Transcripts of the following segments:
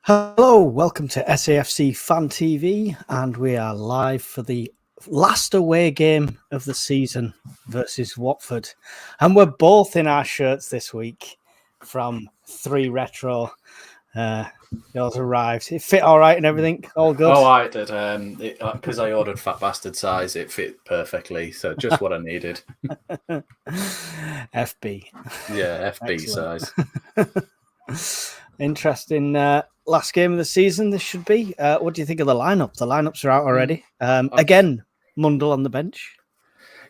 Hello, welcome to SAFC Fan TV, and we are live for the last away game of the season versus Watford. And we're both in our shirts this week from 3 Retro. Yours arrived. It fit all right and everything? All good? Oh, I did. Because I ordered Fat Bastard size, it fit perfectly. So just what I needed. FB. Yeah, FB size. Interesting last game of the season this should be. What do you think of the lineup? The lineups are out already. Again, Mundle on the bench.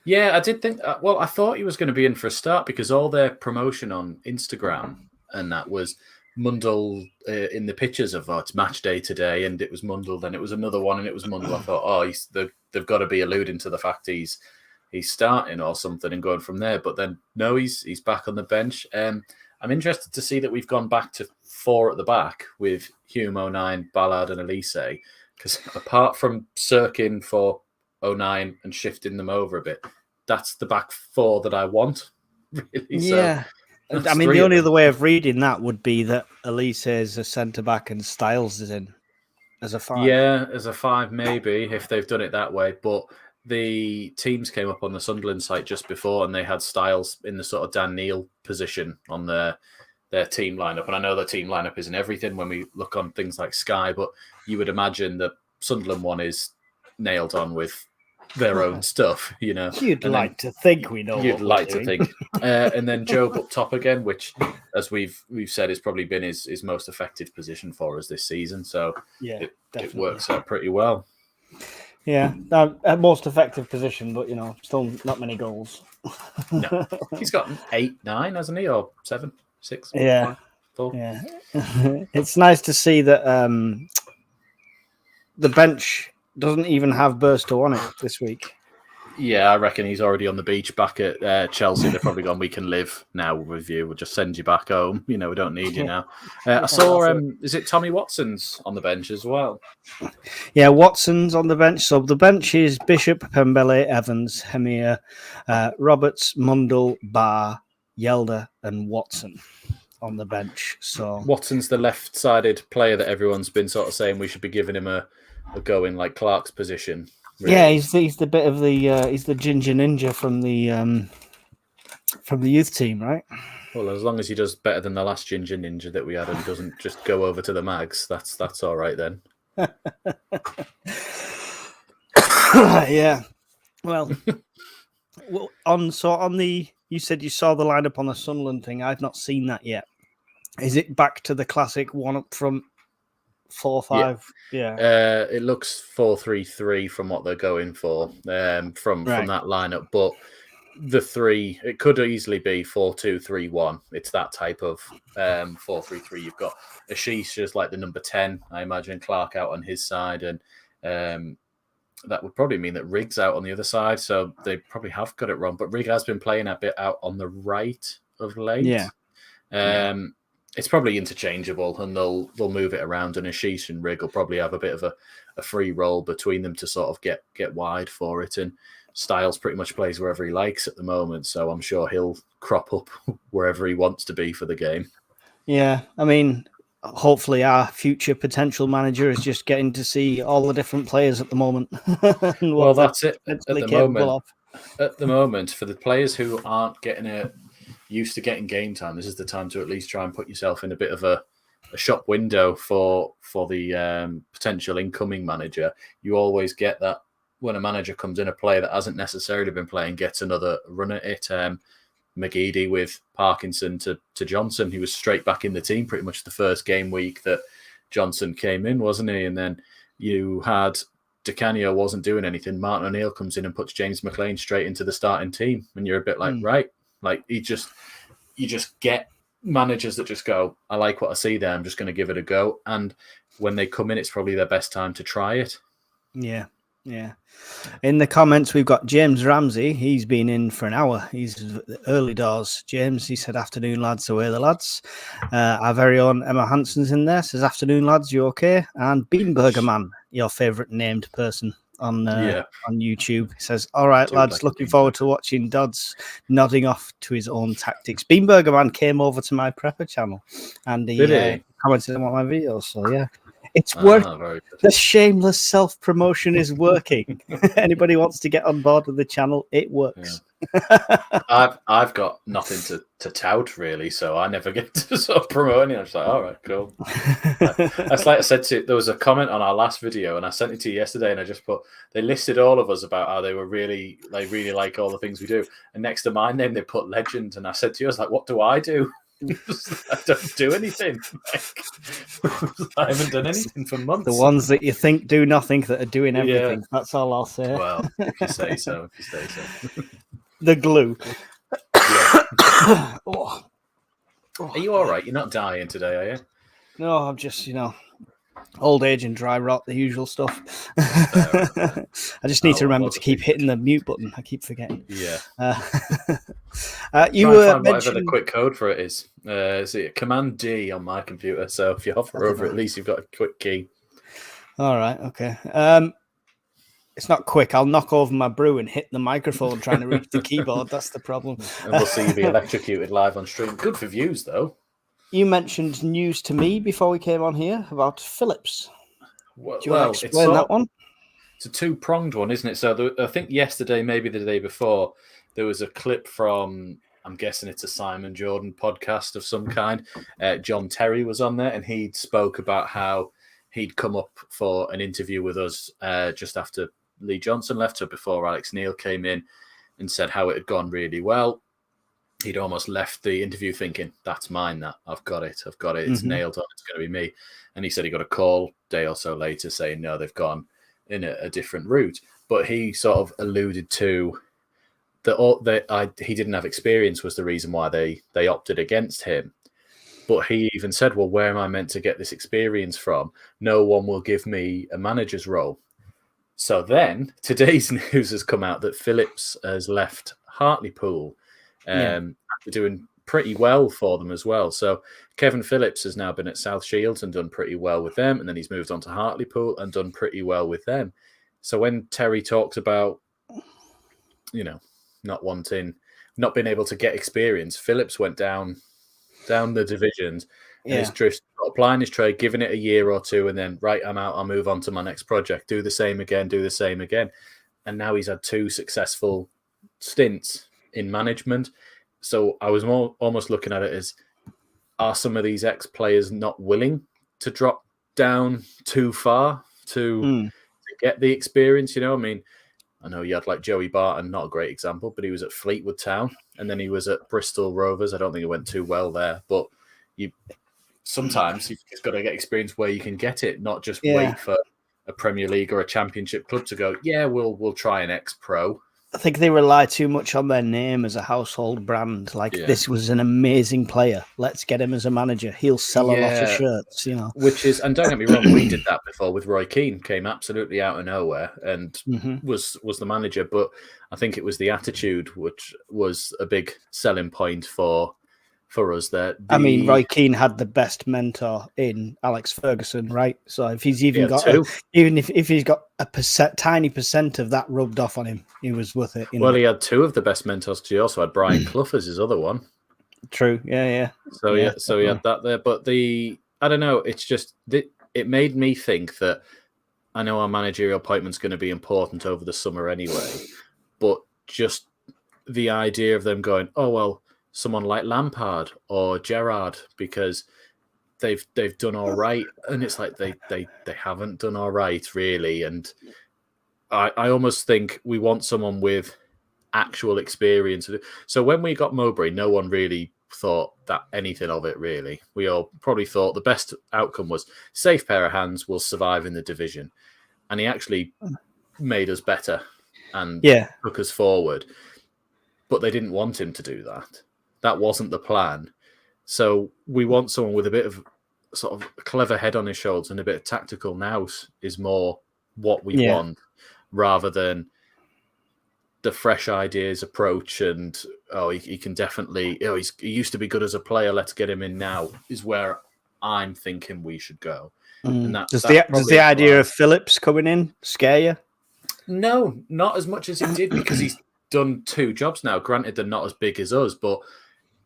Yeah, I did think... well, I thought he was going to be in for a start because all their promotion on Instagram and that was Mundle in the pictures of, it's match day today, and it was Mundle, then it was another one, and it was Mundle. I thought, they've got to be alluding to the fact he's starting or something and going from there. But then, no, he's back on the bench. I'm interested to see that we've gone back to 4 at the back with Hume, 09, Ballard and Elise, because apart from Sirkin for 09 and shifting them over a bit, that's the back 4 that I want, really. Yeah. So I mean, the only other way of reading that would be that Elise is a centre-back and Styles is in as a 5. Yeah, as a 5 maybe, if they've done it that way. But the teams came up on the Sunderland site just before, and they had Styles in the sort of Dan Neil position on their team lineup. And I know their team lineup isn't everything when we look on things like Sky, but you would imagine the Sunderland one is nailed on with their own stuff, you know. You'd like to think we know. You'd like to think. And then Job up top again, which, as we've said, has probably been his most effective position for us this season. So yeah, it works out pretty well. Yeah, most effective position, but still not many goals. No, he's got 8, 9, hasn't he, or 7, 6? Yeah, 5, 4. Yeah. It's nice to see that the bench doesn't even have Burstow on it this week. Yeah, I reckon he's already on the beach back at Chelsea. They've probably gone, we can live now with you. We'll just send you back home. We don't need you now. I saw, is it Tommy Watson's on the bench as well? Yeah, Watson's on the bench. So the bench is Bishop, Pembele, Evans, Hemir, Roberts, Mundle, Barr, Yelder and Watson on the bench. So Watson's the left-sided player that everyone's been sort of saying we should be giving him a go in like Clark's position. Really. Yeah, he's the bit of the he's the ginger ninja from the youth team, right? Well, as long as he does better than the last ginger ninja that we had and doesn't just go over to the mags, that's all right then. Yeah. Well, you said you saw the lineup on the Sunderland thing. I've not seen that yet. Is it back to the classic one up front? 4-5, yeah. It looks 4-3-3 from what they're going for from that lineup, but the 3 it could easily be 4-2-3-1. It's that type of 4-3-3. You've got Ashish as like the number 10, I imagine. Clark out on his side, and that would probably mean that Riggs out on the other side. So they probably have got it wrong, but Riggs has been playing a bit out on the right of late. Yeah. It's probably interchangeable, and they'll move it around. And Ashish and Rigg will probably have a bit of a free roll between them to sort of get wide for it. And Styles pretty much plays wherever he likes at the moment, so I'm sure he'll crop up wherever he wants to be for the game. Yeah, I mean, hopefully our future potential manager is just getting to see all the different players at the moment. Well, that's it. At the moment, for the players who aren't used to getting game time, this is the time to at least try and put yourself in a bit of a shop window for the potential incoming manager. You always get that when a manager comes in, a player that hasn't necessarily been playing gets another run at it. McGeady with Parkinson to Johnson. He was straight back in the team pretty much the first game week that Johnson came in, wasn't he? And then you had DeCanio wasn't doing anything. Martin O'Neill comes in and puts James McLean straight into the starting team. And you're a bit like, right, like you just get managers that just go, I like what I see there. I'm just going to give it a go. And when they come in, it's probably their best time to try it. Yeah. Yeah. In the comments, we've got James Ramsey. He's been in for an hour. He's early doors. James, he said, afternoon, lads. Away the lads. Our very own Emma Hanson's in there. Says, afternoon, lads. You okay? And Beanburger Man, your favourite named person on YouTube. He says, "All right, lads, looking forward to watching Dodds nodding off to his own tactics." Beanburger Man came over to my prepper channel and he commented on my videos. So yeah, it's working. The shameless self-promotion is working. Anybody wants to get on board with the channel, it works. Yeah. I've got nothing to tout really, so I never get to sort of promote anything. I'm just like, all right, cool. That's like I said there was a comment on our last video, and I sent it to you yesterday, and I just put they listed all of us about how they were really like all the things we do, and next to my name they put legend, and I said to you, I was like, what do I do? I don't do anything. I haven't done anything for months. The ones that you think do nothing that are doing everything. Yeah. That's all I'll say. Well, if you say so. The glue. Yeah. Are you all right? You're not dying today, are you? No, I'm just, old age and dry rot, the usual stuff. I just need to remember to keep hitting the mute button. I keep forgetting. Yeah. You were whatever the quick code for it is. Is it Command D on my computer? So if you hover over, at least you've got a quick key. All right. Okay. It's not quick. I'll knock over my brew and hit the microphone trying to reach the keyboard. That's the problem. And we'll see you be electrocuted live on stream. Good for views, though. You mentioned news to me before we came on here about Phillips. Do you want to explain that one? It's a two-pronged one, isn't it? So I think yesterday, maybe the day before, there was a clip from, I'm guessing it's a Simon Jordan podcast of some kind. John Terry was on there, and he spoke about how he'd come up for an interview with us just after Lee Johnson left, so before Alex Neil came in, and said how it had gone really well. He'd almost left the interview thinking, that's mine, that. I've got it. It's nailed on. It's going to be me. And he said he got a call a day or so later saying, no, they've gone in a different route. But he sort of alluded to that he didn't have experience was the reason why they opted against him. But he even said, well, where am I meant to get this experience from? No one will give me a manager's role. So then today's news has come out that Phillips has left Hartlepool. After doing pretty well for them as well. So Kevin Phillips has now been at South Shields and done pretty well with them, and then he's moved on to Hartlepool and done pretty well with them. So when Terry talks about, not being able to get experience, Phillips went down the divisions and is just applying his trade, giving it a year or two, and then I'm out, I'll move on to my next project, do the same again. And now he's had two successful stints in management. So I was almost looking at it as, are some of these ex-players not willing to drop down too far to get the experience? I mean, I know you had like Joey Barton, not a great example, but he was at Fleetwood Town and then he was at Bristol Rovers. I don't think it went too well there, but sometimes you've just got to get experience where you can get it, not just wait for a Premier League or a Championship club to go, we'll try an ex-pro. I think they rely too much on their name as a household brand. This was an amazing player. Let's get him as a manager. He'll sell a lot of shirts, Which is, and don't get me wrong, we did that before with Roy Keane. Came absolutely out of nowhere and was the manager. But I think it was the attitude which was a big selling point for us there. Roy Keane had the best mentor in Alex Ferguson, right? So if he's even got if he's got a tiny percent of that rubbed off on him, he was worth it. Well, he had two of the best mentors. He also had Brian Clough as his other one. True. Yeah. So he had that there. But I don't know. It's just it made me think that I know our managerial appointment's going to be important over the summer anyway, but just the idea of them going, oh well, someone like Lampard or Gerrard, because they've done all right, and it's like they haven't done all right really. And I almost think we want someone with actual experience. So when we got Mowbray, no one really thought that anything of it really. We all probably thought the best outcome was safe pair of hands, will survive in the division, and he actually made us better and took us forward. But they didn't want him to do that. That wasn't the plan. So we want someone with a bit of sort of a clever head on his shoulders and a bit of tactical nous is more what we want, rather than the fresh ideas approach and, he can definitely, he used to be good as a player, let's get him in now, is where I'm thinking we should go. And does the idea of Phillips coming in scare you? No, not as much as he did because he's done 2 jobs now. Granted, they're not as big as us, but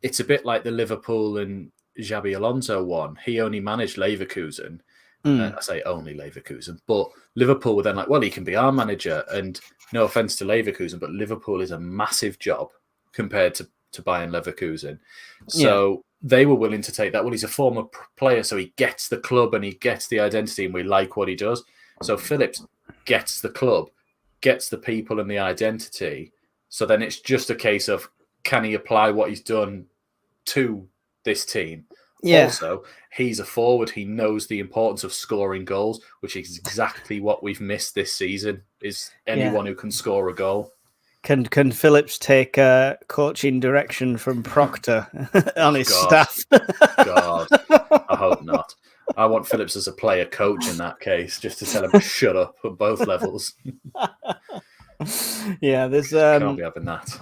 it's a bit like the Liverpool and Xabi Alonso one. He only managed Leverkusen. I say only Leverkusen, but Liverpool were then like, well, he can be our manager. And no offense to Leverkusen, but Liverpool is a massive job compared to Bayern Leverkusen. So they were willing to take that. Well, he's a former player, so he gets the club and he gets the identity, and we like what he does. So Phillips gets the club, gets the people and the identity. So then it's just a case of, can he apply what he's done to this team? Yeah. Also, he's a forward. He knows the importance of scoring goals, which is exactly what we've missed this season, is anyone who can score a goal. Can Phillips take coaching direction from Proctor on his staff? God, I hope not. I want Phillips as a player coach in that case, just to tell him to shut up at both levels. There's can't be having that.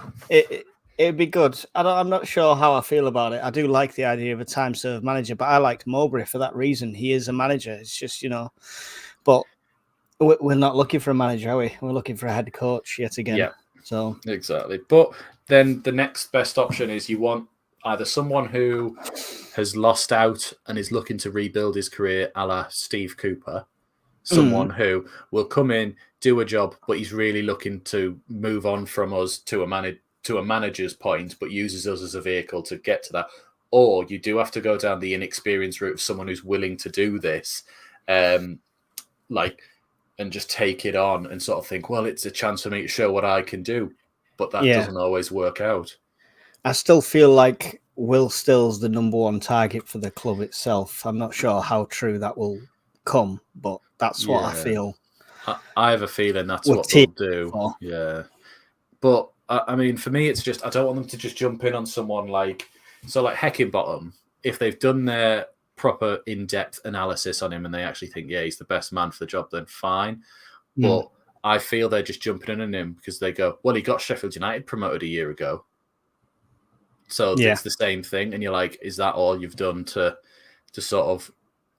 It'd be good. I'm not sure how I feel about it. I do like the idea of a time-served manager, but I liked Mowbray for that reason. He is a manager. It's just, but we're not looking for a manager, are we? We're looking for a head coach yet again. Yeah, so exactly. But then the next best option is you want either someone who has lost out and is looking to rebuild his career, a la Steve Cooper, someone who will come in, do a job, but he's really looking to move on from us to a manager's point, but uses us as a vehicle to get to that. Or you do have to go down the inexperienced route of someone who's willing to do this, and just take it on and sort of think, well, it's a chance for me to show what I can do. But that doesn't always work out. I still feel like Will Still's the number one target for the club itself. I'm not sure how true that will come, but that's what I feel. I have a feeling that's what they'll do. Yeah. But I mean, for me, it's just, I don't want them to just jump in on someone like Heckingbottom. If they've done their proper in-depth analysis on him and they actually think, he's the best man for the job, then fine. But I feel they're just jumping in on him because they go, well, he got Sheffield United promoted a year ago. So it's the same thing. And you're like, is that all you've done to sort of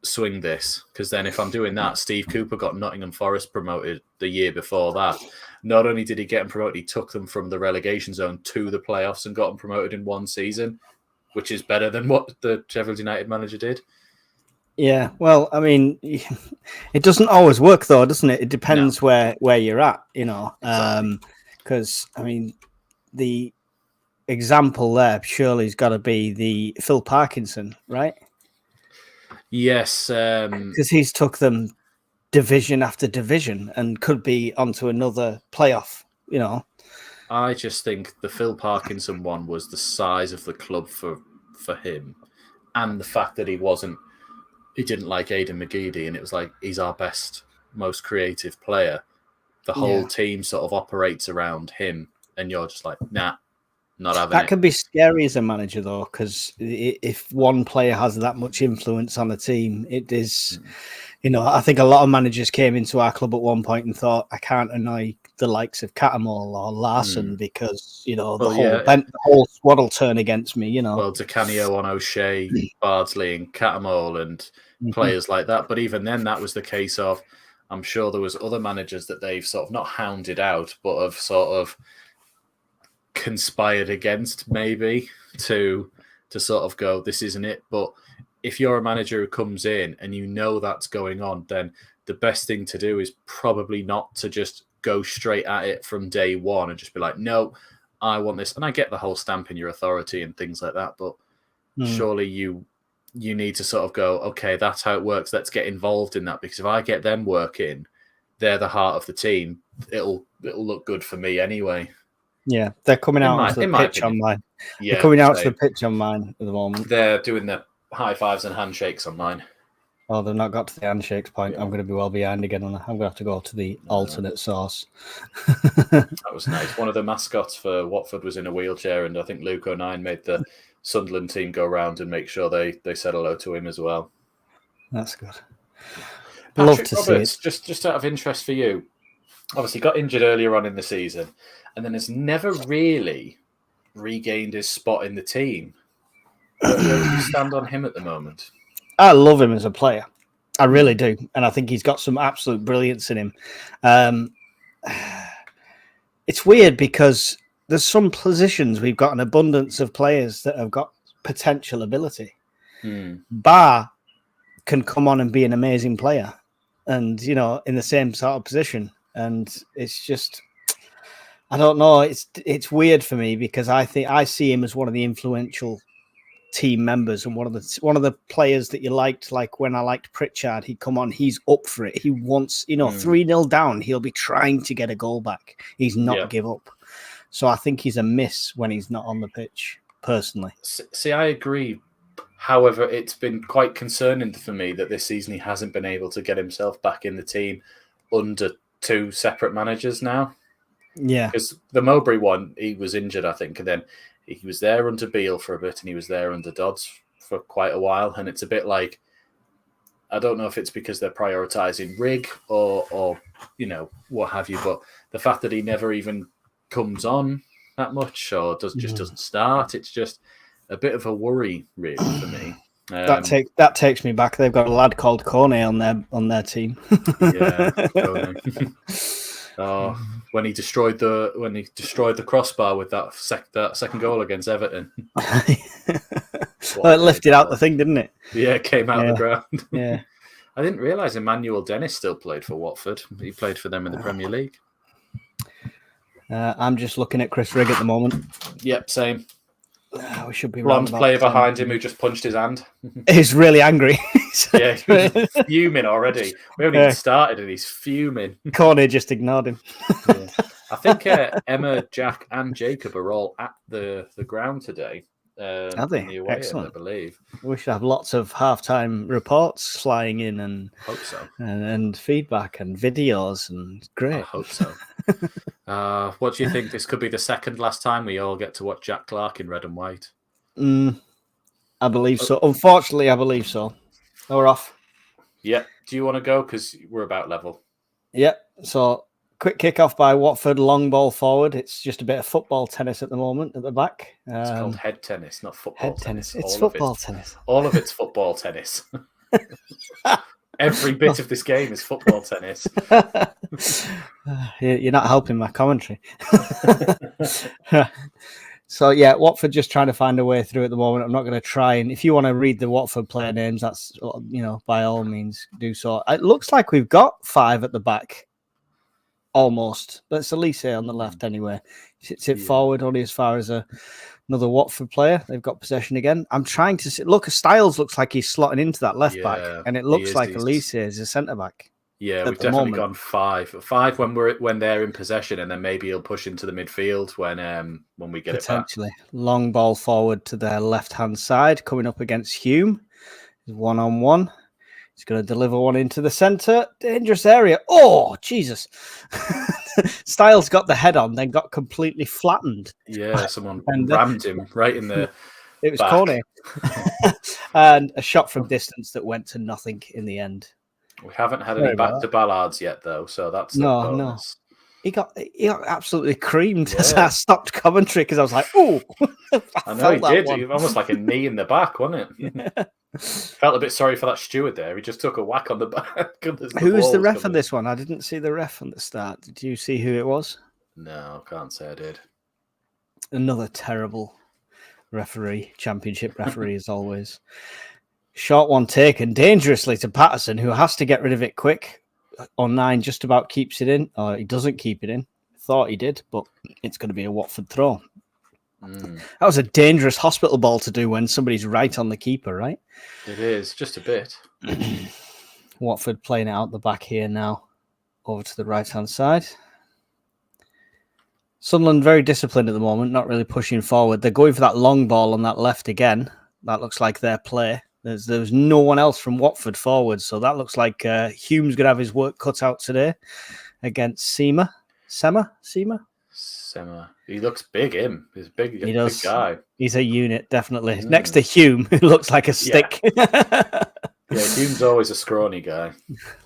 swing this? Because then if I'm doing that, Steve Cooper got Nottingham Forest promoted the year before that. Not only did he get them promoted, he took them from the relegation zone to the playoffs and got them promoted in one season, which is better than what the Sheffield United manager did. Yeah, well, I mean, it doesn't always work though, doesn't it? It depends where you're at, because I mean, the example there surely has got to be the Phil Parkinson, right? Yes, because he's took them division after division and could be onto another playoff. I just think the Phil Parkinson one was the size of the club for him, and the fact that he didn't like Aidan McGeady, and it was like, he's our best, most creative player. The whole team sort of operates around him, and you're just like, nah, not having it. That can be scary as a manager, though, because if one player has that much influence on a team, it is, I think a lot of managers came into our club at one point and thought, I can't annoy the likes of Catamol or Larson because, the whole squad will turn against me, Well, Di Canio on O'Shea, Bardsley and Catamol and players like that. But even then, that was the case of, I'm sure there was other managers that they've sort of not hounded out, but have sort of conspired against, maybe, to sort of go, this isn't it. But if you're a manager who comes in and that's going on, then the best thing to do is probably not to just go straight at it from day one and just be like, no, I want this. And I get the whole stamping your authority and things like that, but surely you need to sort of go, okay, that's how it works. Let's get involved in that, because if I get them working, they're the heart of the team. It'll look good for me anyway. Yeah, they're coming out to the pitch on mine. Yeah, they're coming out to the pitch on mine at the moment. They're doing the high fives and handshakes on mine. Oh, they've not got to the handshakes point. Yeah. I'm going to be well behind again. I'm going to have to go to the alternate source. That was nice. One of the mascots for Watford was in a wheelchair, and I think Luke O'Nien made the Sunderland team go around and make sure they said hello to him as well. That's good. Love to Roberts, see it. Just out of interest for you, obviously got injured earlier on in the season and then has never really regained his spot in the team. Where do you stand on him at the moment? I love him as a player. I really do. And I think he's got some absolute brilliance in him. it's weird because there's some positions we've got an abundance of players that have got potential ability. Bar can come on and be an amazing player, and in the same sort of position, and it's just, I don't know. It's weird for me because I think I see him as one of the influential team members and one of the players that you liked. Like when I liked Pritchard, he'd come on, he's up for it. He wants, 3-0 down, he'll be trying to get a goal back. He's not give up. So I think he's a miss when he's not on the pitch, personally. See, I agree. However, it's been quite concerning for me that this season he hasn't been able to get himself back in the team under 2 separate managers now. Yeah. Because the Mowbray one, he was injured, I think, and then he was there under Beale for a bit, and he was there under Dodds for quite a while. And it's a bit like, I don't know if it's because they're prioritising Rig or what have you, but the fact that he never even comes on that much or just doesn't start, it's just a bit of a worry, really, for me. That takes me back. They've got a lad called Kone on their team. Yeah, Kone. When he destroyed the crossbar with that second goal against Everton. Well, it lifted out the thing, didn't it? Yeah, it came out of the ground. Yeah. I didn't realise Emmanuel Dennis still played for Watford. He played for them in the Premier League. I'm just looking at Chris Rigg at the moment. Yep, same. We should be blonde player behind him who just punched his hand. He's really angry. Yeah, he's fuming already. We haven't even started and he's fuming. Corney just ignored him. Yeah. I think Emma, Jack and Jacob are all at the ground today. Are they? In the away Excellent. end, I believe. We should have lots of halftime reports flying in and hope so. And feedback and videos and great. I hope so. What do you think? This could be the second last time we all get to watch Jack Clark in red and white. I believe so. Unfortunately, I believe so. We're off. Yeah. Do you want to go? Because we're about level. Yep. So quick kick-off by Watford, long ball forward. It's just a bit of football tennis at the moment at the back. It's called head tennis, not football tennis. It's football tennis. All of it's football tennis. Every bit of this game is football tennis. You're not helping my commentary. So, yeah, Watford just trying to find a way through at the moment. I'm not going to try. And if you want to read the Watford player names, that's, by all means, do so. It looks like we've got 5 at the back. Almost. But it's Elise on the left anyway. Sits it forward only as far as another Watford player. They've got possession again. I'm trying to see. Look, Styles looks like he's slotting into that left back. And it looks like Elise is a centre-back. Yeah, we've definitely gone 5. 5 when they're in possession, and then maybe he'll push into the midfield when we get it back. Potentially. Long ball forward to their left-hand side, coming up against Hume. 1-on-1. He's going to deliver one into the centre. Dangerous area. Oh, Jesus. Styles got the head on, then got completely flattened. Yeah, someone rammed him right in the It was Corney. And a shot from distance that went to nothing in the end. We haven't had any back to Ballards yet, though, so that's no. He got absolutely creamed as I stopped commentary because I was like, "Oh!" I know he did. He almost like a knee in the back, wasn't it? Yeah. Felt a bit sorry for that steward there. He just took a whack on the back. Who was the ref on this one? I didn't see the ref on the start. Did you see who it was? No, I can't say I did. Another terrible referee, championship referee as always. Short one taken dangerously to Patterson, who has to get rid of it quick. On 9, just about keeps it in. Or he doesn't keep it in. Thought he did, but it's going to be a Watford throw. That was a dangerous hospital ball to do when somebody's right on the keeper, right? It is, just a bit. Watford playing it out the back here now. Over to the right-hand side. Sunderland very disciplined at the moment, not really pushing forward. They're going for that long ball on that left again. That looks like their play. There's no one else from Watford forward, so that looks like Hume's going to have his work cut out today against Sema. He looks big, him. He's big, he does. Big guy. He's a unit, definitely. Next to Hume, who looks like a stick. Yeah, Hume's always a scrawny guy.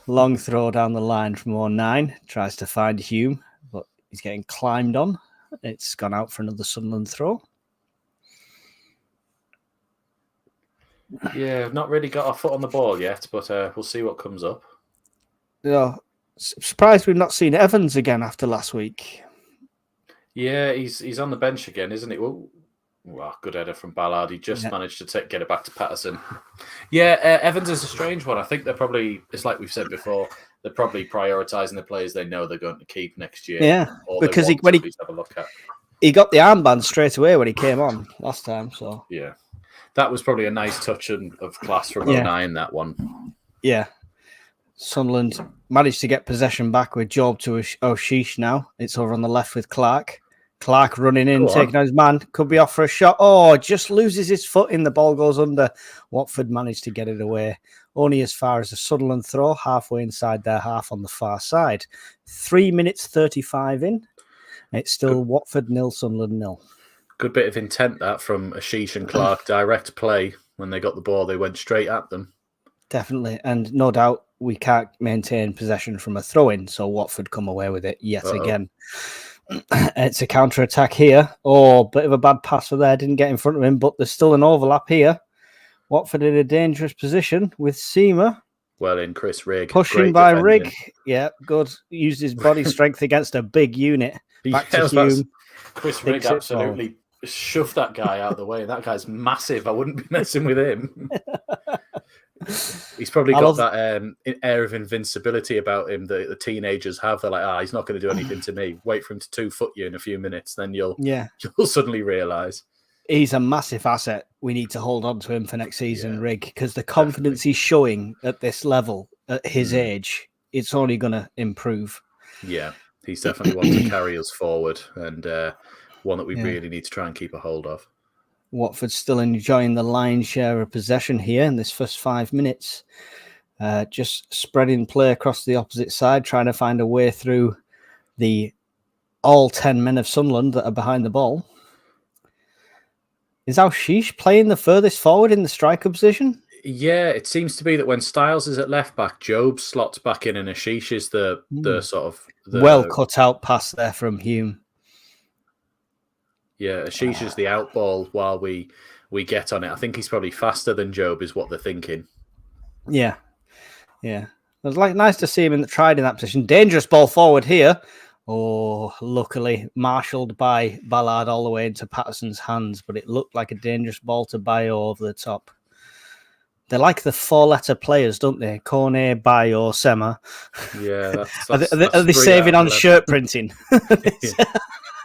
Long throw down the line from 9. Tries to find Hume, but he's getting climbed on. It's gone out for another Sunderland throw. Yeah, not really got our foot on the ball yet, but we'll see what comes up. Yeah, Surprised we've not seen Evans again after last week. Yeah, he's on the bench again, isn't he? Well, good header from Ballard. He just managed to get it back to Patterson. Yeah, Evans is a strange one. I think they're probably, it's like we've said before, they're probably prioritising the players they know they're going to keep next year. Yeah, because have a look at. He got the armband straight away when he came on last time. So yeah, that was probably a nice touch of class from 09, that one. Yeah. Sunderland managed to get possession back with Job to O'Sheesh now. It's over on the left with Clark. Clark running in, taking out his man. Could be off for a shot. Oh, just loses his foot in. The ball goes under. Watford managed to get it away. Only as far as a Sunderland throw, halfway inside their half on the far side. 3 minutes 35 in. It's still Watford 0, Sunderland 0. Good bit of intent that from Ashish and Clark. Direct play. When they got the ball, they went straight at them. Definitely. And no doubt we can't maintain possession from a throw-in, so Watford come away with it yet again. It's a counter-attack here. Oh, bit of a bad pass for there. Didn't get in front of him, but there's still an overlap here. Watford in a dangerous position with Seamer. Well in, Chris Rigg. Pushing by Rigg. Yeah, good. Used his body strength against a big unit. Back to Hume. Chris Rigg absolutely shoved that guy out of the way. That guy's massive. I wouldn't be messing with him. He's probably got that air of invincibility about him that the teenagers have. They're like, he's not going to do anything to me. Wait for him to 2-foot you in a few minutes, then you'll suddenly realise. He's a massive asset. We need to hold on to him for next season, Rigg, because the confidence he's showing at this level, at his age, it's only going to improve. Yeah, he's definitely one to carry us forward, and one that we really need to try and keep a hold of. Watford still enjoying the lion's share of possession here in this first 5 minutes. Just spreading play across the opposite side, trying to find a way through the all 10 men of Sunderland that are behind the ball. Is Al-Shish playing the furthest forward in the striker position? Yeah, it seems to be that when Styles is at left back, Job slots back in and Ashish is the sort of... well cut out pass there from Hume. Yeah, Ashish is the out ball while we get on it. I think he's probably faster than Job is what they're thinking. Yeah. It was nice to see him tried in that position. Dangerous ball forward here. Oh, luckily marshalled by Ballard all the way into Patterson's hands, but it looked like a dangerous ball to Bayo over the top. They're like the 4-letter players, don't they? Kone, Bayo, Sema. Yeah, are they saving on shirt printing?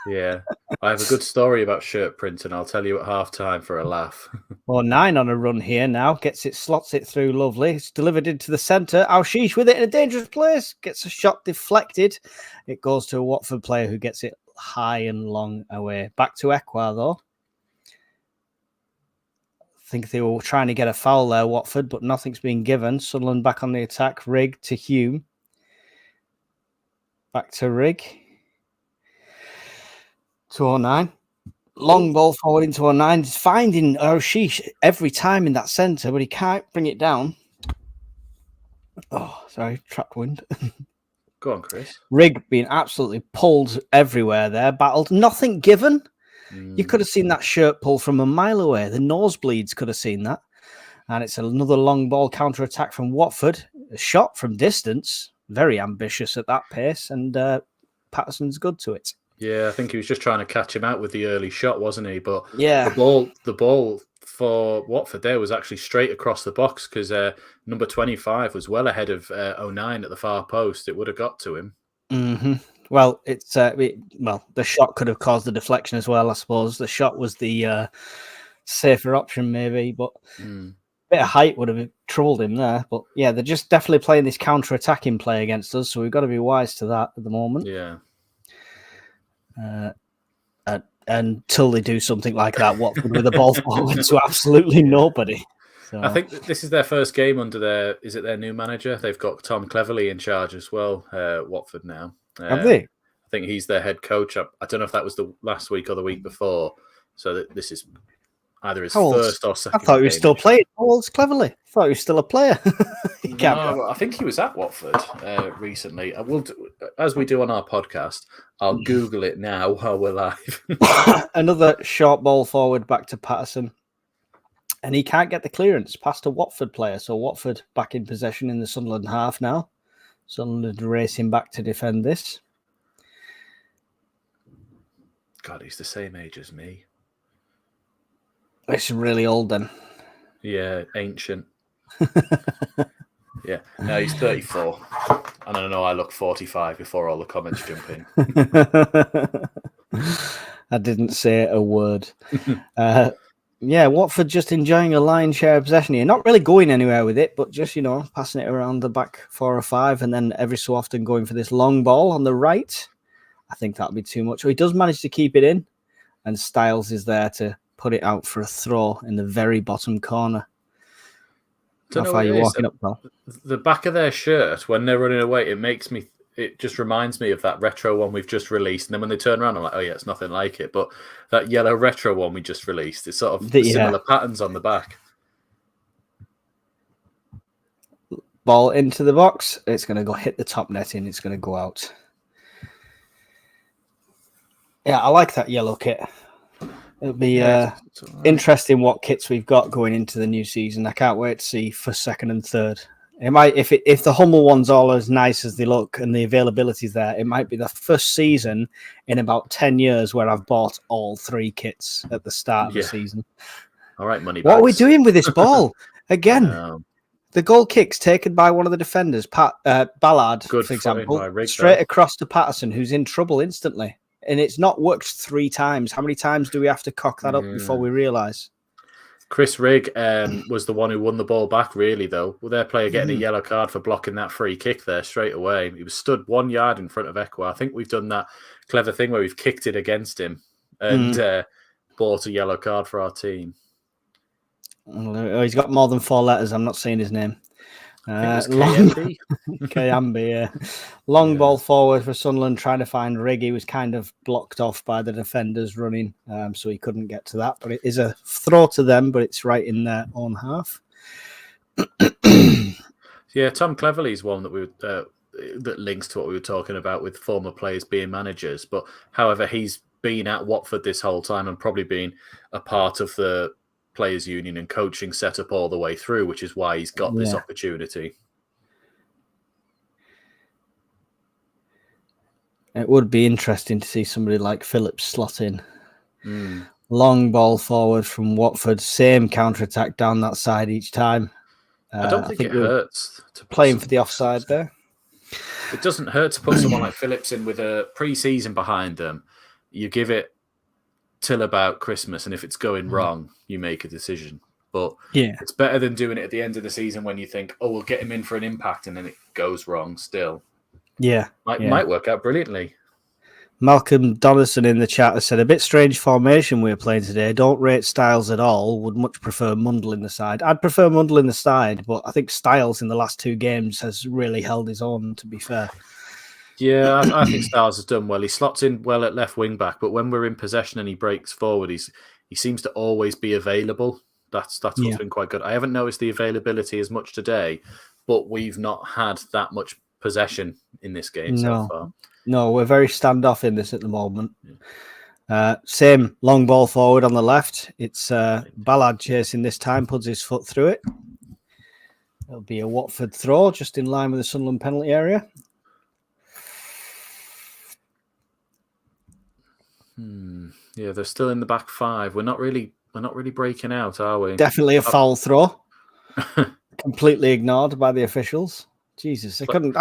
Yeah, I have a good story about shirt printing. I'll tell you at half-time for a laugh. Well, 9 on a run here now. Slots it through lovely. It's delivered into the centre. Al-Shish with it in a dangerous place. Gets a shot deflected. It goes to a Watford player who gets it high and long away. Back to Ekwa, though. I think they were trying to get a foul there, Watford, but nothing's been given. Sunderland back on the attack. Rigg to Hume. Back to Rigg. To 09. Long ball forward into 09. He's finding O'Sheesh every time in that centre, but he can't bring it down. Oh, sorry, trapped wind. Go on, Chris. Rigg being absolutely pulled everywhere there, battled. Nothing given. You could have seen that shirt pull from a mile away. The nosebleeds could have seen that. And it's another long ball counter-attack from Watford. A shot from distance. Very ambitious at that pace. And Patterson's good to it. Yeah, I think he was just trying to catch him out with the early shot, wasn't he? But yeah, the ball for Watford there was actually straight across the box because number 25 was well ahead of 09 at the far post. It would have got to him. Mm-hmm. Well, the shot could have caused the deflection as well, I suppose. The shot was the safer option, maybe, but a bit of height would have troubled him there. But yeah, they're just definitely playing this counter-attacking play against us, so we've got to be wise to that at the moment. Yeah. Until they do something like that, Watford with the ball forward to absolutely nobody. So. I think this is their first game under their new manager. They've got Tom Cleverley in charge as well, Watford now. Have they? I think he's their head coach. I don't know if that was the last week or the week before. So this is either his first or second. I thought he was still playing. How old's Cleverley? I thought he was still a player. No, I think he was at Watford recently. I will, as we do on our podcast, I'll Google it now while we're live. Another short ball forward back to Patterson. And he can't get the clearance past a Watford player. So Watford back in possession in the Sunderland half now. Sunderland racing back to defend this. God, he's the same age as me. It's really old then. Yeah, ancient. Yeah, no, he's 34. And I know I look 45 before all the comments jump in. I didn't say a word. Yeah, Watford just enjoying a lion's share of possession here. Not really going anywhere with it, but just, passing it around the back 4 or 5 and then every so often going for this long ball on the right. I think that'll be too much. So he does manage to keep it in, and Styles is there to put it out for a throw in the very bottom corner. How far are you walking up, pal? The back of their shirt, when they're running away, it just reminds me of that retro one we've just released. And then when they turn around, I'm like, oh yeah, it's nothing like it. But that yellow retro one we just released, it's sort of similar patterns on the back. Ball into the box. It's going to go hit the top netting. It's going to go out. Yeah, I like that yellow kit. It'll be interesting what kits we've got going into the new season. I can't wait to see for second and third. It might, if the Hummel one's all as nice as they look and the availability is there, it might be the first season in about 10 years where I've bought all 3 kits at the start of the season. All right, money. What are we doing with this ball? Again, the goal kick's taken by one of the defenders, Ballard, for example, straight across to Patterson, who's in trouble instantly. And it's not worked 3 times. How many times do we have to cock that up before we realise? Chris Rigg was the one who won the ball back, really, though. With their player getting a yellow card for blocking that free kick there straight away. He was stood 1 yard in front of Ekwa. I think we've done that clever thing where we've kicked it against him and bought a yellow card for our team. Oh, he's got more than 4 letters. I'm not saying his name. Kayambi. Kayambi, yeah. Long ball forward for Sunderland, trying to find Rigg. He was kind of blocked off by the defenders running, so he couldn't get to that. But it is a throw to them, but it's right in their own half. Yeah, Tom Cleverley's one that that links to what we were talking about with former players being managers. But however, he's been at Watford this whole time and probably been a part of the players union and coaching setup all the way through, which is why he's got this opportunity. It would be interesting to see somebody like Phillips slot in. Long ball forward from Watford, same counter-attack down that side each time. I don't think it hurts to playing for the offside there. It doesn't hurt to put someone like Phillips in with a pre-season behind them. You give it till about Christmas, and if it's going wrong, you make a decision. But it's better than doing it at the end of the season when you think, oh, we'll get him in for an impact, and then it goes wrong still. Might work out brilliantly. Malcolm Donaldson in the chat has said, a bit strange formation we're playing today. Don't rate Styles at all. Would much prefer Mundle in the side. I'd prefer Mundle in the side, but I think Styles in the last 2 games has really held his own, to be fair. Yeah, I think Styles has done well. He slots in well at left wing back, but when we're in possession and he breaks forward, he seems to always be available. That's what's been quite good. I haven't noticed the availability as much today, but we've not had that much possession in this game so far. No, we're very standoff in this at the moment. Same long ball forward on the left. It's Ballard chasing this time, puts his foot through it. It'll be a Watford throw, just in line with the Sunderland penalty area. Yeah, they're still in the back 5. We're not really breaking out, are we? Definitely a foul throw. Completely ignored by the officials. Jesus, I couldn't.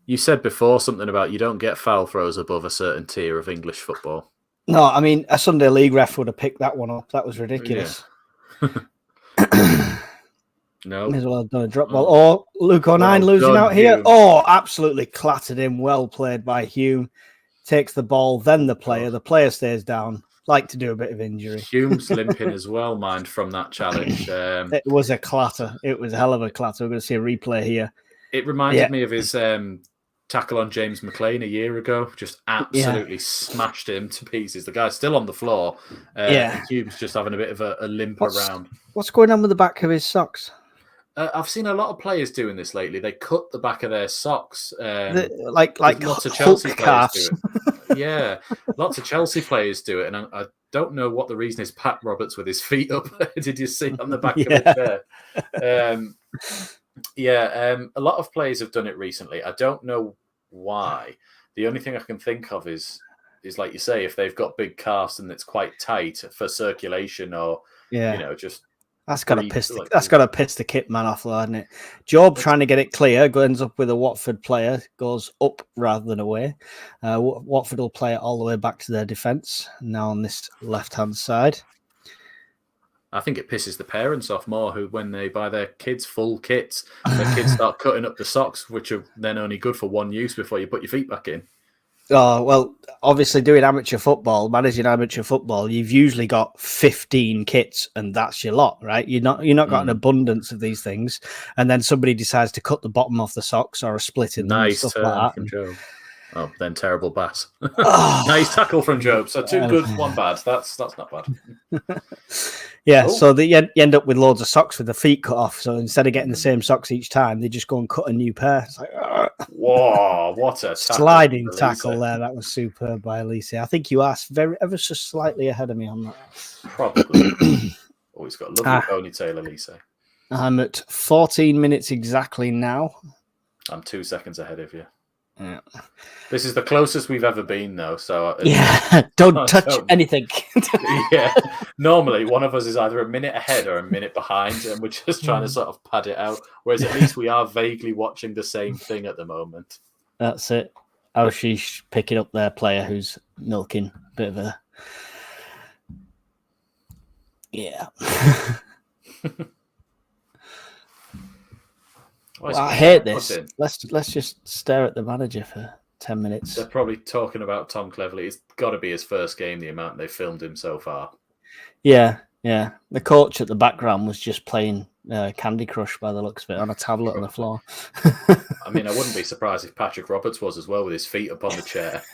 You said before something about you don't get foul throws above a certain tier of English football. No, I mean, a Sunday League ref would have picked that one up. That was ridiculous. No. May as well have done a drop ball. Oh, Luke O'Nien losing out here. Hume. Oh, absolutely clattered him. Well played by Hume. Takes the ball, then the player. The player stays down. Like to do a bit of injury. Hume's limping as well, mind, from that challenge. It was a clatter. It was a hell of a clatter. We're going to see a replay here. It reminded me of his tackle on James McLean a year ago. Just absolutely smashed him to pieces. The guy's still on the floor. Hume's just having a bit of a limp around. What's going on with the back of his socks? I've seen a lot of players doing this lately. They cut the back of their socks. Like lots of Chelsea players do it. Yeah, lots of Chelsea players do it. And I don't know what the reason is. Pat Roberts with his feet up. Did you see on the back of his chair? Yeah, a lot of players have done it recently. I don't know why. The only thing I can think of is like you say, if they've got big casts and it's quite tight for circulation, or just that's got to piss the kit man off, though, hasn't it? Job trying to get it clear ends up with a Watford player, goes up rather than away. Watford will play it all the way back to their defence now on this left-hand side. I think it pisses the parents off more, who, when they buy their kids full kits, their kids start cutting up the socks, which are then only good for one use before you put your feet back in. Oh, well, obviously doing amateur football, managing amateur football, you've usually got 15 kits and that's your lot, right? You're not got an abundance of these things. And then somebody decides to cut the bottom off the socks or a split in them. Nice stuff like that. Job. Oh, then terrible pass. Nice tackle from Job. So 2 good, 1 bad. That's not bad. Yeah, so you end up with loads of socks with the feet cut off. So instead of getting the same socks each time, they just go and cut a new pair. It's like, whoa, what a sliding tackle there. That was superb by Elise. I think you asked ever so slightly ahead of me on that. Probably. Oh, he's got a lovely ponytail, Elise. I'm at 14 minutes exactly now. I'm 2 seconds ahead of you. Yeah. This is the closest we've ever been, though. So don't touch anything. Yeah, normally one of us is either a minute ahead or a minute behind, and we're just trying to sort of pad it out. Whereas at least we are vaguely watching the same thing at the moment. That's it. Oh, she's picking up their player who's milking a bit of a. Yeah. Well, I hate this. Let's just stare at the manager for 10 minutes. They're probably talking about Tom Cleverley. It's got to be his first game, the amount they filmed him so far. Yeah. The coach at the background was just playing Candy Crush by the looks of it on a tablet on the floor. I mean, I wouldn't be surprised if Patrick Roberts was as well, with his feet up on the chair.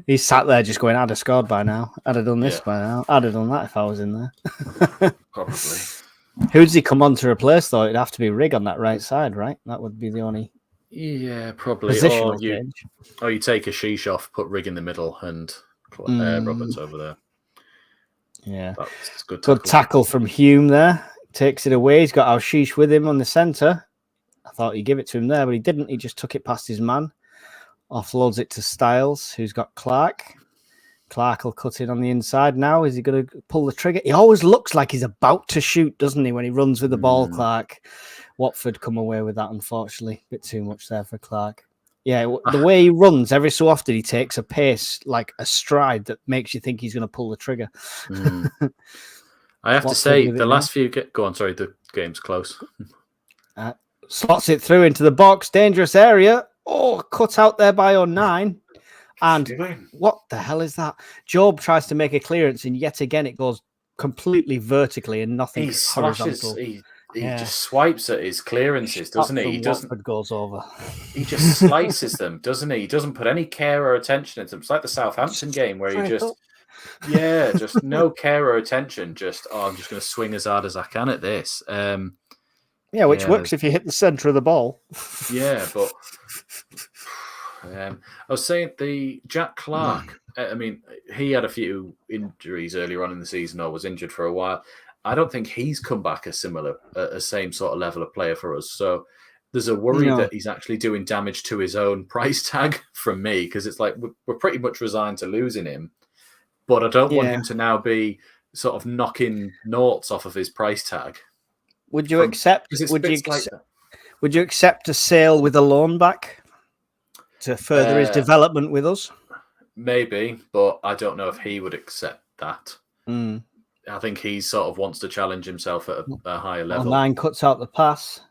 He's sat there just going, I'd have scored by now. I'd have done this by now. I'd have done that if I was in there. Probably. Who does he come on to replace, though? It'd have to be Rig on that right side, right? That would be the only probably. Or you take a sheesh off, put Rig in the middle, and Roberts over there. Yeah. That's good tackle from Hume there. Takes it away. He's got Al-Sheesh with him on the centre. I thought he'd give it to him there, but he didn't. He just took it past his man. Offloads it to Styles, who's got Clark. Clark will cut in on the inside now. Is he going to pull the trigger? He always looks like he's about to shoot, doesn't he, when he runs with the ball, Clark? Watford come away with that, unfortunately. A bit too much there for Clark. Yeah, the way he runs, every so often he takes a pace, like a stride, that makes you think he's going to pull the trigger. I have to say, the last few... Go on, sorry, the game's close. Slots it through into the box. Dangerous area. Oh, cut out there by 09. And what the hell is that? Job tries to make a clearance, and yet again it goes completely vertically and nothing horizontal. He just swipes at his clearances, doesn't he? He doesn't. Watford goes over. He just slices them, doesn't he? He doesn't put any care or attention into them. It's like the Southampton game where he just no care or attention. Just I'm just going to swing as hard as I can at this. Which works if you hit the centre of the ball. Yeah, but. I was saying the Jack Clark, I mean, he had a few injuries earlier on in the season, or was injured for a while. I don't think he's come back a same sort of level of player for us. So there's a worry that he's actually doing damage to his own price tag from me, because it's like we're pretty much resigned to losing him. But I don't want him to now be sort of knocking noughts off of his price tag. Would you accept a sale with a loan back to further his development with us? Maybe, but I don't know if he would accept that. I think he sort of wants to challenge himself at a higher level. 9 cuts out the pass.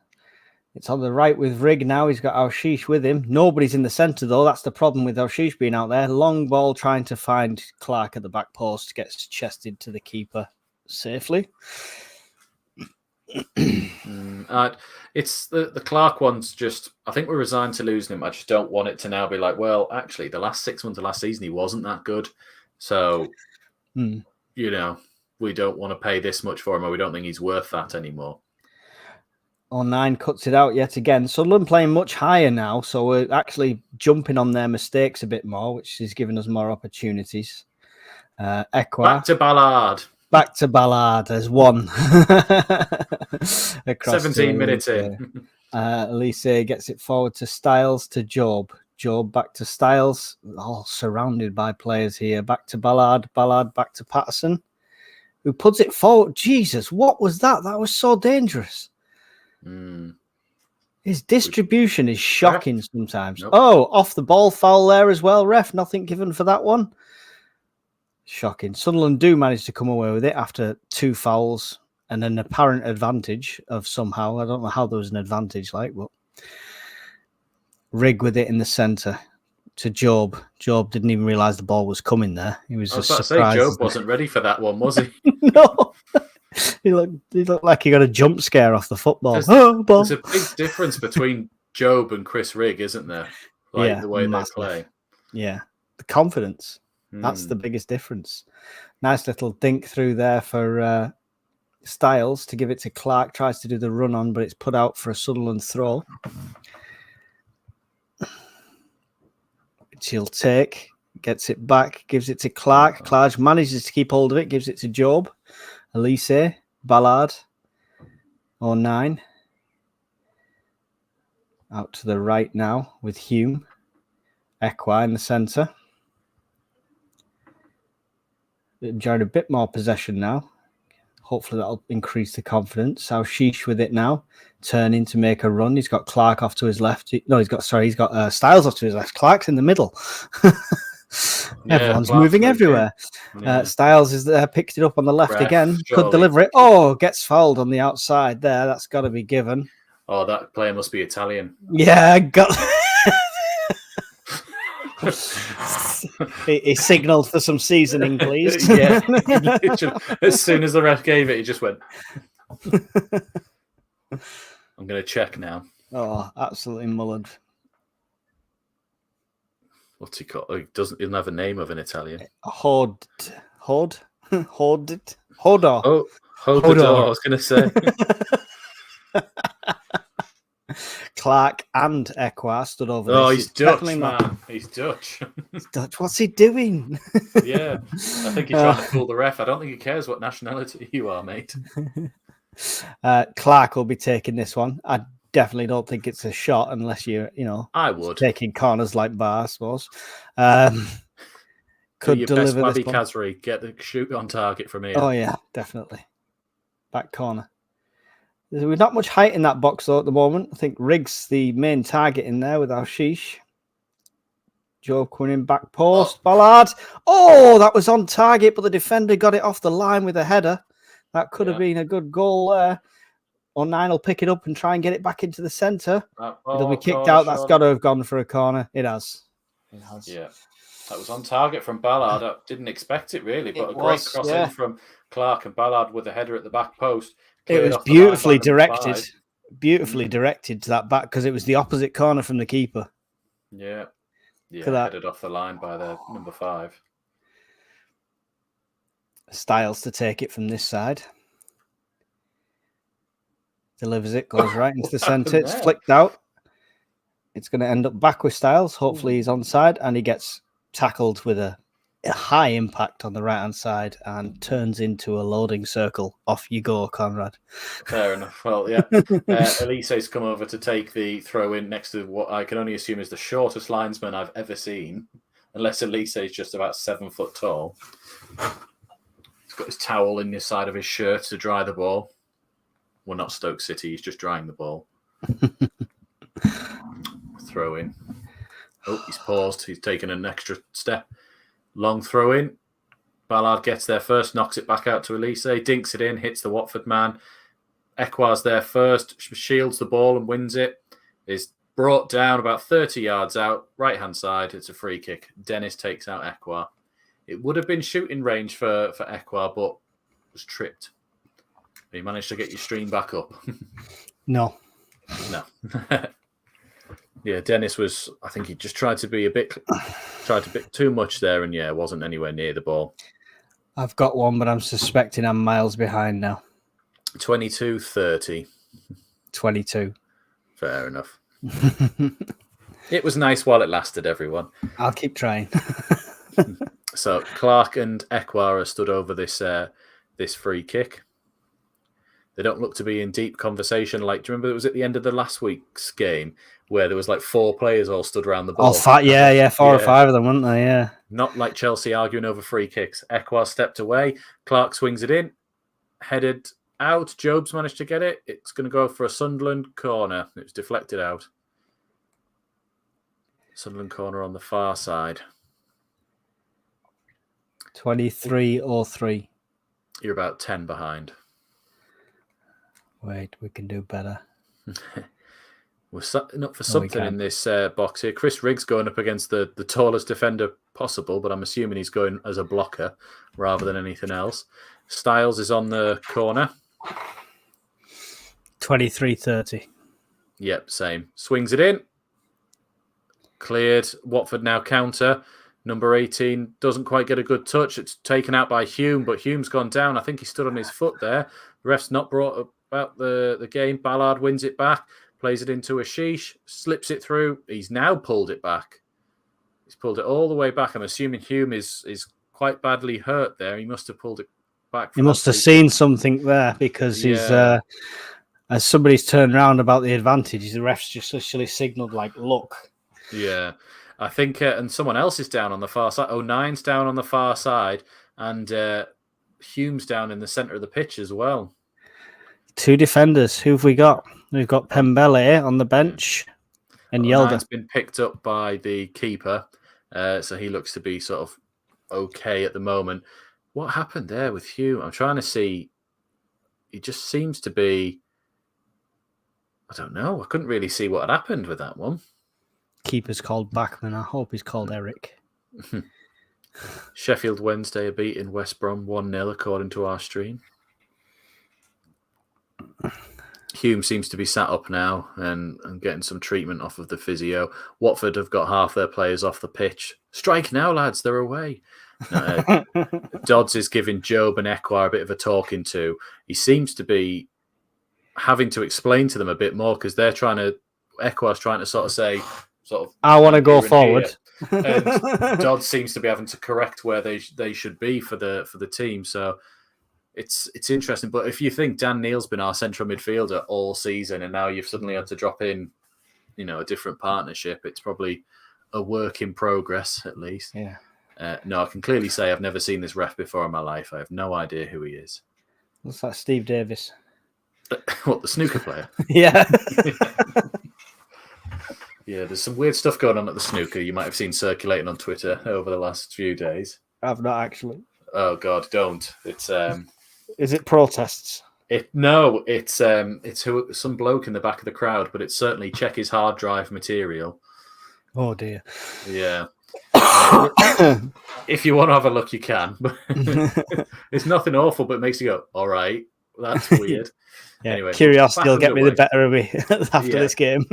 It's on the right with Rig now. He's got Al-Sheesh with him. Nobody's in the centre, though. That's the problem with Al-Sheesh being out there. Long ball trying to find Clark at the back post. Gets chested to the keeper safely. It's the Clark one's just, I think we're resigned to losing him. I just don't want it to now be like, well, actually, the last 6 months of last season, he wasn't that good. So, we don't want to pay this much for him, or we don't think he's worth that anymore. 09 cuts it out yet again. Sunderland playing much higher now, so we're actually jumping on their mistakes a bit more, which is giving us more opportunities. Ekwa. Back to Ballard. back to Ballard as one. 17 minutes in. Elise gets it forward to Styles to Job. Job back to Styles, all surrounded by players here. Back to Ballard. Ballard back to Patterson, who puts it forward. Jesus, what was that? That was so dangerous. His distribution is shocking sometimes. Nope. Oh, off the ball foul there as well. Ref, nothing given for that one. Shocking. Sunderland do manage to come away with it after 2 fouls and an apparent advantage of somehow. I don't know how there was an advantage but Rig with it in the centre to Job. Job didn't even realise the ball was coming there. He was just surprised. Job wasn't ready for that one, was he? No. He looked like he got a jump scare off the football. There's a big difference between Job and Chris Rigg, isn't there? The way they play. Yeah, the confidence. That's the biggest difference. Nice little dink through there for Styles to give it to Clark. Tries to do the run on, but it's put out for a Sunderland throw. Which he'll take. Gets it back. Gives it to Clark. Clark manages to keep hold of it. Gives it to Job. Elise. Ballard. 09. Out to the right now with Hume. Ekwa in the centre. Enjoying a bit more possession now. Hopefully that'll increase the confidence. Sheesh with it now. Turning to make a run. He's got Clark off to his left. He's got Styles off to his left. Clark's in the middle. Everyone's moving everywhere. Styles is there, picked it up on the left again. Could deliver it. Oh, gets fouled on the outside there. That's got to be given. Oh, that player must be Italian. Yeah, he signalled for some seasoning, please. Yeah. As soon as the ref gave it, he just went. I'm going to check now. Oh, absolutely mullered. What's he called? He doesn't have a name of an Italian. Hodor. Oh, Hodor. I was going to say. Clark and Ekwa stood over there. Oh, he's Dutch, man. He's Dutch. He's Dutch. What's he doing? Yeah. I think he's trying to fool the ref. I don't think he cares what nationality you are, mate. Clark will be taking this one. I definitely don't think it's a shot unless I would. Taking corners like Bar, I suppose. Could your deliver best this Wabby Kazri. Get the shoot on target from here. Oh, yeah, definitely. Back corner. There's not much height in that box, though, at the moment. I think Riggs the main target in there with Sheesh. Joe coming in back post. Ballard. Oh, that was on target, but the defender got it off the line with a header. That could have been a good goal there. 09 will pick it up and try and get it back into the centre. It'll be kicked out. That's got to have gone for a corner. It has. Yeah. That was on target from Ballard. I didn't expect it, really, but a great cross in from Clark, and Ballard with a header at the back post. It was beautifully directed. Beautifully directed to that back because it was the opposite corner from the keeper. Yeah. Headed off the line by the number 5. Styles to take it from this side. Delivers it, goes right into the centre. It's flicked out. It's going to end up back with Styles. Hopefully he's onside, and he gets tackled with a high impact on the right-hand side and turns into a loading circle. Off you go, Conrad. Fair enough. Well, yeah. Elise's come over to take the throw in next to what I can only assume is the shortest linesman I've ever seen, unless Elise is just about 7 foot tall. He's got his towel in the side of his shirt to dry the ball. Well, not Stoke City. He's just drying the ball. Throw in. Oh, he's paused. He's taken an extra step. Long throw in. Ballard gets there first, knocks it back out to Elise, dinks it in, hits the Watford man. Ekwa's there first, shields the ball and wins it. Is brought down about 30 yards out, right-hand side. It's a free kick. Dennis takes out Ekwa. It would have been shooting range for Ekwa, but was tripped. You managed to get your stream back up. No. Yeah, Dennis was, I think he just tried to be a bit too much there, and wasn't anywhere near the ball. I've got one, but I'm suspecting I'm miles behind now. 22-30. 22. Fair enough. It was nice while it lasted, everyone. I'll keep trying. So Clark and Ekwa are stood over this this free kick. They don't look to be in deep conversation. Like, do you remember it was at the end of the last week's game where there was like 4 players all stood around the ball? 4 or 5 of them, weren't they? Yeah. Not like Chelsea arguing over free kicks. Ekwar stepped away. Clark swings it in. Headed out. Job's managed to get it. It's going to go for a Sunderland corner. It was deflected out. Sunderland corner on the far side. 23-3. You're about 10 behind. Wait, we can do better. We're setting up for something in this box here. Chris Riggs going up against the tallest defender possible, but I'm assuming he's going as a blocker rather than anything else. Styles is on the corner. 23-30. Yep, same. Swings it in. Cleared. Watford now counter. Number 18 doesn't quite get a good touch. It's taken out by Hume, but Hume's gone down. I think he stood on his foot there. The ref's not brought up about the game. Ballard wins it back, plays it into Ashish, slips it through. He's now pulled it back. He's pulled it all the way back. I'm assuming Hume is quite badly hurt there. He must have pulled it back. He must have seen something there because he's as somebody's turned around about the advantage, the ref's just literally signalled like, look. Yeah. I think, and someone else is down on the far side. 09's down on the far side, and Hume's down in the centre of the pitch as well. 2 defenders. Who have we got? We've got Pembele on the bench and Yelda. Nine's been picked up by the keeper, so he looks to be sort of okay at the moment. What happened there with Hume? I'm trying to see. He just seems to be... I don't know. I couldn't really see what had happened with that one. Keeper's called Bachman. I hope he's called Eric. Sheffield Wednesday are beating West Brom 1-0 according to our stream. Hume seems to be sat up now and getting some treatment off of the physio. Watford have got half their players off the pitch. Strike now, lads. They're away. Dodds is giving Job and Ekwar a bit of a talking to. He seems to be having to explain to them a bit more because Ekwar's trying to sort of say... I want to go forward. And Dodds seems to be having to correct where they should be for the team. So it's interesting. But if you think Dan Neal's been our central midfielder all season and now you've suddenly had to drop in, a different partnership, it's probably a work in progress at least. Yeah. No, I can clearly say I've never seen this ref before in my life. I have no idea who he is. Looks like Steve Davis. What, the snooker player? Yeah. Yeah, there's some weird stuff going on at the snooker you might have seen circulating on Twitter over the last few days. I've not actually. Oh God, don't! It's Is it protests? It's some bloke in the back of the crowd, but it's certainly check his hard drive material. Oh dear. Yeah. If you want to have a look, you can. It's nothing awful, but it makes you go, all right, that's weird. Yeah, anyway, curiosity will get me the better of me after this game.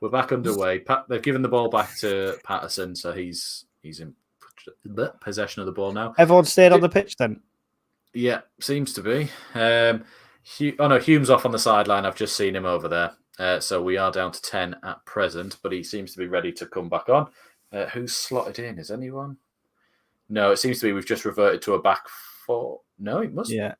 We're back underway. They've given the ball back to Patterson, so he's in possession of the ball now. Everyone stayed on the pitch then? Yeah, seems to be. Hume's off on the sideline. I've just seen him over there. So we are down to 10 at present, but he seems to be ready to come back on. Who's slotted in? Is anyone? No, it seems to be we've just reverted to a back 4. No, it must. Yeah.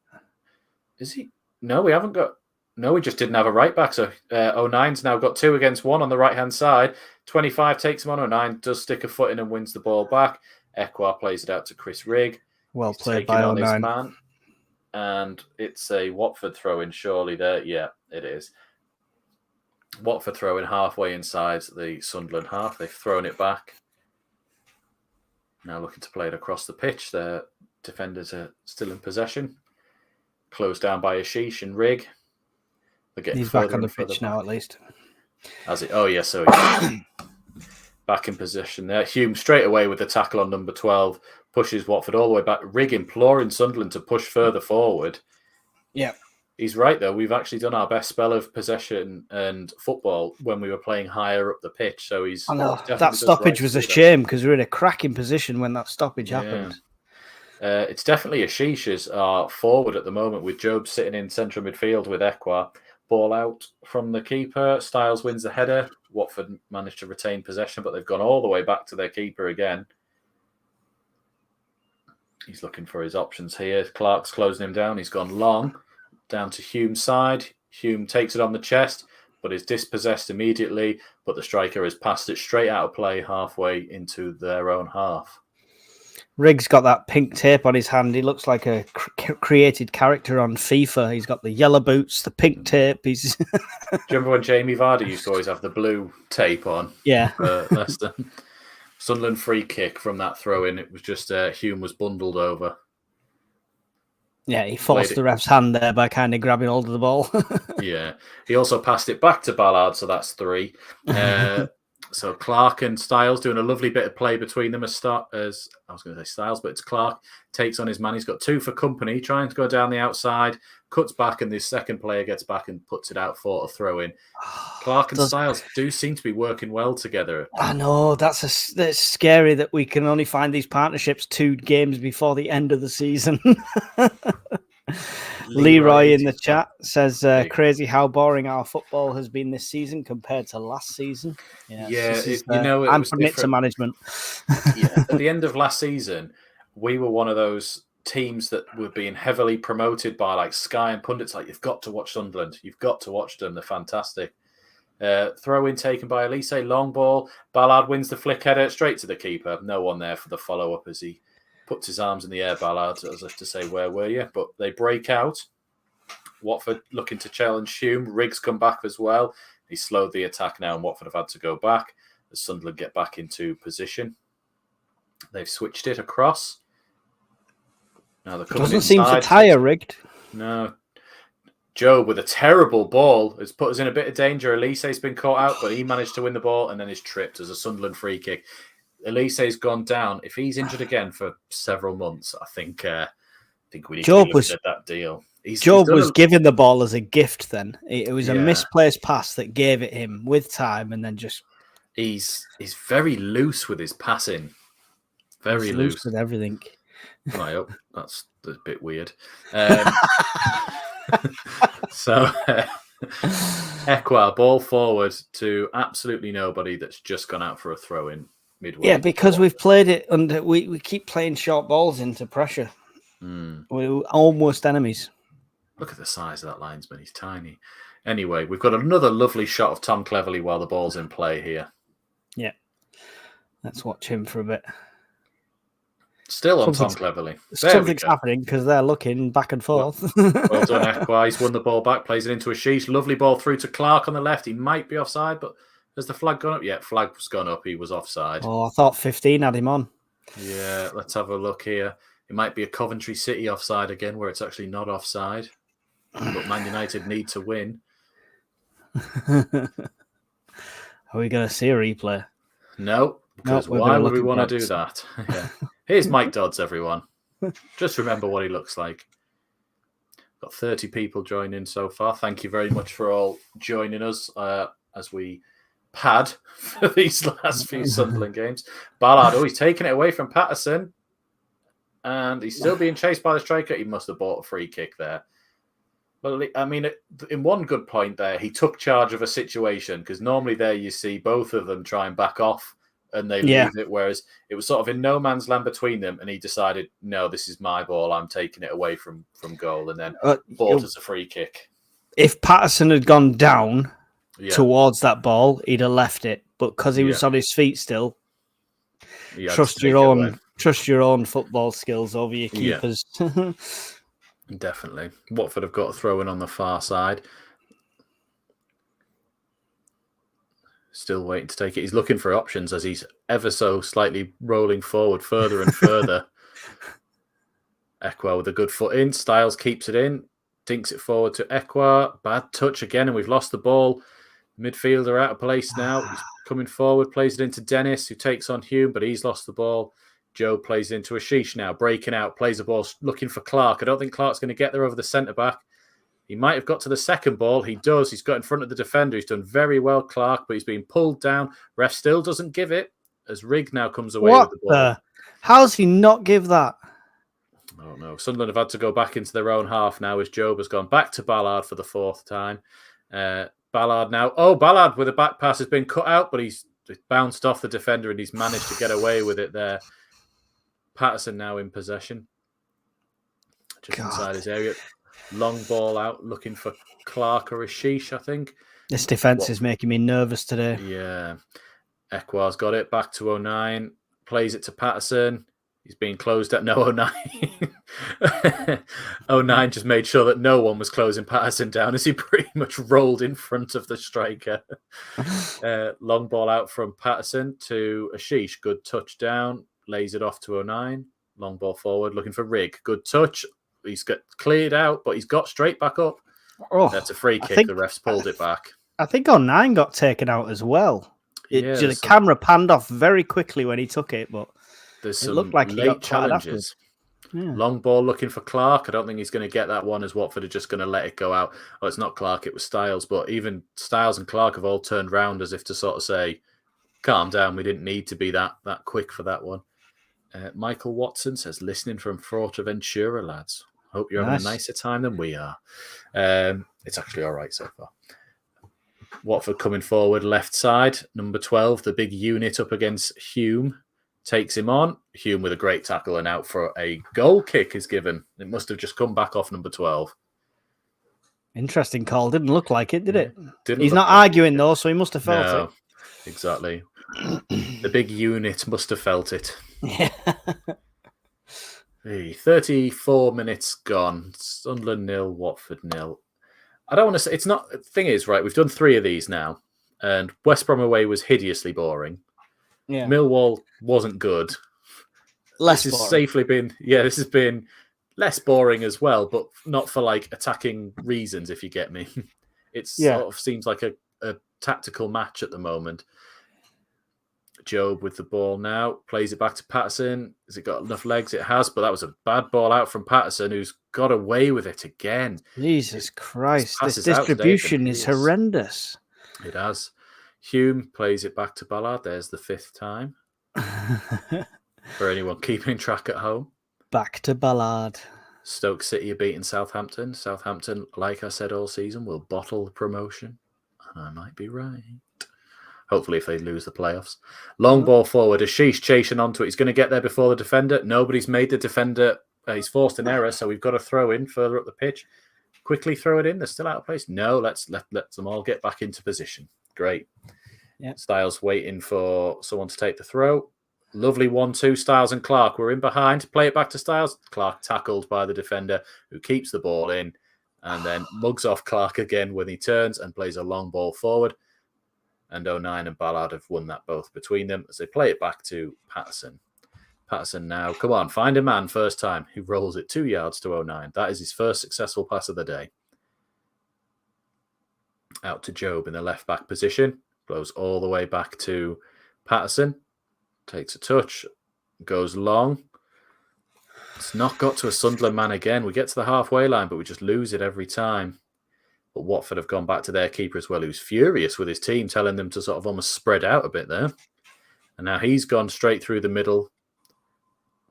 Is he? No, we haven't got... No, we just didn't have a right back. So 09's now got 2 against 1 on the right-hand side. 25 takes him on. 09 does stick a foot in and wins the ball back. Ekwar plays it out to Chris Rigg. Well played by 09. Man. And it's a Watford throw-in, surely there. Yeah, it is. Watford throw-in halfway inside the Sunderland half. They've thrown it back. Now looking to play it across the pitch. Their defenders are still in possession. Closed down by Ashish and Rigg. He's back on the pitch now, at least. Has it? Oh, yes. So he's back in position there. Hume straight away with the tackle on number 12. Pushes Watford all the way back. Rigg imploring Sunderland to push further forward. Yeah. He's right, though. We've actually done our best spell of possession and football when we were playing higher up the pitch. So he's... I know. That stoppage was a shame because we were in a cracking position when that stoppage happened. It's definitely Ashish is our forward at the moment with Job sitting in central midfield with Ekwar. Ball out from the keeper. Styles wins the header. Watford managed to retain possession, but they've gone all the way back to their keeper again. He's looking for his options here. Clark's closing him down. He's gone long, down to Hume's side. Hume takes it on the chest, but is dispossessed immediately. But the striker has passed it straight out of play halfway into their own half. Riggs got that pink tape on his hand. He looks like a created character on FIFA. He's got the yellow boots, the pink tape. Do you remember when Jamie Vardy used to always have the blue tape on? Yeah. Leicester. Sunderland free kick from that throw-in. It was just Hume was bundled over. Yeah, he forced the ref's hand there by kind of grabbing hold of the ball. Yeah. He also passed it back to Ballard, so that's 3. So Clark and Styles doing a lovely bit of play between them as I was going to say Styles, but it's Clark takes on his man. He's got 2 for company, trying to go down the outside, cuts back, and the second player gets back and puts it out for a throw in. Clark and Styles do seem to be working well together. I know that's scary that we can only find these partnerships 2 games before the end of the season. Leroy in the chat says, crazy how boring our football has been this season compared to last season. I'm commit to management. At the end of last season, we were one of those teams that were being heavily promoted by like Sky and pundits. Like, you've got to watch Sunderland. You've got to watch them. They're fantastic. Throw in taken by Elise, long ball. Ballard wins the flick header straight to the keeper. No one there for the follow-up as he puts his arms in the air, Ballard, as if to say, where were you? But they break out. Watford looking to challenge Hume. Riggs come back as well. He slowed the attack now, and Watford have had to go back as Sunderland get back into position. They've switched it across. Now they're coming doesn't seem to tire, rigged. No. Joe, with a terrible ball, has put us in a bit of danger. Elise's been caught out, but he managed to win the ball and then is tripped as a Sunderland free kick. Elise's gone down. If he's injured again for several months, I think we need to be looking at that deal. Job was given the ball as a gift then. It was a misplaced pass that gave it him with time, and then just... He's very loose with his passing. Very loose with everything. Right up. That's a bit weird. So, Ekwa, ball forward to absolutely nobody that's just gone out for a throw-in midway. Yeah, because we've played it under... We keep playing short balls into pressure. We're almost enemies. Look at the size of that linesman. He's tiny. Anyway, we've got another lovely shot of Tom Cleverley while the ball's in play here. Yeah. Let's watch him for a bit. Still on Tom Cleverley. Something's happening because they're looking back and forth. Well done, Ekwa. He's won the ball back, plays it into Ashish. Lovely ball through to Clark on the left. He might be offside, but has the flag gone up? Yeah, flag's gone up. He was offside. Oh, I thought 15 had him on. Yeah, let's have a look here. It might be a Coventry City offside again, where it's actually not offside. But Man United need to win. Are we going to see a replay? No, because why would we want to do that? Yeah. Here's Mike Dodds, everyone. Just remember what he looks like. Got 30 people joining so far. Thank you very much for all joining us as we pad for these last few Sunderland games. Ballard, he's taking it away from Patterson. And he's still being chased by the striker. He must have bought a free kick there. Well, I mean, in one good point there, he took charge of a situation, because normally there you see both of them try and back off and they leave it, whereas it was sort of in no man's land between them, and he decided, no, this is my ball, I'm taking it away from goal, and then bought as a free kick. If Patterson had gone down towards that ball, he'd have left it, but because he was on his feet still, trust your own football skills over your keepers. Yeah. Definitely. Watford have got a throw in on the far side. Still waiting to take it. He's looking for options as he's ever so slightly rolling forward further and further. Ekwa with a good foot in. Styles keeps it in. Dinks it forward to Ekwa. Bad touch again, and we've lost the ball. Midfielder out of place now. He's coming forward, plays it into Dennis, who takes on Hume, but he's lost the ball. Joe plays into Ashish now, breaking out, plays the ball, looking for Clark. I don't think Clark's going to get there over the centre-back. He might have got to the second ball. He does. He's got in front of the defender. He's done very well, Clark, but he's being pulled down. Ref still doesn't give it as Rigg now comes away with the ball. How's he not give that? I don't know. Sunderland have had to go back into their own half now as Job has gone back to Ballard for the 4th time. Ballard now. Oh, Ballard with a back pass has been cut out, but he's bounced off the defender and he's managed to get away with it there. Patterson now in possession. just inside his area. Long ball out, looking for Clark or Ashish, I think. This defence is making me nervous today. Yeah. Ekwar's got it. Back to 09. Plays it to Patterson. He's being closed at 09. 09 just made sure that no one was closing Patterson down as he pretty much rolled in front of the striker. Long ball out from Patterson to Ashish. Good touchdown. Lays it off to 09. Long ball forward, looking for Rig. Good touch. He's got cleared out, but he's got straight back up. Oh, that's a free kick. The refs pulled it back. I think 09 got taken out as well. The camera panned off very quickly when he took it, but there's it looked like he got challenges. Long ball looking for Clark. I don't think he's going to get that one, as Watford are just going to let it go out. Oh, it's not Clark, it was Styles. But even Styles and Clark have all turned round as if to sort of say, calm down, we didn't need to be that quick for that one. Michael Watson says, listening from Fuerteventura, lads. Hope you're having a nicer time than we are. It's actually all right so far. Watford coming forward, left side. Number 12, the big unit up against Hume. Takes him on. Hume with a great tackle and out for a goal kick is given. It must have just come back off number 12. Interesting call. Didn't look like it, did it? He's not arguing though, so he must have felt it. Exactly. The big unit must have felt it. Yeah. 34 minutes gone. Sunderland 0, Watford 0. I don't want to say it's not. The thing is, right, we've done 3 of these now, and West Brom away was hideously boring. Yeah. Millwall wasn't good. This has been less boring as well, but not for like attacking reasons, if you get me. It sort of seems like a tactical match at the moment. Job with the ball now, plays it back to Patterson. Has it got enough legs? It has, but that was a bad ball out from Patterson, who's got away with it again. Jesus Christ, this distribution is horrendous. It has. Hume plays it back to Ballard. There's the 5th time. For anyone keeping track at home. Back to Ballard. Stoke City are beating Southampton. Southampton, like I said all season, will bottle the promotion. And I might be right. Hopefully if they lose the playoffs. Long ball forward. Ashish chasing onto it. He's going to get there before the defender. Nobody's made the defender. He's forced an error, so we've got to throw in further up the pitch. Quickly throw it in. They're still out of place. No, let's let them all get back into position. Great. Yeah. Styles waiting for someone to take the throw. Lovely 1-2. Styles and Clark. We're in behind. Play it back to Styles. Clark tackled by the defender who keeps the ball in and then mugs off Clark again when he turns and plays a long ball forward. And 09 and Ballard have won that both between them as they play it back to Patterson. Patterson now, come on, find a man first time. He rolls it 2 yards to 09. That is his first successful pass of the day. Out to Job in the left back position. Blows all the way back to Patterson. Takes a touch. Goes long. It's not got to a Sunderland man again. We get to the halfway line, but we just lose it every time. But Watford have gone back to their keeper as well, who's furious with his team, telling them to sort of almost spread out a bit there. And now he's gone straight through the middle.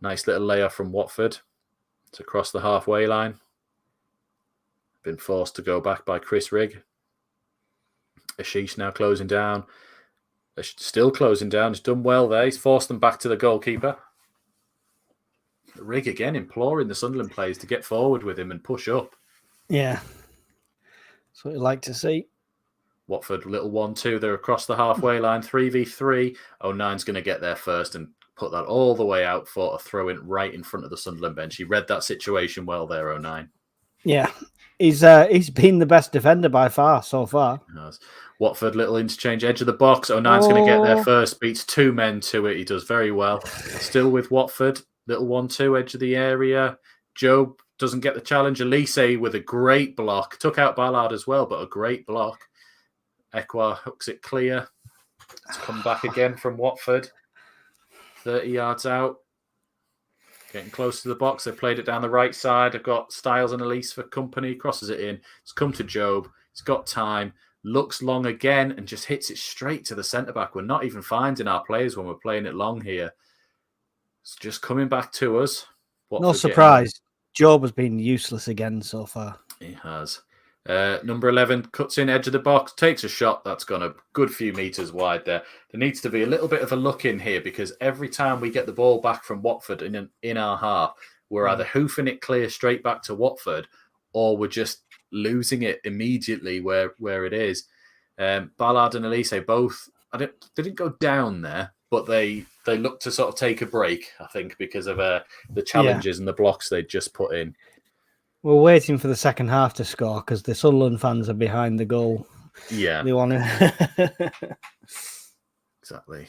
Nice little layer from Watford. It's across the halfway line. Been forced to go back by Chris Rigg. Ashish now closing down. Still closing down. He's done well there. He's forced them back to the goalkeeper. Rigg again imploring the Sunderland players to get forward with him and push up. Yeah. That's what you'd like to see. Watford, little 1-2. They're across the halfway line. 3v3. 09's going to get there first and put that all the way out for a throw-in right in front of the Sunderland bench. He read that situation well there, 09. Yeah. He's been the best defender by far so far. Yes. Watford, little interchange, edge of the box. 09's going to get there first. Beats 2 men to it. He does very well. Still with Watford. Little 1-2, edge of the area. Job doesn't get the challenge. Elise with a great block. Took out Ballard as well, but a great block. Ekwar hooks it clear. It's come back again from Watford. 30 yards out. Getting close to the box. They played it down the right side. I've got Styles and Elise for company. Crosses it in. It's come to Job. He's got time. Looks long again and just hits it straight to the centre-back. We're not even finding our players when we're playing it long here. It's just coming back to us. No surprise. Job has been useless again so far. He has. Number 11 cuts in, edge of the box, takes a shot. That's gone a good few metres wide there. There needs to be a little bit of a look in here because every time we get the ball back from Watford in our half, were either hoofing it clear straight back to Watford, or were just losing it immediately where it is. Ballard and Elise both, they didn't go down there, but they looked to sort of take a break, I think, because of the challenges and the blocks they'd just put in. We're waiting for the second half to score because the Sunderland fans are behind the goal. Yeah. They want to... Exactly.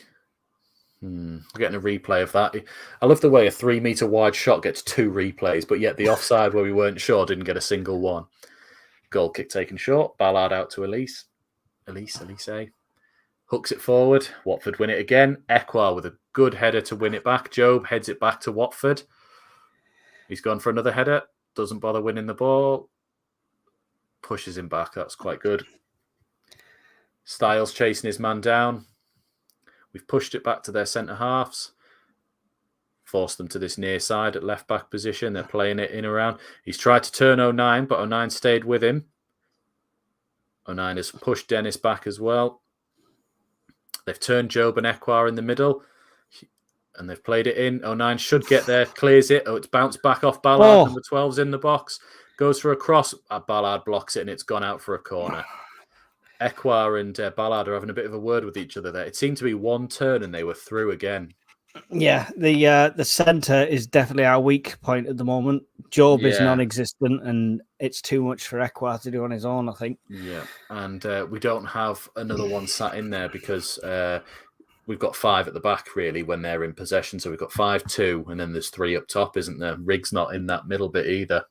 We're getting a replay of that. I love the way a 3-meter wide shot gets 2 replays, but yet the offside where we weren't sure didn't get a single one. Goal kick taken short. Ballard out to Elise. Elise hooks it forward. Watford win it again. Ekwar with a good header to win it back. Job heads it back to Watford. He's gone for another header. Doesn't bother winning the ball. Pushes him back. That's quite good. Styles chasing his man down. We've pushed it back to their centre halves. Forced them to this near side at left back position. They're playing it in around. He's tried to turn 09, but 09 stayed with him. 09 has pushed Dennis back as well. They've turned Job and Ekwar in the middle. And they've played it in. 09 should get there. Clears it. Oh, it's bounced back off Ballard. Number 12's in the box. Goes for a cross. Ballard blocks it and it's gone out for a corner. Ekwar and Ballard are having a bit of a word with each other there. It seemed to be one turn and they were through again. Yeah, the centre is definitely our weak point at the moment. Job is non-existent and it's too much for Ekwar to do on his own, I think. Yeah, and we don't have another one sat in there because we've got 5 at the back, really, when they're in possession. So we've got 5-2, and then there's 3 up top, isn't there? Riggs not in that middle bit either.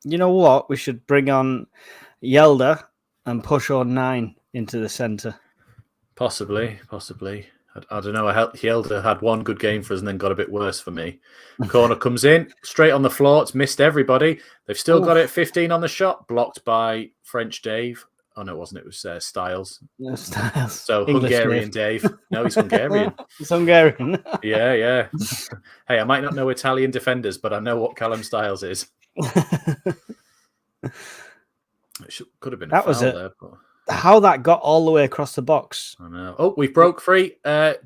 You know what? We should bring on Yelda and push 09 into the centre. Possibly. I don't know. Yelda had one good game for us and then got a bit worse for me. Corner comes in, straight on the floor. It's missed everybody. They've still got it 15 on the shot, blocked by French Dave. Oh, no, it wasn't. It was Styles. No, Styles. So English Hungarian Dave. No, he's Hungarian. He's Hungarian. Yeah. Hey, I might not know Italian defenders, but I know what Callum Styles is. Could have been a foul there. But... How that got all the way across the box. I know. Oh, we broke free.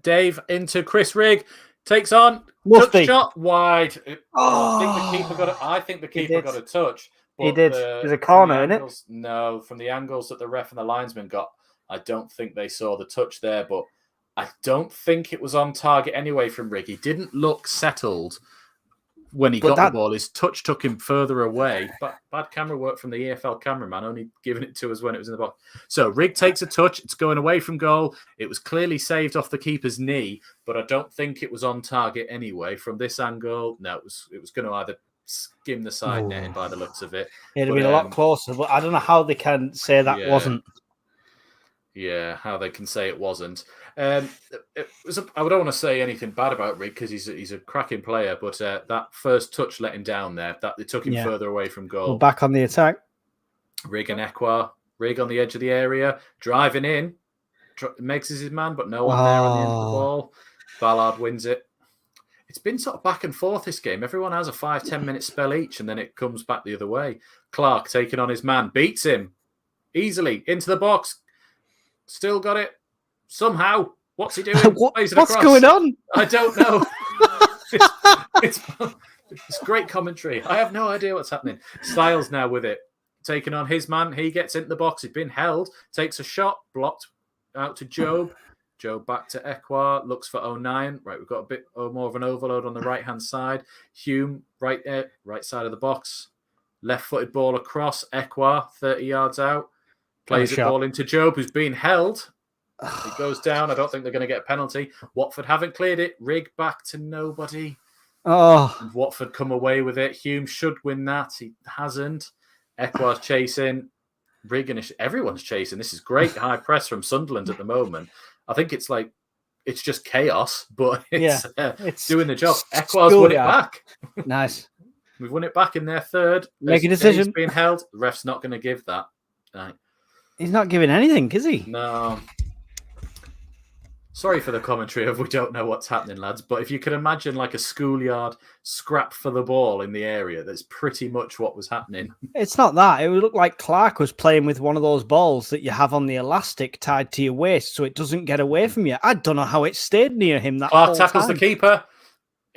Dave into Chris Rigg. Takes on. Shot wide. I think the keeper got a touch. He did. There's a corner in it. No, from the angles that the ref and the linesman got, I don't think they saw the touch there, but I don't think it was on target anyway from Rigg. He didn't look settled when he got the ball. His touch took him further away. But bad camera work from the EFL cameraman, only giving it to us when it was in the box. So Rigg takes a touch. It's going away from goal. It was clearly saved off the keeper's knee, but I don't think it was on target anyway. From this angle, no, it was going to either skim the side netting by the looks of it. It'd have been a lot closer, but I don't know how they can say that wasn't. Yeah, how they can say it wasn't. I don't want to say anything bad about Rigg because he's a cracking player, but that first touch let him down there. That it took him further away from goal. We're back on the attack. Rigg and Ekwar. Rigg on the edge of the area, driving in. Meggs is his man, but no one there on the end of the ball. Ballard wins it. It's been sort of back and forth this game. Everyone has a 5-10 minute spell each, and then it comes back the other way. Clark taking on his man, beats him easily into the box. Still got it. Somehow. What's he doing? What's going on? I don't know. it's great commentary. I have no idea what's happening. Styles now with it. Taking on his man. He gets into the box. He's been held. Takes a shot. Blocked out to Job. Job back to Ekwar. Looks for 09. Right, we've got a bit more of an overload on the right-hand side. Hume, right side of the box. Left-footed ball across. Ekwar, 30 yards out. Plays the ball into Job, who's been held. It goes down. I don't think they're going to get a penalty. Watford haven't cleared it. Rigg back to nobody. And Watford come away with it. Hume should win that. He hasn't. Ekwar's chasing. Rigg and everyone's chasing. This is great high press from Sunderland at the moment. I think it's just chaos, but it's doing the job. Ekwar's won it back. Nice. We've won it back in their third. Make a decision. Being held. The ref's not going to give that. Right. He's not giving anything, is he? No. Sorry for the commentary of we don't know what's happening, lads, but if you can imagine like a schoolyard scrap for the ball in the area, that's pretty much what was happening. It's not that. It would look like Clark was playing with one of those balls that you have on the elastic tied to your waist so it doesn't get away from you. I don't know how it stayed near him that Clark whole tackles time. the keeper.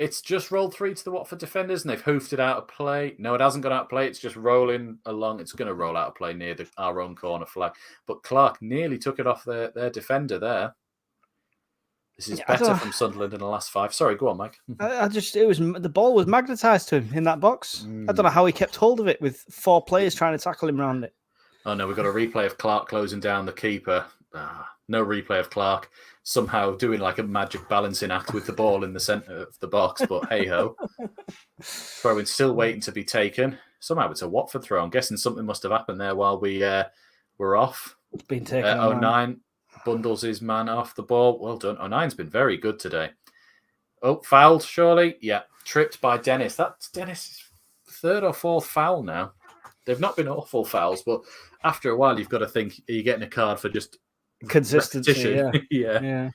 It's just rolled free to the Watford defenders, and they've hoofed it out of play. No, it hasn't gone out of play. It's just rolling along. It's going to roll out of play near our own corner flag. But Clark nearly took it off their defender there. This is better from Sunderland in the last 5. Sorry, go on, Mike. The ball was magnetised to him in that box. I don't know how he kept hold of it with 4 players trying to tackle him around it. Oh no, we've got a replay of Clark closing down the keeper. No replay of Clark somehow doing like a magic balancing act with the ball in the centre of the box. But hey ho, throw-in still waiting to be taken. Somehow it's a Watford throw. I'm guessing something must have happened there while we were off. It's been taken. 09 bundles his man off the ball. Well done. 09's been very good today. Oh, fouled, surely? Yeah, tripped by Dennis. That's Dennis' 3rd or 4th foul now. They've not been awful fouls, but after a while, you've got to think, are you getting a card for just consistency? Yeah.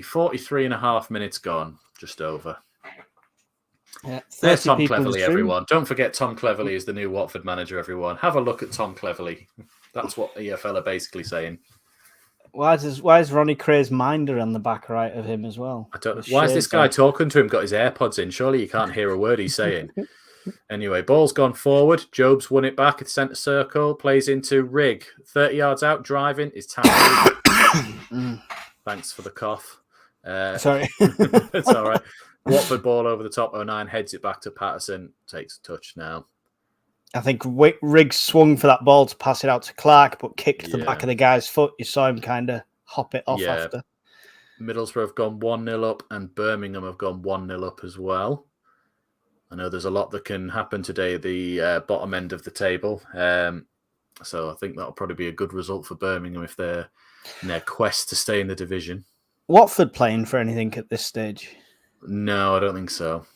43 and a half minutes gone, just over. Yeah, there's Tom Cleverley, everyone. Don't forget Tom Cleverley is the new Watford manager, everyone. Have a look at Tom Cleverley. That's what EFL are basically saying. Why is Ronnie Cray's minder on the back right of him as well? I don't know. Why is this guy talking to him, got his AirPods in? Surely you can't hear a word he's saying. Anyway, ball's gone forward. Job's won it back at centre circle. Plays into Rig. 30 yards out, driving. Is tackled. Thanks for the cough. Sorry. It's all right. Watford ball over the top. 09 heads it back to Patterson. Takes a touch now. I think Riggs swung for that ball to pass it out to Clark, but kicked the back of the guy's foot. You saw him kind of hop it off after. Middlesbrough have gone 1-0 up and Birmingham have gone 1-0 up as well. I know there's a lot that can happen today at the bottom end of the table. So I think that'll probably be a good result for Birmingham if they're in their quest to stay in the division. Watford playing for anything at this stage? No, I don't think so.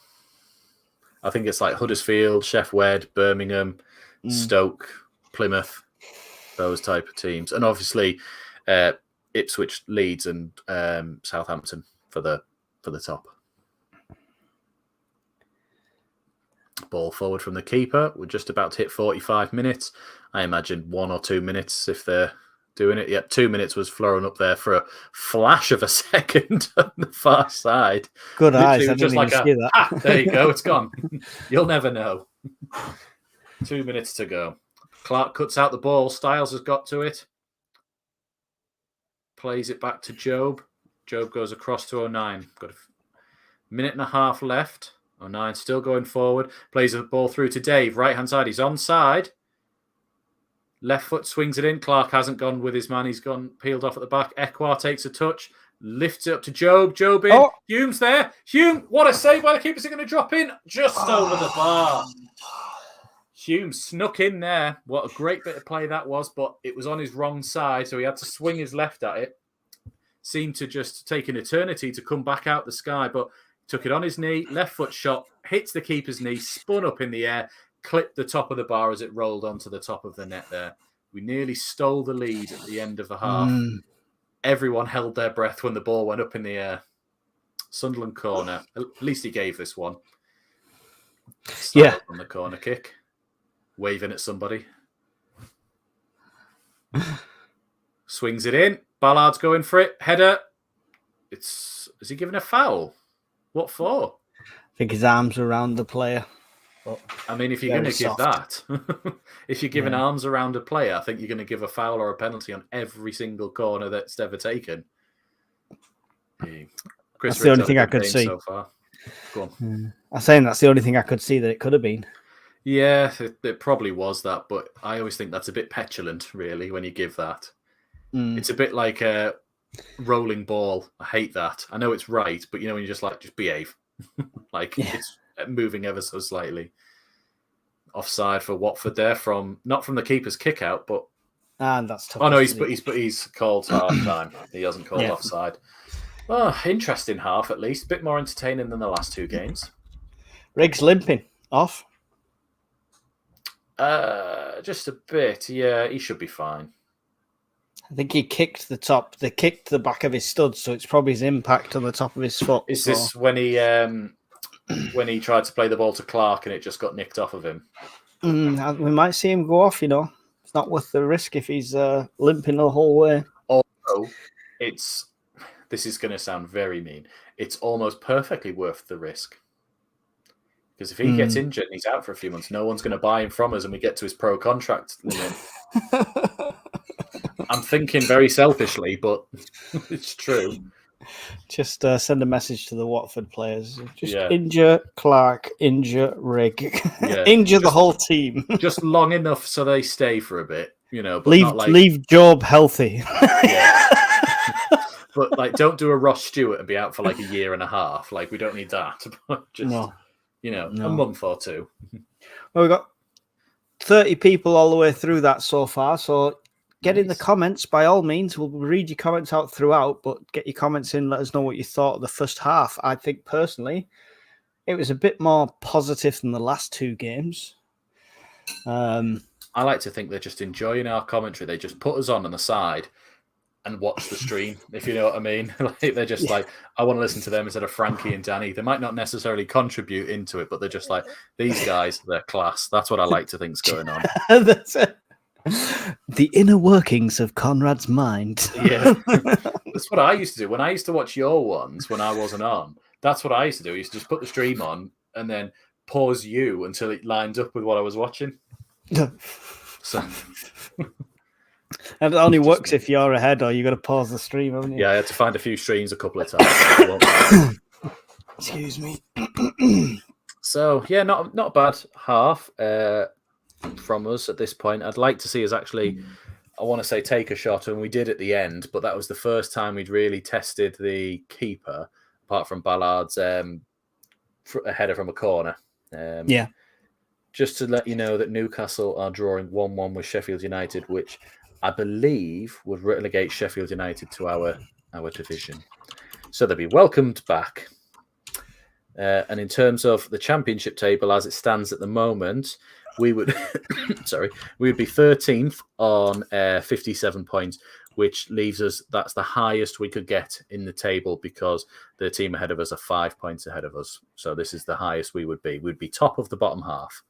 I think it's like Huddersfield, Sheff Wed, Birmingham, Stoke, Plymouth, those type of teams. And obviously Ipswich, Leeds and Southampton for the top. Ball forward from the keeper. We're just about to hit 45 minutes. I imagine 1 or 2 minutes if they're doing it. Yeah, 2 minutes was thrown up there for a flash of a second on the far side. Good eyes. I didn't even see that. There you go. It's gone. You'll never know. 2 minutes to go. Clark cuts out the ball. Styles has got to it. Plays it back to Job. Job goes across to 09. Got a minute and a half left. 09 still going forward. Plays the ball through to Dave. Right-hand side. He's onside. Left foot swings it in. Clark hasn't gone with his man. He's gone peeled off at the back. Ekwar takes a touch. Lifts it up to Job. Job in. Oh. Hume's there. Hume, what a save by the keeper. Is he going to drop in? Just over the bar. Hume snuck in there. What a great bit of play that was, but it was on his wrong side, so he had to swing his left at it. Seemed to just take an eternity to come back out the sky, but took it on his knee, left foot shot, hits the keeper's knee, spun up in the air, clipped the top of the bar as it rolled onto the top of the net there. We nearly stole the lead at the end of the half. Everyone held their breath when the ball went up in the air. Sunderland corner. At least he gave this one. On the corner kick. Waving at somebody. Swings it in. Ballard's going for it. Header. Is he giving a foul? What for? I think his arms are around the player. I mean, if you're going to give that, if you're giving arms around a player, I think you're going to give a foul or a penalty on every single corner that's ever taken. That's the only thing I could see so far. Go on. I'm saying that's the only thing I could see that it could have been. Yeah, it probably was that, but I always think that's a bit petulant, really, when you give that. It's a bit like a rolling ball. I hate that. I know it's right, but when you just behave. It's moving ever so slightly. Offside for Watford there not from the keeper's kick out, but that's tough. Oh no, he's called half time. He hasn't called offside. Oh, interesting half at least. A bit more entertaining than the last 2 games. Riggs limping off. Just a bit. Yeah, he should be fine. I think he kicked They kicked the back of his stud, so it's probably his impact on the top of his foot. Is this when he tried to play the ball to Clark and it just got nicked off of him? We might see him go off, It's not worth the risk if he's limping the whole way. Also, it's this is going to sound very mean. It's almost perfectly worth the risk. Because if he gets injured and he's out for a few months, no one's going to buy him from us and we get to his pro contract limit. I'm thinking very selfishly, but it's true. Just send a message to the Watford players. Just injure Clark, injure Rig, injure the whole team. Just long enough so they stay for a bit, But leave Job healthy. But don't do a Ross Stewart and be out for a year and a half. We don't need that. Just a month or two. Well, we've got 30 people all the way through that so far. So get in the comments by all means. We'll read your comments out throughout, but get your comments in. Let us know what you thought of the first half. I think personally, it was a bit more positive than the last two games. I like to think they're just enjoying our commentary. They just put us on the side and watch the stream, if you know what I mean. They're just I want to listen to them instead of Frankie and Danny. They might not necessarily contribute into it, but they're just these guys, they're class. That's what I like to think's going on. That's it. The inner workings of Conrad's mind. Yeah. That's what I used to do. When I used to watch your ones when I wasn't on, that's what I used to do. I used to just put the stream on and then pause you until it lined up with what I was watching. So... And it only works if you're ahead or you got to pause the stream, haven't you? Yeah, I had to find a few streams a couple of times. Excuse me. So, yeah, not a bad half from us at this point. I'd like to see us actually, I want to say, take a shot, and we did at the end, but that was the first time we'd really tested the keeper, apart from Ballard's a header from a corner. Just to let you know that Newcastle are drawing 1-1 with Sheffield United, which I believe would relegate Sheffield United to our division. So they'll be welcomed back. And in terms of the championship table as it stands at the moment, we would we would be 13th on 57 points, which leaves us, that's the highest we could get in the table because the team ahead of us are 5 points ahead of us. So this is the highest we would be. We'd be top of the bottom half.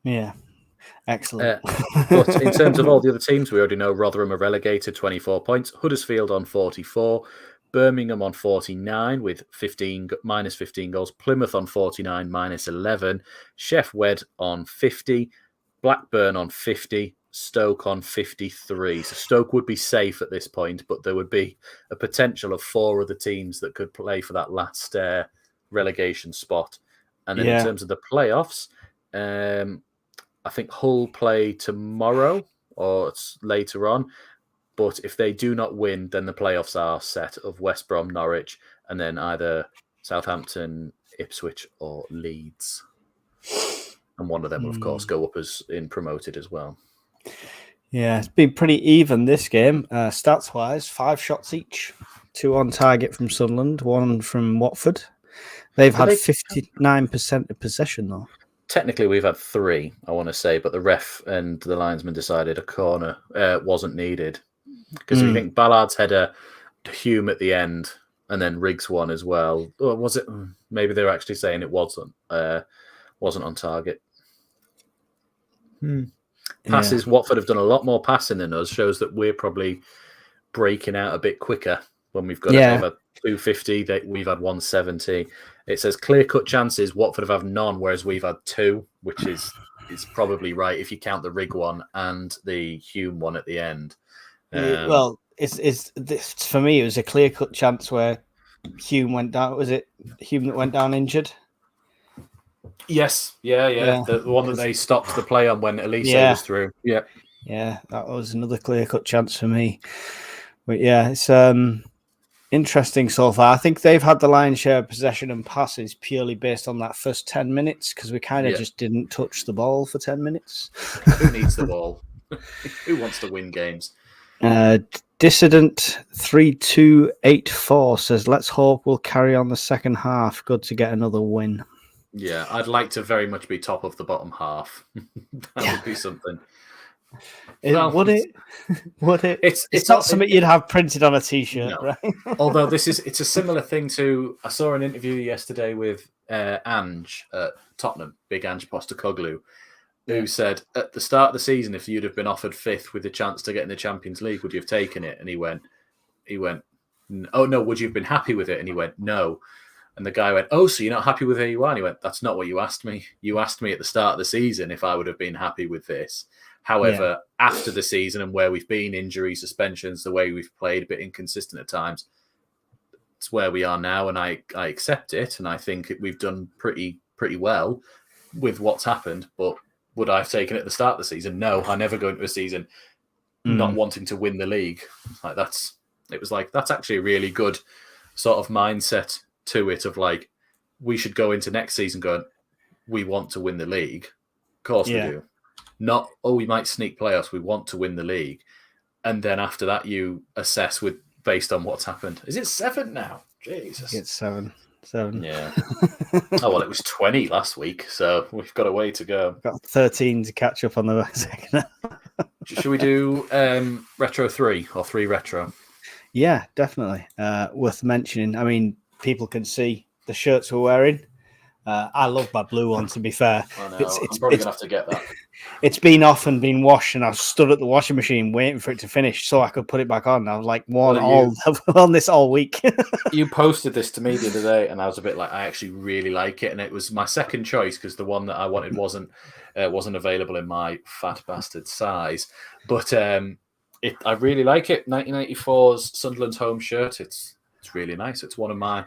Yeah. Excellent. But in terms of all the other teams, we already know Rotherham are relegated, 24 points. Huddersfield on 44. Birmingham on 49 with minus 15 goals. Plymouth on 49, minus 11. Sheff Wed on 50. Blackburn on 50. Stoke on 53. So Stoke would be safe at this point, but there would be a potential of 4 other teams that could play for that last relegation spot. And then in terms of the playoffs, I think Hull play tomorrow or it's later on. But if they do not win, then the playoffs are set of West Brom, Norwich, and then either Southampton, Ipswich, or Leeds. And one of them will, of course, go up as in promoted as well. Yeah, it's been pretty even this game. Stats-wise, 5 shots each. 2 on target from Sunderland, 1 from Watford. They've had 59% of possession, though. Technically, we've had 3, I want to say, but the ref and the linesman decided a corner wasn't needed. Because we think Ballard's header to Hume at the end, and then Riggs one as well. Or was it? Maybe they were actually saying it wasn't on target. Passes, Watford have done a lot more passing than us, shows that we're probably breaking out a bit quicker when we've got over 250, we've had 170. It says clear-cut chances, Watford have none, whereas we've had 2, which is probably right if you count the Rig one and the Hume one at the end. Well, it's for me, it was a clear-cut chance where Hume went down. Was it Hume that went down injured? Yes, yeah. The one that they stopped the play on when Elise was through. Yeah, that was another clear-cut chance for me. But yeah, it's interesting so far. I think they've had the lion's share of possession and passes purely based on that first 10 minutes because we kind of just didn't touch the ball for 10 minutes. Who needs the ball? Who wants to win games? Dissident 3284 says, let's hope we'll carry on the second half. Good to get another win. Yeah, I'd like to very much be top of the bottom half. That would be something. Would it? It's not something you'd have printed on a t-shirt, right? Although it's a similar thing to, I saw an interview yesterday with Ange at Tottenham, big Ange Postecoglou, who said at the start of the season, if you'd have been offered 5th with the chance to get in the Champions League, would you have taken it? And he went, oh, no, would you have been happy with it? And he went, no. And the guy went, oh, so you're not happy with who you are? And he went, that's not what you asked me. You asked me at the start of the season if I would have been happy with this. However, after the season and where we've been, injuries, suspensions, the way we've played, a bit inconsistent at times, it's where we are now, and I accept it, and I think we've done pretty well with what's happened. But would I have taken it at the start of the season? No, I never go into a season not wanting to win the league. That's actually a really good sort of mindset to it, of like, we should go into next season going, we want to win the league. Of course we do. Not, oh, we might sneak playoffs. We want to win the league. And then after that, you assess based on what's happened. Is it 7 now? Jesus. It's 7. Yeah. Oh, well, it was 20 last week, so we've got a way to go. We've got 13 to catch up on the second. Should we do Retro 3 or 3 Retro? Yeah, definitely. Worth mentioning. I mean, people can see the shirts we're wearing. I love my blue one, to be fair. I know. I'm probably going to have to get that. It's been off and been washed, and I've stood at the washing machine waiting for it to finish so I could put it back on. I was like, I've on this all week. You posted this to me the other day, and I was a bit like, I actually really like it. And it was my second choice because the one that I wanted wasn't available in my fat bastard size. But I really like it. 1994's Sunderland's home shirt. It's really nice. It's one of my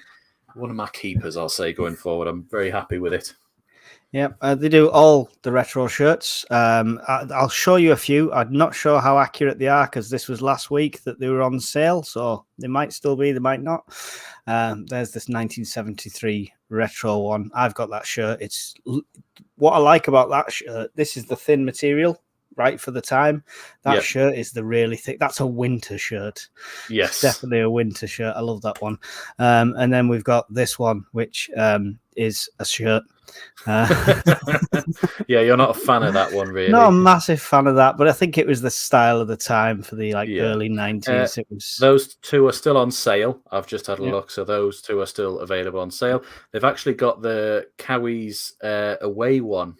keepers, I'll say, going forward. I'm very happy with it. Yeah, they do all the retro shirts. I'll show you a few. I'm not sure how accurate they are because this was last week that they were on sale, so they might still be, they might not. There's this 1973 retro one. I've got that shirt. It's what I like about that shirt. This is the thin material, right, for the time. That shirt is the really thick. That's a winter shirt. Yes, it's definitely a winter shirt. I love that one. And then we've got this one, which is a shirt. Yeah, you're not a fan of that one, really. Not a massive fan of that, but I think it was the style of the time for the early 90s. It was. Those two are still on sale. I've just had a look, so those two are still available on sale. They've actually got the Cowies away one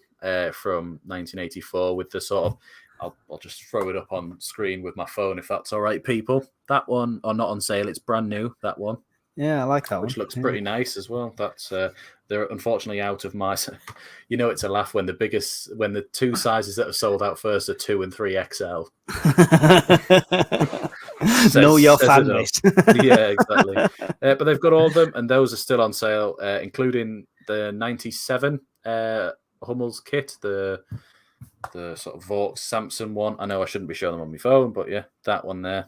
from 1984 with the sort of, I'll just throw it up on screen with my phone if that's all right, people. That one are not on sale. It's brand new, that one. Yeah, I like that which one. looks pretty nice as well. That's they're unfortunately out of my. You know, it's a laugh when the two sizes that are sold out first are 2 and 3 XL. Know your fan base. Yeah, exactly. But they've got all of them, and those are still on sale, including the '97 Hummels kit, the sort of Vaux Samson one. I know I shouldn't be showing them on my phone, but yeah, that one there.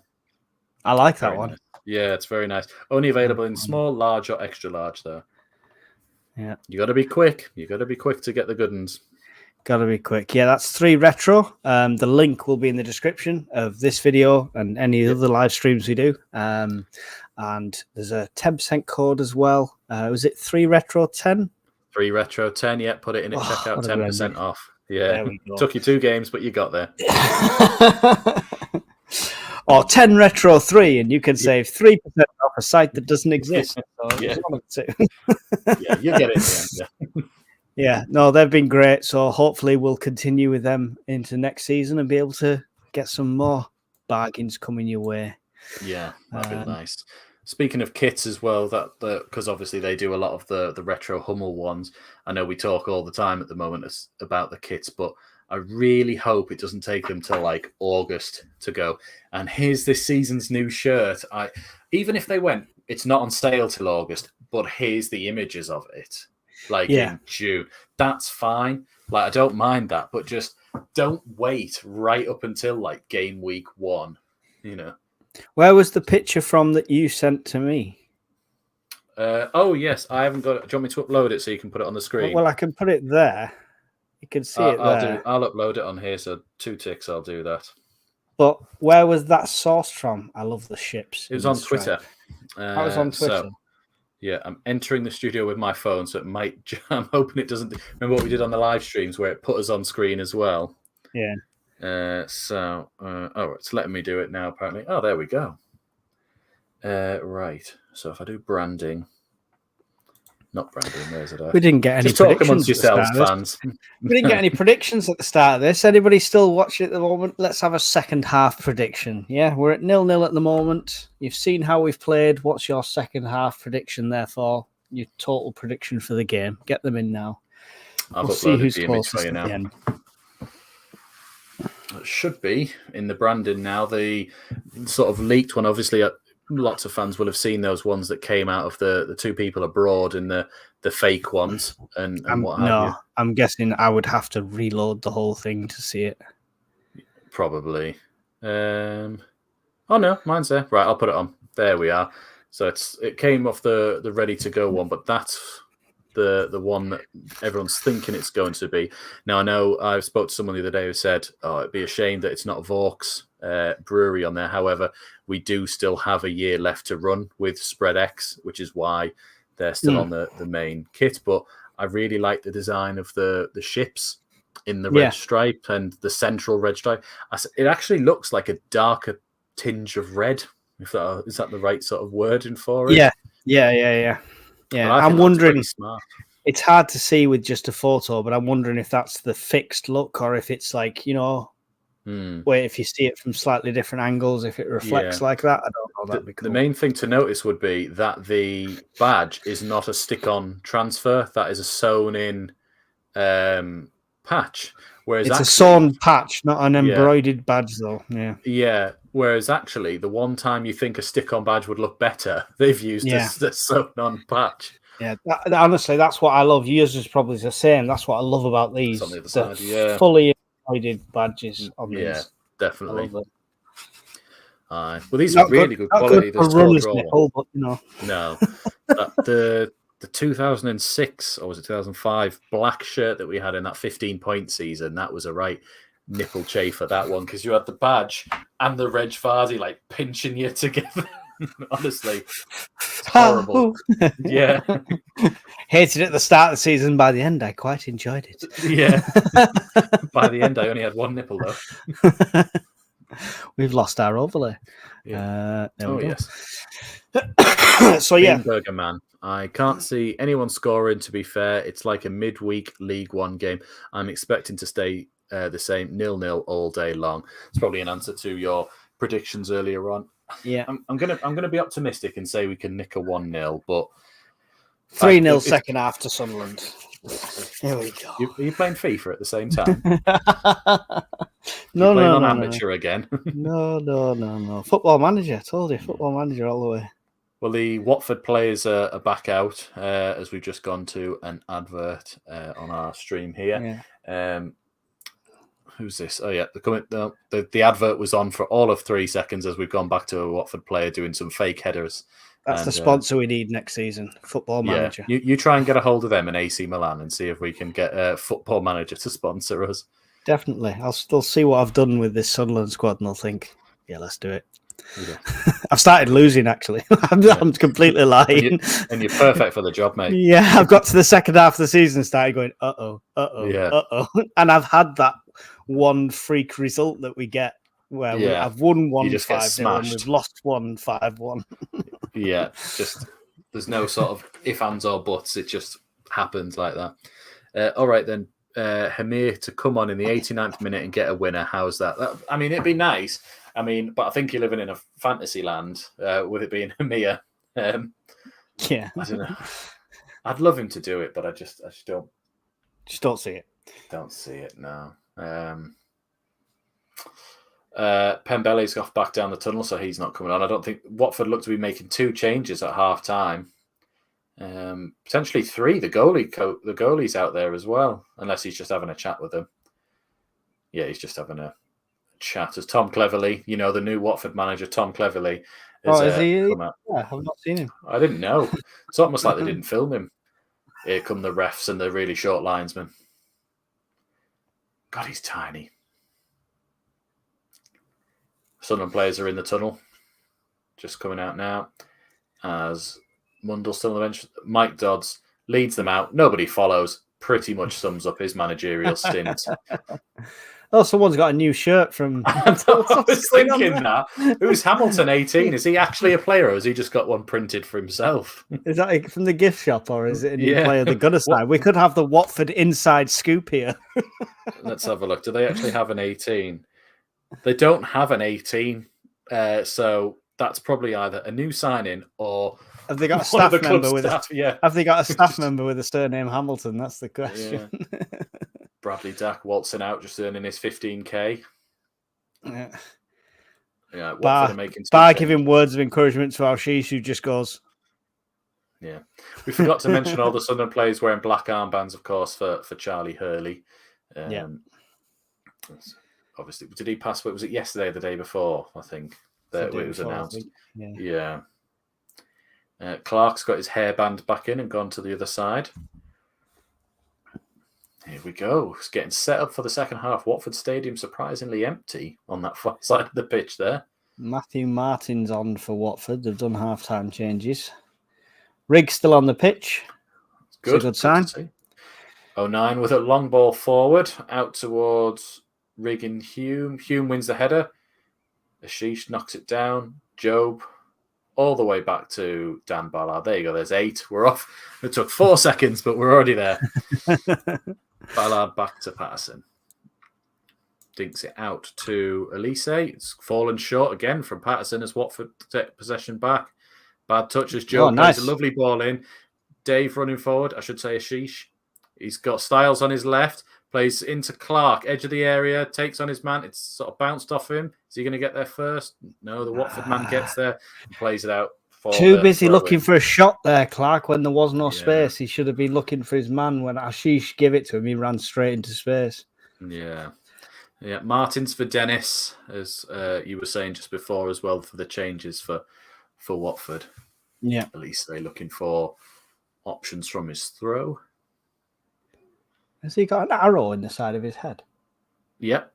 I like that one. Nice. Yeah, it's very nice. Only available in small, large, or extra large, though. Yeah. You got to be quick. You got to be quick to get the good ones. Got to be quick. Yeah, that's 3 retro. The link will be in the description of this video and any other live streams we do. And there's a 10% code as well. Was it 3 retro 10? 3 retro 10. Yeah, put it in at checkout. 10% off. Yeah, took you 2 games, but you got there. Or 10 retro 3, and you can save 3% off a site that doesn't exist. So yeah, you get it in the end. Yeah, no, they've been great. So hopefully we'll continue with them into next season and be able to get some more bargains coming your way. Yeah, that'd be nice. Speaking of kits as well, because obviously they do a lot of the retro Hummel ones. I know we talk all the time at the moment about the kits, but I really hope it doesn't take them till like August to go. And here's this season's new shirt. Even if they went, it's not on sale till August, but here's the images of it. In June. That's fine. I don't mind that, but just don't wait right up until game week 1, you know. Where was the picture from that you sent to me? Oh, yes. I haven't got it. Do you want me to upload it so you can put it on the screen? Well, I can put it there. You can see it there. I'll upload it on here, so 2 ticks, I'll do that. But where was that sourced from? I love the ships. It was on Twitter. I was on Twitter. So, yeah, I'm entering the studio with my phone, so it might. I'm hoping it doesn't. Remember what we did on the live streams where it put us on screen as well? Yeah. So it's letting me do it now, apparently. Oh, there we go. Right. So if I do branding, Not Brandon, where's it? We didn't get any Just talk predictions amongst yourselves, fans. We didn't get any predictions at the start of this. Anybody still watching at the moment? Let's have a second half prediction. Yeah, we're at 0-0 at the moment. You've seen how we've played. What's your second half prediction, therefore? Your total prediction for the game. Get them in now. I've we'll see uploaded who's the image for closest you at the now. end. It should be in the branding now. The sort of leaked one, obviously, lots of fans will have seen those ones that came out of the two people abroad and the fake ones and what have you. I'm guessing I would have to reload the whole thing to see it. Probably. Oh no, mine's there. Right, I'll put it on. There we are. So it came off the ready to go one, but that's the one that everyone's thinking it's going to be. Now I know I spoke to someone the other day who said, "Oh, it'd be a shame that it's not Vaux Brewery on there." However, we do still have a year left to run with Spread X, which is why they're still on the main kit. But I really like the design of the ships in the red stripe and the central red stripe. It actually looks like a darker tinge of red. Is that the right sort of wording for it? Yeah. I'm wondering. Smart. It's hard to see with just a photo, but I'm wondering if that's the fixed look or if it's like, where if you see it from slightly different angles, if it reflects like that. I don't know. That'd be cool. The main thing to notice would be that the badge is not a stick-on transfer. That is a sewn-in patch. Whereas it's a sewn patch, not an embroidered badge, though. Yeah. Whereas actually, the one time you think a stick-on badge would look better, they've used the sewn-on patch. Yeah, honestly, that's what I love. Yours is probably the same. That's what I love about these. On the other side, fully embroidered badges on these. Yeah, definitely. Well, these are really good quality. Good for runners, Nicole, but No. The 2006 or was it 2005 black shirt that we had in that 15-point season, that was a right nipple chafer, that one, because you had the badge and the Reg Vardy like pinching you together. Honestly, it's horrible. Yeah. Hated it at the start of the season. By the end, I quite enjoyed it. Yeah. By the end, I only had one nipple, though. We've lost our overlay. Yeah. Yes. So, yeah. Burger Man. I can't see anyone scoring, to be fair. It's like a midweek League One game. I'm expecting to stay the same 0-0 all day long. It's probably an answer to your predictions earlier on. Yeah, I'm gonna be optimistic and say we can nick a 1-0, but 3-0 second half to Sunderland. Here we go. Are you playing FIFA at the same time? No, amateur again. No. Football Manager. I told you, Football Manager all the way. Well, the Watford players are back out as we've just gone to an advert on our stream here. Yeah. Who's this? Oh, yeah. The advert was on for all of 3 seconds as we've gone back to a Watford player doing some fake headers. That's the sponsor we need next season, Football Manager. You try and get a hold of them in AC Milan and see if we can get a Football Manager to sponsor us. Definitely. I'll still see what I've done with this Sunderland squad and I'll think, yeah, let's do it. Yeah. I've started losing, actually. I'm completely lying. And you're perfect for the job, mate. Yeah, I've got to the second half of the season and started going, uh-oh. And I've had that one freak result that we get where I've won 1-5 and we've lost 1-5-1. Yeah, just there's no sort of if, ands, or buts. It just happens like that. All right, then. Hamir to come on in the 89th minute and get a winner. How's that? I mean, it'd be nice. I mean, but I think you're living in a fantasy land with it being Hamir. Yeah. I don't know. I'd love him to do it, but I just don't. Just don't see it. Don't see it, no. Pembele's got back down the tunnel, so he's not coming on. I don't think Watford look to be making 2 changes at half time. Potentially 3. The goalie's out there as well, unless he's just having a chat with them. Yeah, he's just having a chat. As Tom Cleverley, the new Watford manager, Tom Cleverley, is he? Yeah, I've not seen him. I didn't know. It's almost like they didn't film him. Here come the refs and the really short linesmen. God, he's tiny. Sunderland players are in the tunnel, just coming out now. As Mundle's still on the bench. Mike Dodds leads them out. Nobody follows. Pretty much sums up his managerial stint. Oh, someone's got a new shirt from. I was thinking that. Who's Hamilton 18? Is he actually a player, or has he just got one printed for himself? Is that from the gift shop, or is it a new player the Gunner side? We could have the Watford inside scoop here. Let's have a look. Do they actually have an 18? They don't have an 18, so that's probably either a new signing or have they got a staff member with Have they got a staff member with a surname Hamilton? That's the question. Yeah. Bradley Dack waltzing out, just earning his 15k. Yeah. Bar giving words of encouragement to Alshish, who just goes. Yeah, we forgot to mention all the Sunderland players wearing black armbands, of course, for Charlie Hurley. Obviously, did he pass? Was it yesterday or the day before? I think that it was announced. Yeah. Clark's got his hairband back in and gone to the other side. Here we go. It's getting set up for the second half. Watford Stadium surprisingly empty on that far side of the pitch there. Matthew Martin's on for Watford. They've done half-time changes. Riggs still on the pitch. Good. It's a good sign. 09 with a long ball forward out towards Rigg and Hume. Hume wins the header. Ashish knocks it down. Job all the way back to Dan Ballard. There you go. There's 8. We're off. It took 4 seconds, but we're already there. Ballard back to Patterson. Dinks it out to Elise. It's fallen short again from Patterson as Watford take possession back. Bad touch as Joe plays a lovely ball in. Dave running forward. I should say Ashish. He's got Styles on his left. Plays into Clark, edge of the area. Takes on his man. It's sort of bounced off him. Is he going to get there first? No, the Watford man gets there and plays it out. Too busy looking for a shot there, Clark, when there was no space. He should have been looking for his man. When Ashish gave it to him, he ran straight into space. Yeah. Martins for Dennis, as you were saying just before as well, for the changes for Watford. Yeah. At least they're looking for options from his throw. Has he got an arrow in the side of his head? Yep.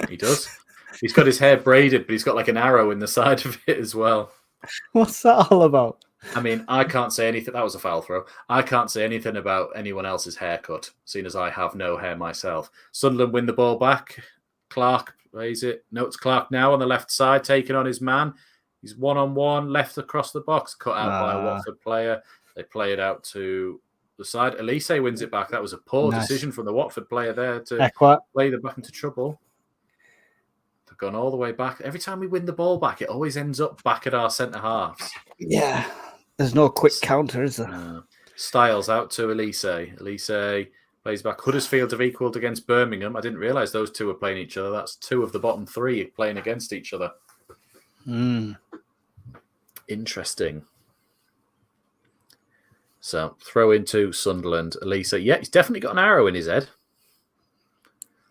He does. He's got his hair braided, but he's got like an arrow in the side of it as well. What's that all about? I mean, I can't say anything. That was a foul throw. I can't say anything about anyone else's haircut, seeing as I have no hair myself. Sunderland win the ball back. Clark plays it. No, it's Clark now on the left side, taking on his man. He's one-on-one, left across the box, cut out by a Watford player. They play it out to the side. Elise wins it back. That was a poor decision from the Watford player there to play them back into trouble. They've gone all the way back. Every time we win the ball back, it always ends up back at our centre halves. Yeah. There's no quick counter, is there? Styles out to Elise. Elise plays back. Huddersfield have equalled against Birmingham. I didn't realise those two were playing each other. That's 2 of the bottom 3 playing against each other. Interesting. So, throw into Sunderland. Elise. Yeah, he's definitely got an arrow in his head.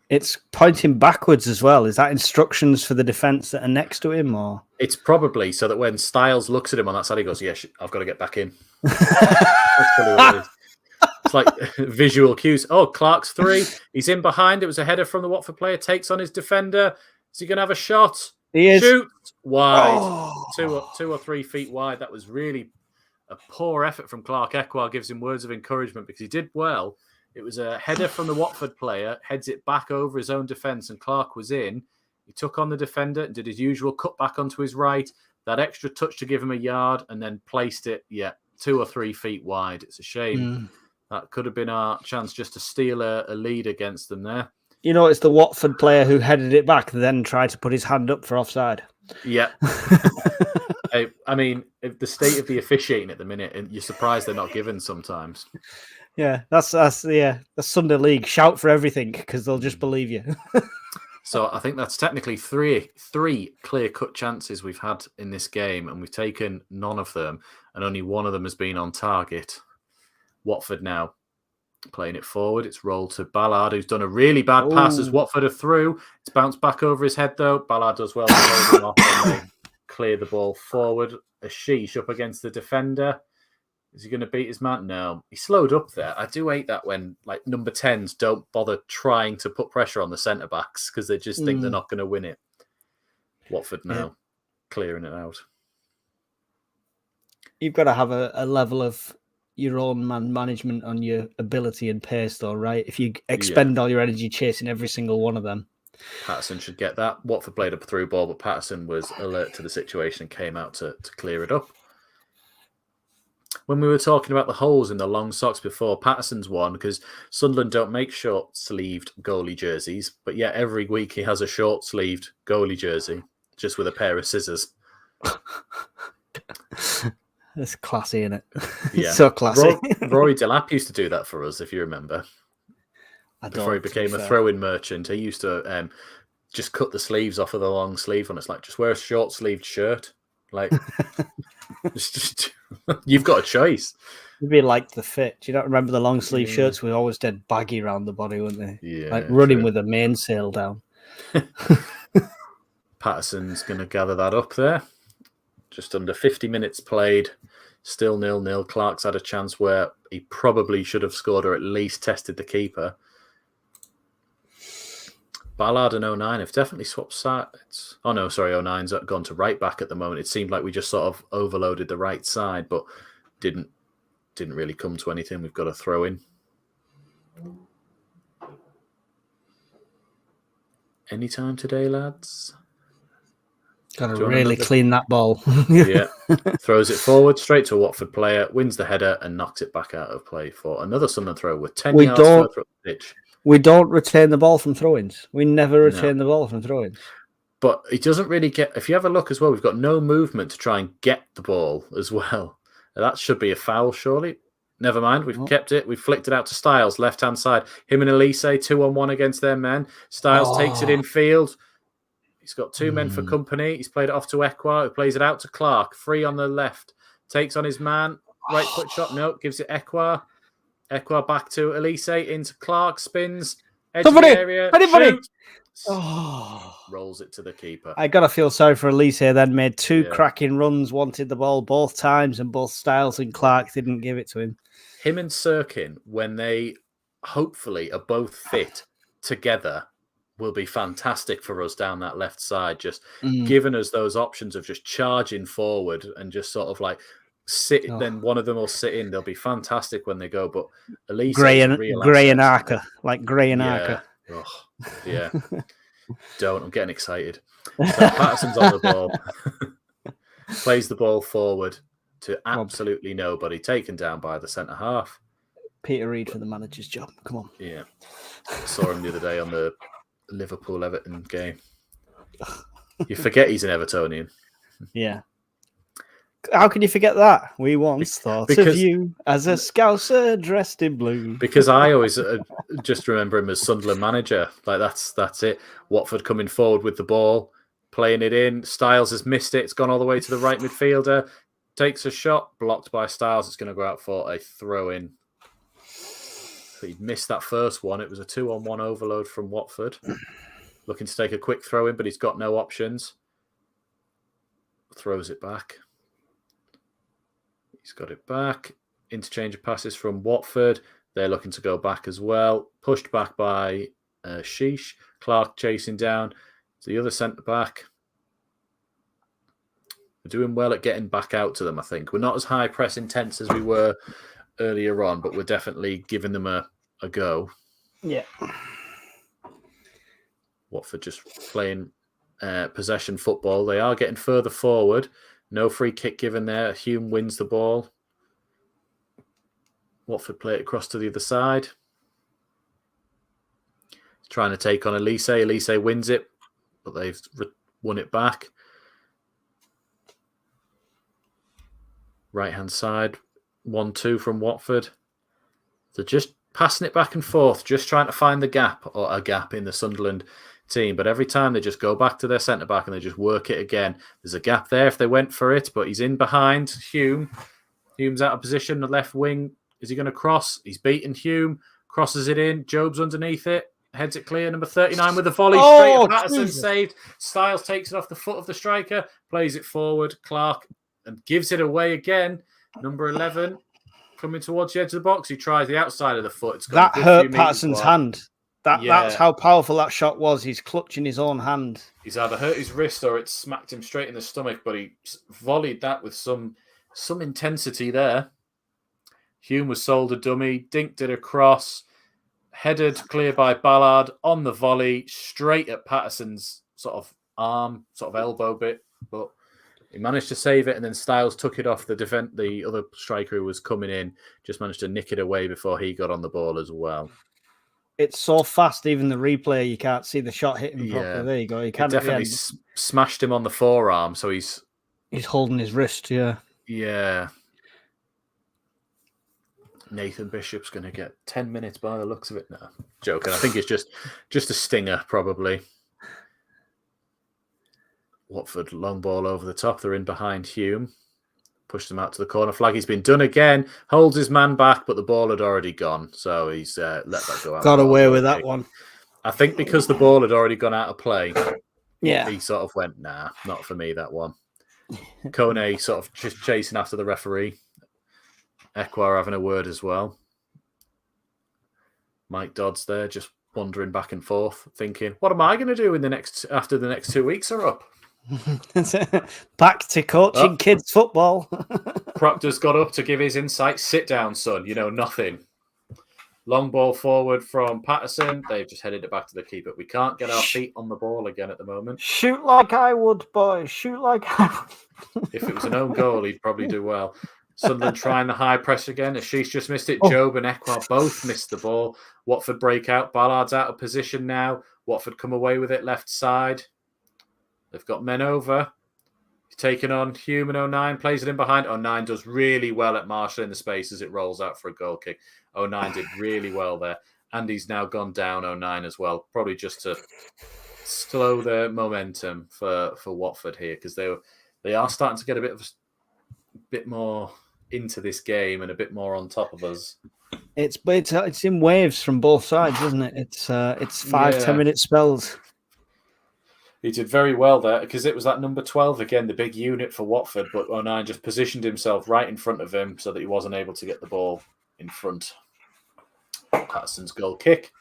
It's pointing backwards as well. Is that instructions for the defence that are next to him? Or it's probably so that when Styles looks at him on that side, he goes, yeah, I've got to get back in. That's probably what it is. It's like visual cues. Oh, Clark's 3. He's in behind. It was a header from the Watford player. Takes on his defender. Is he going to have a shot? He is. Shoot. Wide. 2 or 3 feet wide. That was really a poor effort from Clark. Ekwar gives him words of encouragement because he did well. It was a header from the Watford player, heads it back over his own defence, and Clark was in. He took on the defender and did his usual cut back onto his right. That extra touch to give him a yard, and then placed it, 2 or 3 feet wide. It's a shame. That could have been our chance just to steal a lead against them there. You know, it's the Watford player who headed it back, then tried to put his hand up for offside. Yeah. I mean, if the state of the officiating at the minute, and you're surprised they're not given sometimes. Yeah, that's Sunday League. Shout for everything because they'll just believe you. So I think that's technically three clear-cut chances we've had in this game, and we've taken none of them, and only one of them has been on target. Watford now playing it forward. It's rolled to Ballard, who's done a really bad pass as Watford are through. It's bounced back over his head, though. Ballard does well to hold him off, and they clear the ball forward. Ashish up against the defender. Is he going to beat his man? No. He slowed up there. I do hate that when number 10s don't bother trying to put pressure on the centre-backs because they just think they're not going to win it. Watford now clearing it out. You've got to have a level of your own man management on your ability and pace, though, right? If you expend all your energy chasing every single one of them. Patterson should get that. Watford played a through ball, but Patterson was alert to the situation and came out to clear it up. When we were talking about the holes in the long socks before, Patterson's one because Sunderland don't make short-sleeved goalie jerseys, but yet every week he has a short-sleeved goalie jersey just with a pair of scissors. That's classy, isn't it? Yeah, so classy. Rory Delap used to do that for us, if you remember. Before he became a throw-in merchant, he used to just cut the sleeves off of the long sleeve, and it's like, just wear a short-sleeved shirt. Like, you've got a choice. Maybe like the fit. Do you not remember the long sleeve shirts? We always did baggy around the body, weren't they? Yeah, like running with a mainsail down. Patterson's going to gather that up there. Just under 50 minutes played, still 0-0. Clark's had a chance where he probably should have scored or at least tested the keeper. Ballard and 09 have definitely swapped sides. Oh, no, sorry, 09's gone to right back at the moment. It seemed like we just sort of overloaded the right side, but didn't really come to anything. We've got a throw in. Any time today, lads? Got to really clean that ball. Yeah. Throws it forward, straight to a Watford player, wins the header and knocks it back out of play for another Sunderland throw with 10 yards further up the pitch. We don't retain the ball from throw-ins. We never retain the ball from throw-ins. But it doesn't really get... If you have a look as well, we've got no movement to try and get the ball as well. That should be a foul, surely. Never mind. We've kept it. We've flicked it out to Styles, left-hand side. Him and Elise, 2-on-1 against their men. Styles takes it in field. He's got two men for company. He's played it off to Ekwa, who plays it out to Clark. Free on the left. Takes on his man. Right foot shot. No, gives it Ekwa. Ekwa back to Elise, into Clark, spins, edge of the area, rolls it to the keeper. I got to feel sorry for Elise then, made two cracking runs, wanted the ball both times, and both Styles and Clark didn't give it to him. Him and Sirkin, when they hopefully are both fit together, will be fantastic for us down that left side, just giving us those options of just charging forward and just sort of like then one of them will sit in. They'll be fantastic when they go. But Elise, Gray and Arca, like Gray and Arca. Yeah. I'm getting excited. So Patterson's on the ball, plays the ball forward to absolutely nobody, taken down by the centre half. Peter Reid for the manager's job. Come on. Yeah, saw him the other day on the Liverpool-Everton game. You forget he's an Evertonian. Yeah. How can you forget that? We once thought of you as a Scouser dressed in blue. Because I always just remember him as Sunderland manager. Like that's it. Watford coming forward with the ball, playing it in. Styles has missed it. It's gone all the way to the right midfielder. Takes a shot, blocked by Styles. It's going to go out for a throw-in. He missed that first one. It was a 2-on-1 overload from Watford. Looking to take a quick throw-in, but he's got no options. Throws it back. He's got it back. Interchange of passes from Watford. They're looking to go back as well. Pushed back by Sheesh. Clark chasing down to the other centre-back. We're doing well at getting back out to them, I think. We're not as high press intense as we were earlier on, but we're definitely giving them a go. Yeah. Watford just playing possession football. They are getting further forward. No free kick given there. Hume wins the ball. Watford play it across to the other side. Trying to take on Elise. Elise wins it, but they've won it back. Right-hand side. 1-2 from Watford. They're just passing it back and forth, just trying to find the gap or a gap in the Sunderland team. But every time they just go back to their centre-back and they just work it again. There's a gap there if they went for it, but he's in behind Hume. Hume's out of position, the left wing. Is he going to cross? He's beaten Hume. Crosses it in. Job's underneath it. Heads it clear. Number 39 with a volley. Straight at Patterson. Saved. Styles takes it off the foot of the striker. Plays it forward. Clark and gives it away again. Number 11 coming towards the edge of the box. He tries the outside of the foot. That hurt Patterson's hand. That's how powerful that shot was. He's clutching his own hand. He's either hurt his wrist or it smacked him straight in the stomach, but he volleyed that with some intensity there. Hume was sold a dummy. Dink did a cross. Headed clear by Ballard on the volley, straight at Patterson's sort of arm, sort of elbow bit. But he managed to save it, and then Styles took it off the other striker who was coming in, just managed to nick it away before he got on the ball as well. It's so fast, even the replay, you can't see the shot hitting properly. There you go. He definitely smashed him on the forearm, so he's holding his wrist, yeah. Yeah. Nathan Bishop's going to get 10 minutes by the looks of it now. Joking. I think it's just a stinger, probably. Watford, long ball over the top. They're in behind Hume. Pushed him out to the corner flag. He's been done again. Holds his man back, but the ball had already gone. So he's let that go out. Got away with that one. I think because the ball had already gone out of play. Yeah. He sort of went, nah, not for me, that one. Kone sort of just chasing after the referee. Ekwar having a word as well. Mike Dodds there, just wandering back and forth, thinking, what am I going to do after the next 2 weeks are up? Back to coaching kids football. Proctor's got up to give his insight. Sit down, son. You know nothing. Long ball forward from Patterson. They've just headed it back to the keeper. We can't get our feet on the ball again at the moment. Shoot like I would, boys. Shoot like I would. If it was an own goal, he'd probably do well. Sunderland trying the high press again. Ashish just missed it. Job and Ekwar both missed the ball. Watford break out. Ballard's out of position now. Watford come away with it left side. They've got men over. He's taken on Hume and 09. Plays it in behind. 09 does really well at Marshall in the space as it rolls out for a goal kick. 09 did really well there. And he's now gone down 09 as well. Probably just to slow the momentum for Watford here, because they are starting to get a bit more into this game and a bit more on top of us. It's in waves from both sides, isn't it? It's 5-10 minute spells. He did very well there, because it was that number 12 again, the big unit for Watford, but 09 just positioned himself right in front of him so that he wasn't able to get the ball in front. Patterson's goal kick.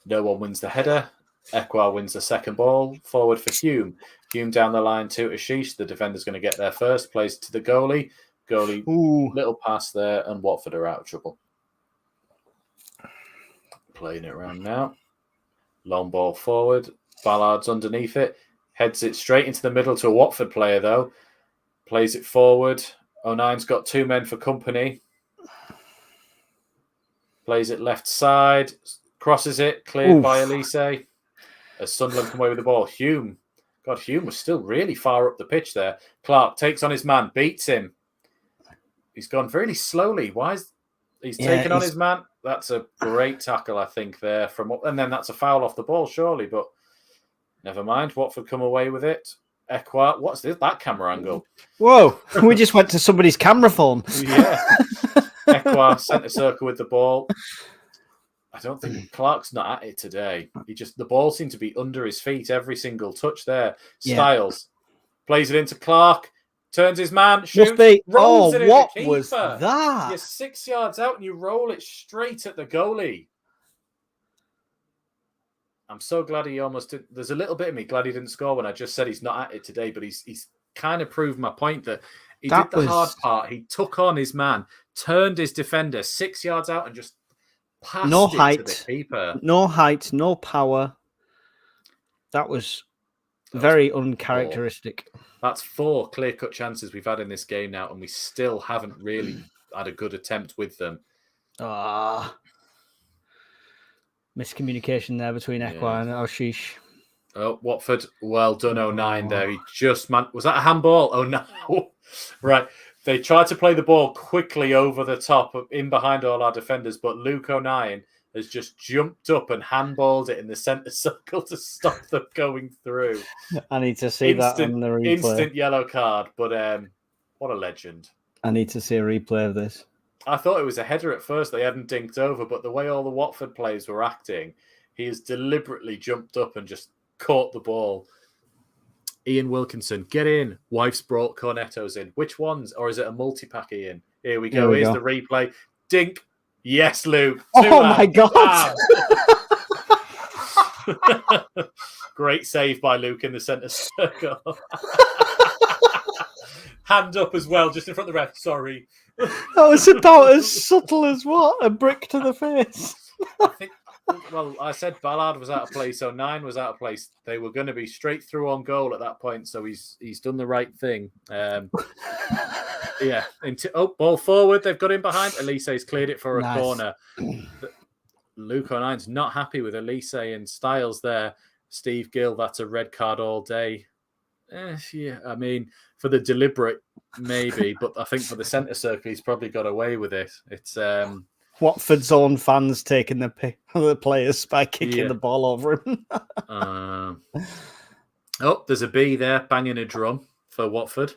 No one wins the header. Ekwar wins the second ball. Forward for Hume. Hume down the line to Ashish. The defender's going to get there first. Plays to the goalie. Little pass there, and Watford are out of trouble. Playing it around now. Long ball forward. Ballard's underneath it. Heads it straight into the middle to a Watford player, though. Plays it forward. 09's got two men for company. Plays it left side. Crosses it. Cleared by Elise. As Sunderland come away with the ball. Hume. God, Hume was still really far up the pitch there. Clark takes on his man. Beats him. He's gone really slowly. He's taken on his man? That's a great tackle, I think, there. And then that's a foul off the ball, surely. But never mind. Watford come away with it. Ekwar. What's that camera angle? Whoa. We just went to somebody's camera phone. Yeah. Ekwar centre circle with the ball. I don't think Clark's not at it today. The ball seemed to be under his feet every single touch there. Styles plays it into Clark. Turns his man, shoots, rolls it in the keeper. Was that? You're 6 yards out and you roll it straight at the goalie. I'm so glad he almost did. There's a little bit of me glad he didn't score when I just said he's not at it today, but he's kind of proved my point that he did the hard part. He took on his man, turned his defender 6 yards out and just passed it to the keeper. No height, no power. That was very uncharacteristic. That's 4 clear-cut chances we've had in this game now, and we still haven't really had a good attempt with them. Miscommunication there between Ekwar and Ashish. Oh, Watford, well done, 09 there. He just was that a handball? Oh no. Right. They tried to play the ball quickly over the top, in behind all our defenders, but Luke 09 has just jumped up and handballed it in the centre circle to stop them going through. I need to see that on the replay. Instant yellow card, but what a legend. I need to see a replay of this. I thought it was a header at first. They hadn't dinked over, but the way all the Watford players were acting, he has deliberately jumped up and just caught the ball. Ian Wilkinson, get in. Wife's brought cornettos in. Which ones? Or is it a multi-pack, Ian? Here we go. Here's the replay. Dink. Yes, Luke. My God. Great save by Luke in the centre circle. hand up as well, just in front of the ref. Sorry. That was about as subtle as what? A brick to the face. I think. Well, I said Ballard was out of place, so 9 was out of place. They were going to be straight through on goal at that point, so he's done the right thing. Yeah. Ball forward. They've got him behind. Elise's cleared it for a corner. Luke O'Nine's not happy with Elise and Styles there. Steve Gill, that's a red card all day. Yeah, I mean, for the deliberate, maybe, but I think for the centre circle, he's probably got away with it. It's Watford's own fans taking the players by kicking the ball over him. There's a bee there banging a drum for Watford.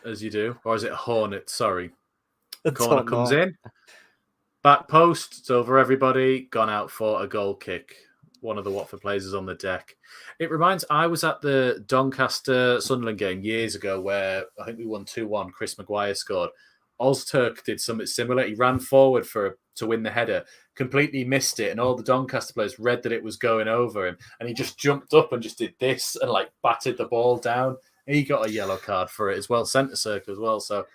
As you do. Or is it a hornet? Sorry. Corner comes in. Back post. It's over everybody. Gone out for a goal kick. One of the Watford players is on the deck. I was at the Doncaster Sunderland game years ago where I think we won 2-1. Chris Maguire scored. Ozturk did something similar. He ran forward to win the header, completely missed it, and all the Doncaster players read that it was going over him, and he just jumped up and just did this and batted the ball down. He got a yellow card for it as well, centre circle as well. So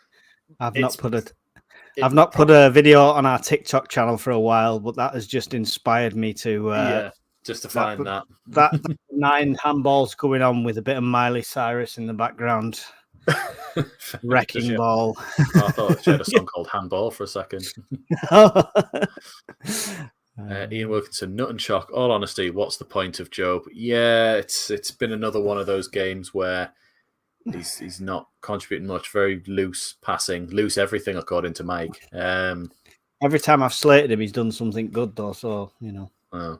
I've not put a video on our TikTok channel for a while, but that has just inspired me to just to find that 9 handballs going on with a bit of Miley Cyrus in the background. Wrecking ball. I thought she had a song called Handball for a second. Ian Wilkinson, nut and shock. All honesty, what's the point of Job? Yeah, it's been another one of those games where he's not contributing much. Very loose passing, loose everything, according to Mike. Every time I've slated him, he's done something good though. So Oh,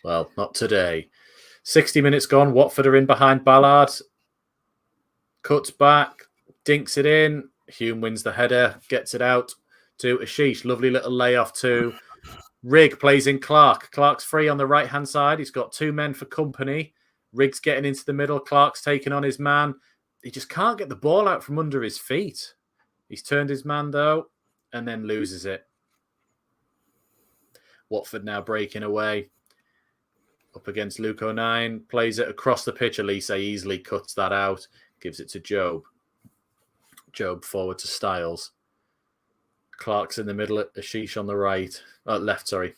well, not today. 60 minutes gone. Watford are in behind Ballard. Cuts back, dinks it in. Hume wins the header, gets it out to Ashish. Lovely little layoff to Rigg, plays in Clark. Clark's free on the right-hand side. He's got 2 men for company. Rigg's getting into the middle. Clark's taking on his man. He just can't get the ball out from under his feet. He's turned his man, though, and then loses it. Watford now breaking away. Up against Luke O'Nine. Plays it across the pitch. Elise easily cuts that out. Gives it to Job. Job forward to Styles. Clark's in the middle. Ashish on the left, sorry.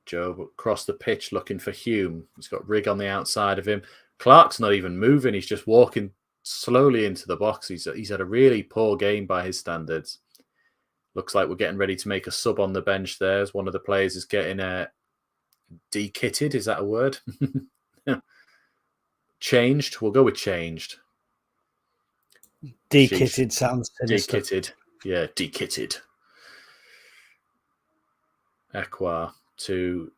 Job across the pitch looking for Hume. He's got Rigg on the outside of him. Clark's not even moving. He's just walking slowly into the box. He's had a really poor game by his standards. Looks like we're getting ready to make a sub on the bench there as one of the players is getting de-kitted. Is that a word? Changed. We'll go with changed. De-kitted sounds sinister. De-kitted. Yeah, de-kitted. Ekwa to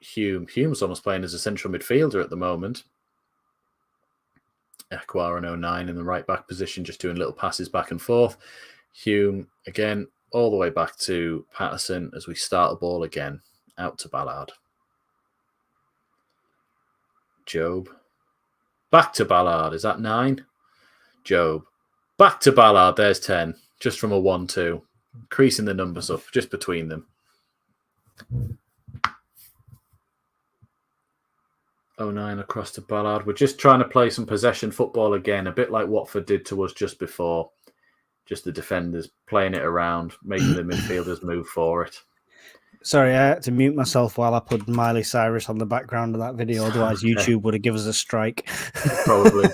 Hume. Hume's almost playing as a central midfielder at the moment. Ekwa and 09 in the right back position, just doing little passes back and forth. Hume again, all the way back to Patterson as we start the ball again. Out to Ballard. Job. Back to Ballard. Is that 9? Job. Back to Ballard. There's 10. Just from a 1-2. Increasing the numbers up just between them. 09 across to Ballard. We're just trying to play some possession football again, a bit like Watford did to us just before. Just the defenders playing it around, making the midfielders move for it. Sorry, I had to mute myself while I put Miley Cyrus on the background of that video. Otherwise, YouTube would have given us a strike. Probably.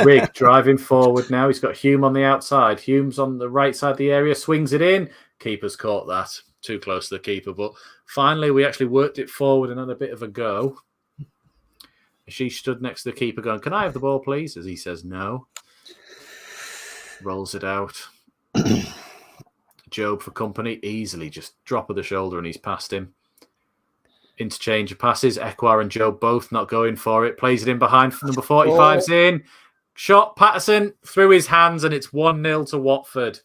Rigg driving forward now. He's got Hume on the outside. Hume's on the right side of the area. Swings it in. Keeper's caught that. Too close to the keeper. But finally, we actually worked it forward and had a bit of a go. She stood next to the keeper going, "Can I have the ball, please?" As he says no. Rolls it out. Job for company, easily just drop of the shoulder and he's past him. Interchange of passes. Ekwa and Job both not going for it. Plays it in behind from number 45's in. Shot, Patterson through his hands and it's 1-0 to Watford.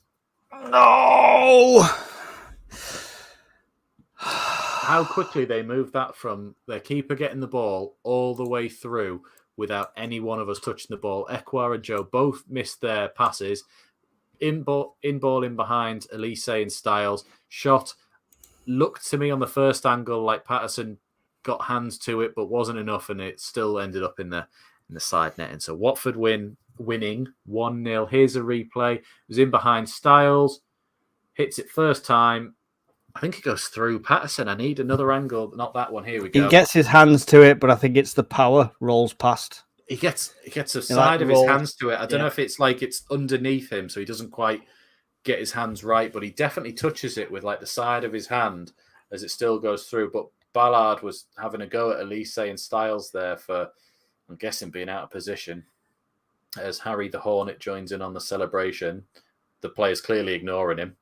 No! How quickly they moved that from their keeper getting the ball all the way through without any one of us touching the ball. Ekwa and Job both missed their passes. In ball in behind, Elise and Styles. Shot looked to me on the first angle like Patterson got hands to it, but wasn't enough, and it still ended up in the in the side netting. So Watford winning 1-0. Here's a replay. It was in behind Styles. Hits it first time. I think it goes through Patterson. I need another angle. Not that one. Here we go. He gets his hands to it, but I think it's the power rolls past. He gets a side of his hands to it. I don't know if it's like it's underneath him, so he doesn't quite get his hands right, but he definitely touches it with like the side of his hand as it still goes through. But Ballard was having a go at Elise and Styles there for, I'm guessing, being out of position. As Harry the Hornet joins in on the celebration, the player's clearly ignoring him.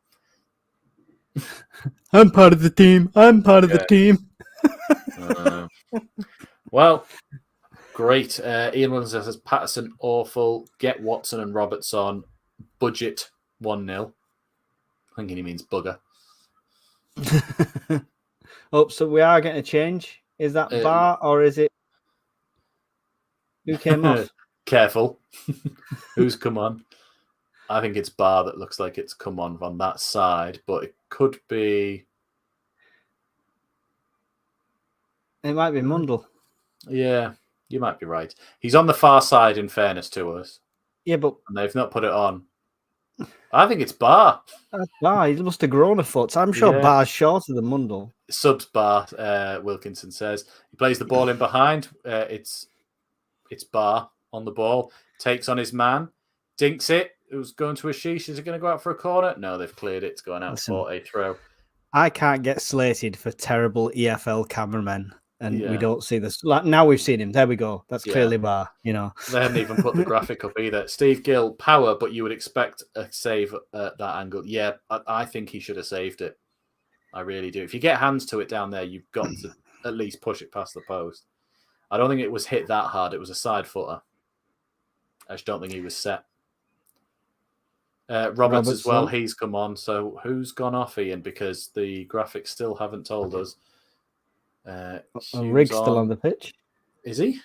I'm part of the team. I'm part of the team. Well, great. Ian Wilson says Patterson awful. Get Watson and Roberts on. Budget 1-0. I think he means bugger. Oh, so we are getting a change. Is that Bar or is it? Who came off? Careful. Who's come on? I think it's Bar that looks like it's come on that side, but it could be. It might be Mundle. Yeah, you might be right. He's on the far side, in fairness to us. Yeah, but. And they've not put it on. I think it's Bar. That's Bar. He must have grown a foot. I'm sure Bar's shorter than Mundle. Subs Bar, Wilkinson says. He plays the ball in behind. It's Bar on the ball. Takes on his man. Dinks it. It was going to Ashish. Is it going to go out for a corner? No, they've cleared it. It's going out for a throw. I can't get slated for terrible EFL cameramen. And we don't see this. Like, now we've seen him. There we go. That's clearly Bar, you know. They hadn't even put the graphic up either. Steve Gill, power, but you would expect a save at that angle. Yeah, I think he should have saved it. I really do. If you get hands to it down there, you've got to at least push it past the post. I don't think it was hit that hard. It was a side footer. I just don't think he was set. Roberts as well. He's come on. So who's gone off, Ian? Because the graphics still haven't told us. Rig's still on the pitch. Is he?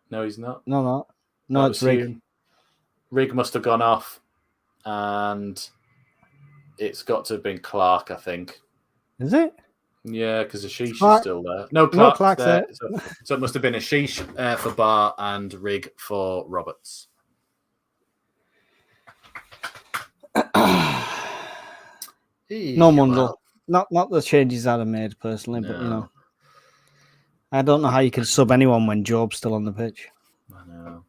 No, he's not. No, it's Rig. Rig must have gone off, and it's got to have been Clark, I think. Is it? Yeah, because Ashish is still there. No, Clark's there. So it must have been Ashish for Bar and Rig for Roberts. No Mundle. Not the changes that are made personally, but you know, I don't know how you can sub anyone when Job's still on the pitch. I know.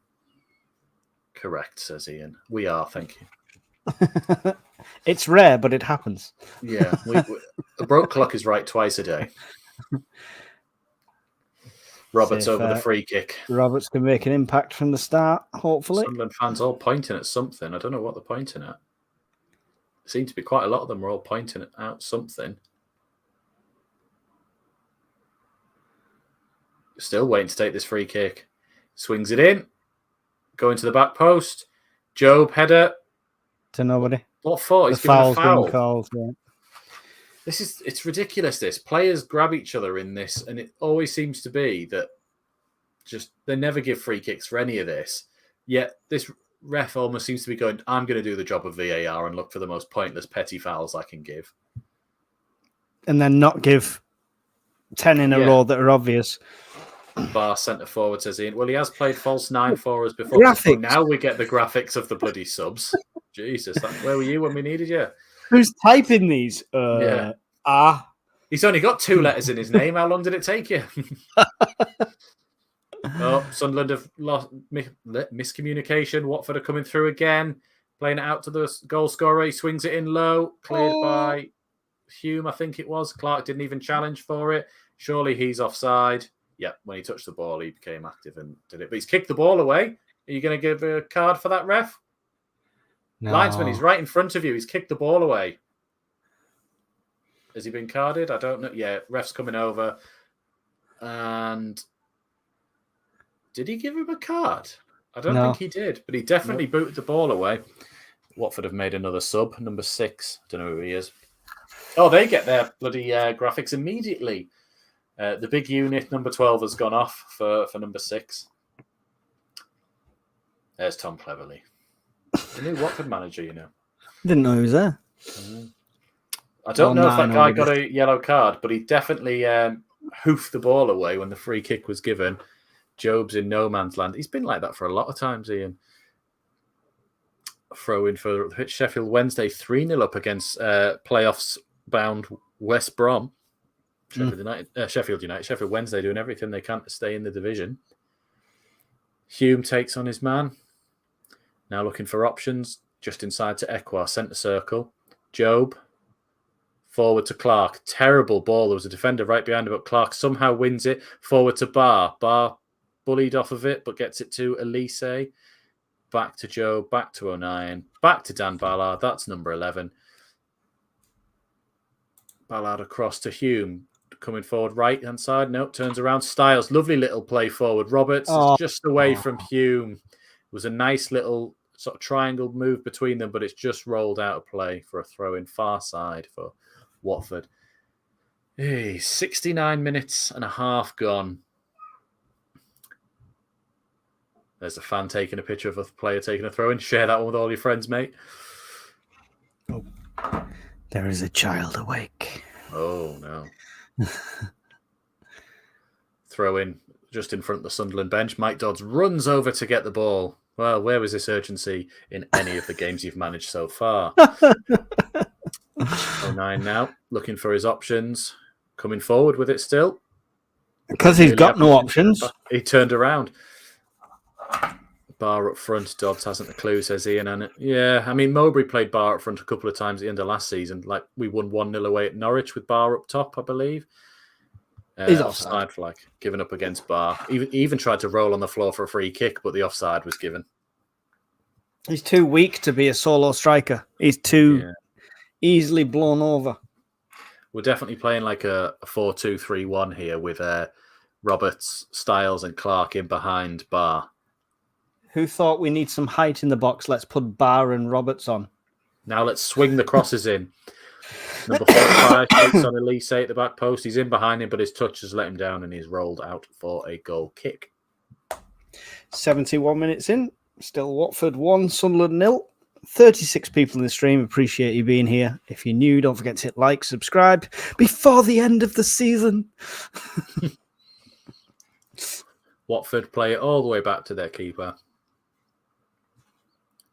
Correct, says Ian. We are, thank you. It's rare, but it happens. Yeah, the broke clock is right twice a day. Roberts over the free kick. Roberts can make an impact from the start, hopefully. Sunderland fans all pointing at something. I don't know what they're pointing at. Seem to be quite a lot of them are all pointing out something. Still waiting to take this free kick. Swings it in. Going to the back post. Job header. To nobody. What for? He's given a foul. Called, yeah. It's ridiculous, this. Players grab each other in this, and it always seems to be that just they never give free kicks for any of this. Yet this ref almost seems to be going, I'm going to do the job of VAR and look for the most pointless petty fouls I can give. And then not give 10 in a row that are obvious. Bar centre forward, says Ian. Well, he has played false 9 for us before. Now we get the graphics of the bloody subs. Jesus, where were you when we needed you? Who's typing these? He's only got 2 letters in his name. How long did it take you? Sunderland have lost miscommunication. Watford are coming through again, playing it out to the goal scorer. He swings it in low, cleared by Hume, I think it was. Clark didn't even challenge for it. Surely he's offside. Yeah, when he touched the ball, he became active and did it. But he's kicked the ball away. Are you going to give a card for that, ref? No. Linesman, he's right in front of you. He's kicked the ball away. Has he been carded? I don't know. Yeah, ref's coming over. And did he give him a card? I don't think he did, but he definitely booted the ball away. Watford have made another sub, number 6. Don't know who he is. Oh, they get their bloody graphics immediately. The big unit, number 12, has gone off for number 6. There's Tom Cleverley. The new Watford manager, you know. Didn't know he was there. I don't know if that guy got a yellow card, but he definitely hoofed the ball away when the free kick was given. Job's in no man's land. He's been like that for a lot of times, Ian. Throw in for the pitch. Sheffield Wednesday 3-0 up against playoffs-bound West Brom. Sheffield Wednesday doing everything they can to stay in the division. Hume takes on his man. Now looking for options. Just inside to Ekwah, centre circle. Job. Forward to Clark. Terrible ball. There was a defender right behind him, but Clark somehow wins it. Forward to Barr. Barr bullied off of it, but gets it to Elise. Back to Job. Back to O'Nien. Back to Dan Ballard. That's number 11. Ballard across to Hume. Coming forward, right-hand side. No, turns around. Styles. Lovely little play forward. Roberts is just away from Hume. It was a nice little sort of triangle move between them, but it's just rolled out of play for a throw-in far side for Watford. 69 minutes and a half gone. There's a fan taking a picture of a player taking a throw-in. Share that one with all your friends, mate. Oh, there is a child awake. Oh, no. Throw in just in front of the Sunderland bench. Mike Dodds runs over to get the ball. Well, where was this urgency in any of the games you've managed so far? O'Nien now looking for his options. Coming forward with it still. Because he's got no options. He turned around. Barr up front. Dodds hasn't a clue, says Ian. And yeah, I mean, Mowbray played Barr up front a couple of times at the end of last season. Like, we won 1-0 away at Norwich with Barr up top, I believe. He's offside flag given up against Barr. Even tried to roll on the floor for a free kick, but the offside was given. He's too weak to be a solo striker. He's too easily blown over. We're definitely playing like a 4-2-3-1 here with Roberts, Styles and Clark in behind Barr. Who thought we need some height in the box? Let's put Barr and Roberts on. Now let's swing the crosses in. Number 45 takes on Elise at the back post. He's in behind him, but his touch has let him down and he's rolled out for a goal kick. 71 minutes in. Still Watford 1, Sunderland 0. 36 people in the stream. Appreciate you being here. If you're new, don't forget to hit like, subscribe before the end of the season. Watford play it all the way back to their keeper.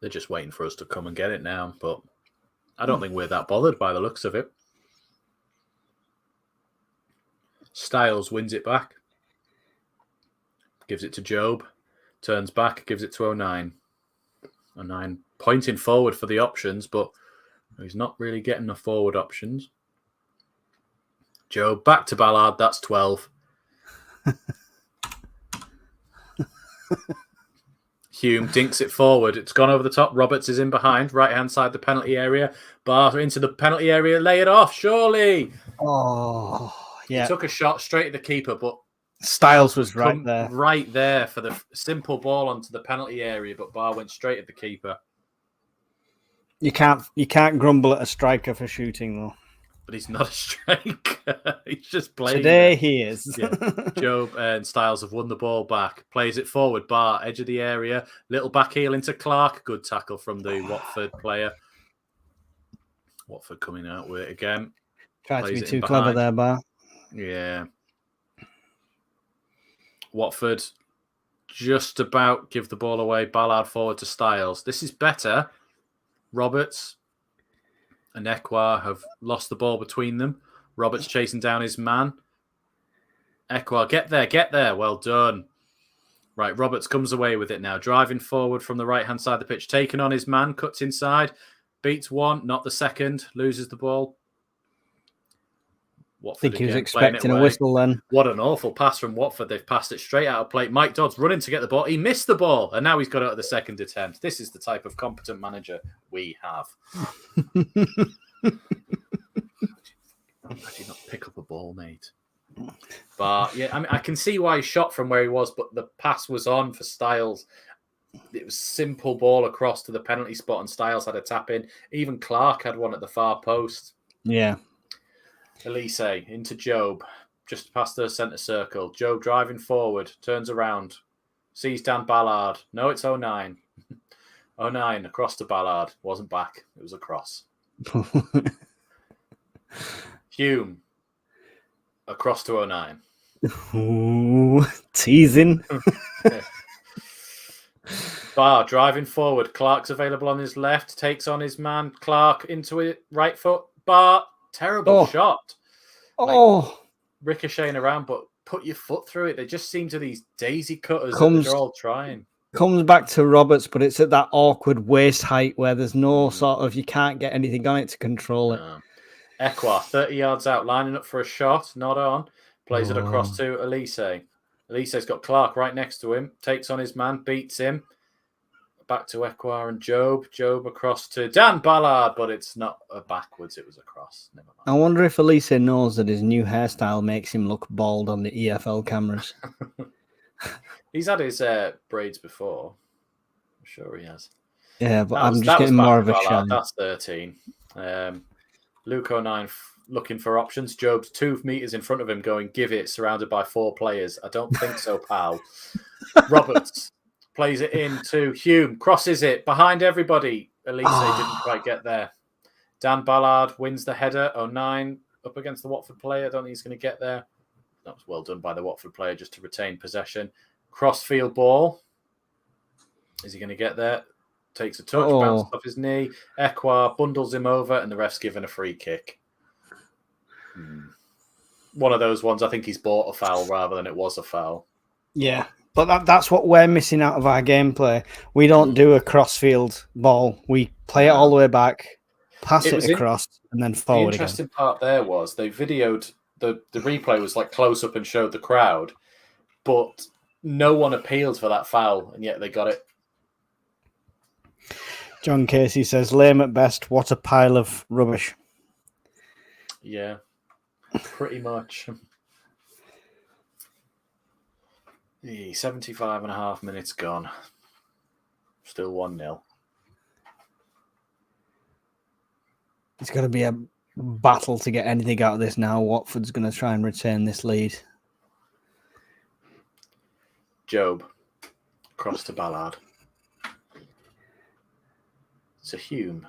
They're just waiting for us to come and get it now, but I don't think we're that bothered by the looks of it. Styles wins it back. Gives it to Job. Turns back, gives it to O'Nien. O'Nien pointing forward for the options, but he's not really getting the forward options. Job back to Ballard. That's 12. Hume dinks it forward. It's gone over the top. Roberts is in behind. Right-hand side, the penalty area. Barr into the penalty area. Lay it off, surely. Oh, yeah. He took a shot straight at the keeper, but Styles was right there. Right there for the simple ball onto the penalty area, but Barr went straight at the keeper. You can't grumble at a striker for shooting, though. But he's not a striker. He's just playing. Today he is. Yeah. Job and Styles have won the ball back. Plays it forward. Barr, edge of the area. Little back heel into Clark. Good tackle from the Watford player. Watford coming out with it again. Tried to be too clever there, Barr. Yeah. Watford just about give the ball away. Ballard forward to Styles. This is better. Roberts and Ekwah have lost the ball between them. Roberts chasing down his man. Ekwah, get there. Well done. Right, Roberts comes away with it now. Driving forward from the right-hand side of the pitch. Taking on his man, cuts inside. Beats one, not the second. Loses the ball. Watford I think he was expecting a whistle then. What an awful pass from Watford. They've passed it straight out of play. Mike Dodds running to get the ball. He missed the ball, and now he's got it at the second attempt. This is the type of competent manager we have. How did you not pick up a ball, mate? But yeah, I mean, I can see why he shot from where he was, but the pass was on for Styles. It was simple ball across to the penalty spot, and Styles had a tap in. Even Clark had one at the far post. Yeah. Elise into Job, just past the centre circle. Job driving forward, turns around, sees Dan Ballard. No, it's O'Nien. O'Nien across to Ballard. Wasn't back. It was a cross. Hume across to O'Nien. Ooh, teasing. Barr driving forward. Clark's available on his left. Takes on his man. Clark into it. Right foot. Barr. Terrible shot. Oh. Ricocheting around, but put your foot through it. They just seem to these daisy cutters that they're all trying. Comes back to Roberts, but it's at that awkward waist height where there's no sort of, you can't get anything on it to control it. Ekwah, 30 yards out, lining up for a shot. Not on. Plays it across to Elise. Elise's got Clark right next to him. Takes on his man. Beats him. Back to Ekwah and Job. Job across to Dan Ballard, but it's not a backwards. It was a cross. Never mind. I wonder if Elise knows that his new hairstyle makes him look bald on the EFL cameras. He's had his braids before. I'm sure he has. Yeah, but I'm just getting more of a shine. That's 13. Luke 09 looking for options. Job's 2 meters in front of him going, give it, surrounded by 4 players. I don't think so, pal. Roberts plays it in to Hume, crosses it behind everybody. Elise didn't quite get there. Dan Ballard wins the header. 09 up against the Watford player. I don't think he's going to get there. That was well done by the Watford player just to retain possession. Crossfield ball. Is he going to get there? Takes a touch, bounces off his knee. Ekwah bundles him over, and the ref's given a free kick. One of those ones, I think he's bought a foul rather than it was a foul. Yeah, but that's what we're missing out of our gameplay. We don't do a crossfield ball. We play it all the way back, pass it across, and then forward again. The interesting part there was they videoed, the replay was like close up and showed the crowd, but no one appealed for that foul, and yet they got it. John Casey says, lame at best, what a pile of rubbish. Yeah, pretty much. 75 and a half minutes gone. Still 1-0. It's going to be a battle to get anything out of this now. Watford's going to try and retain this lead. Job. Cross to Ballard. To Hume.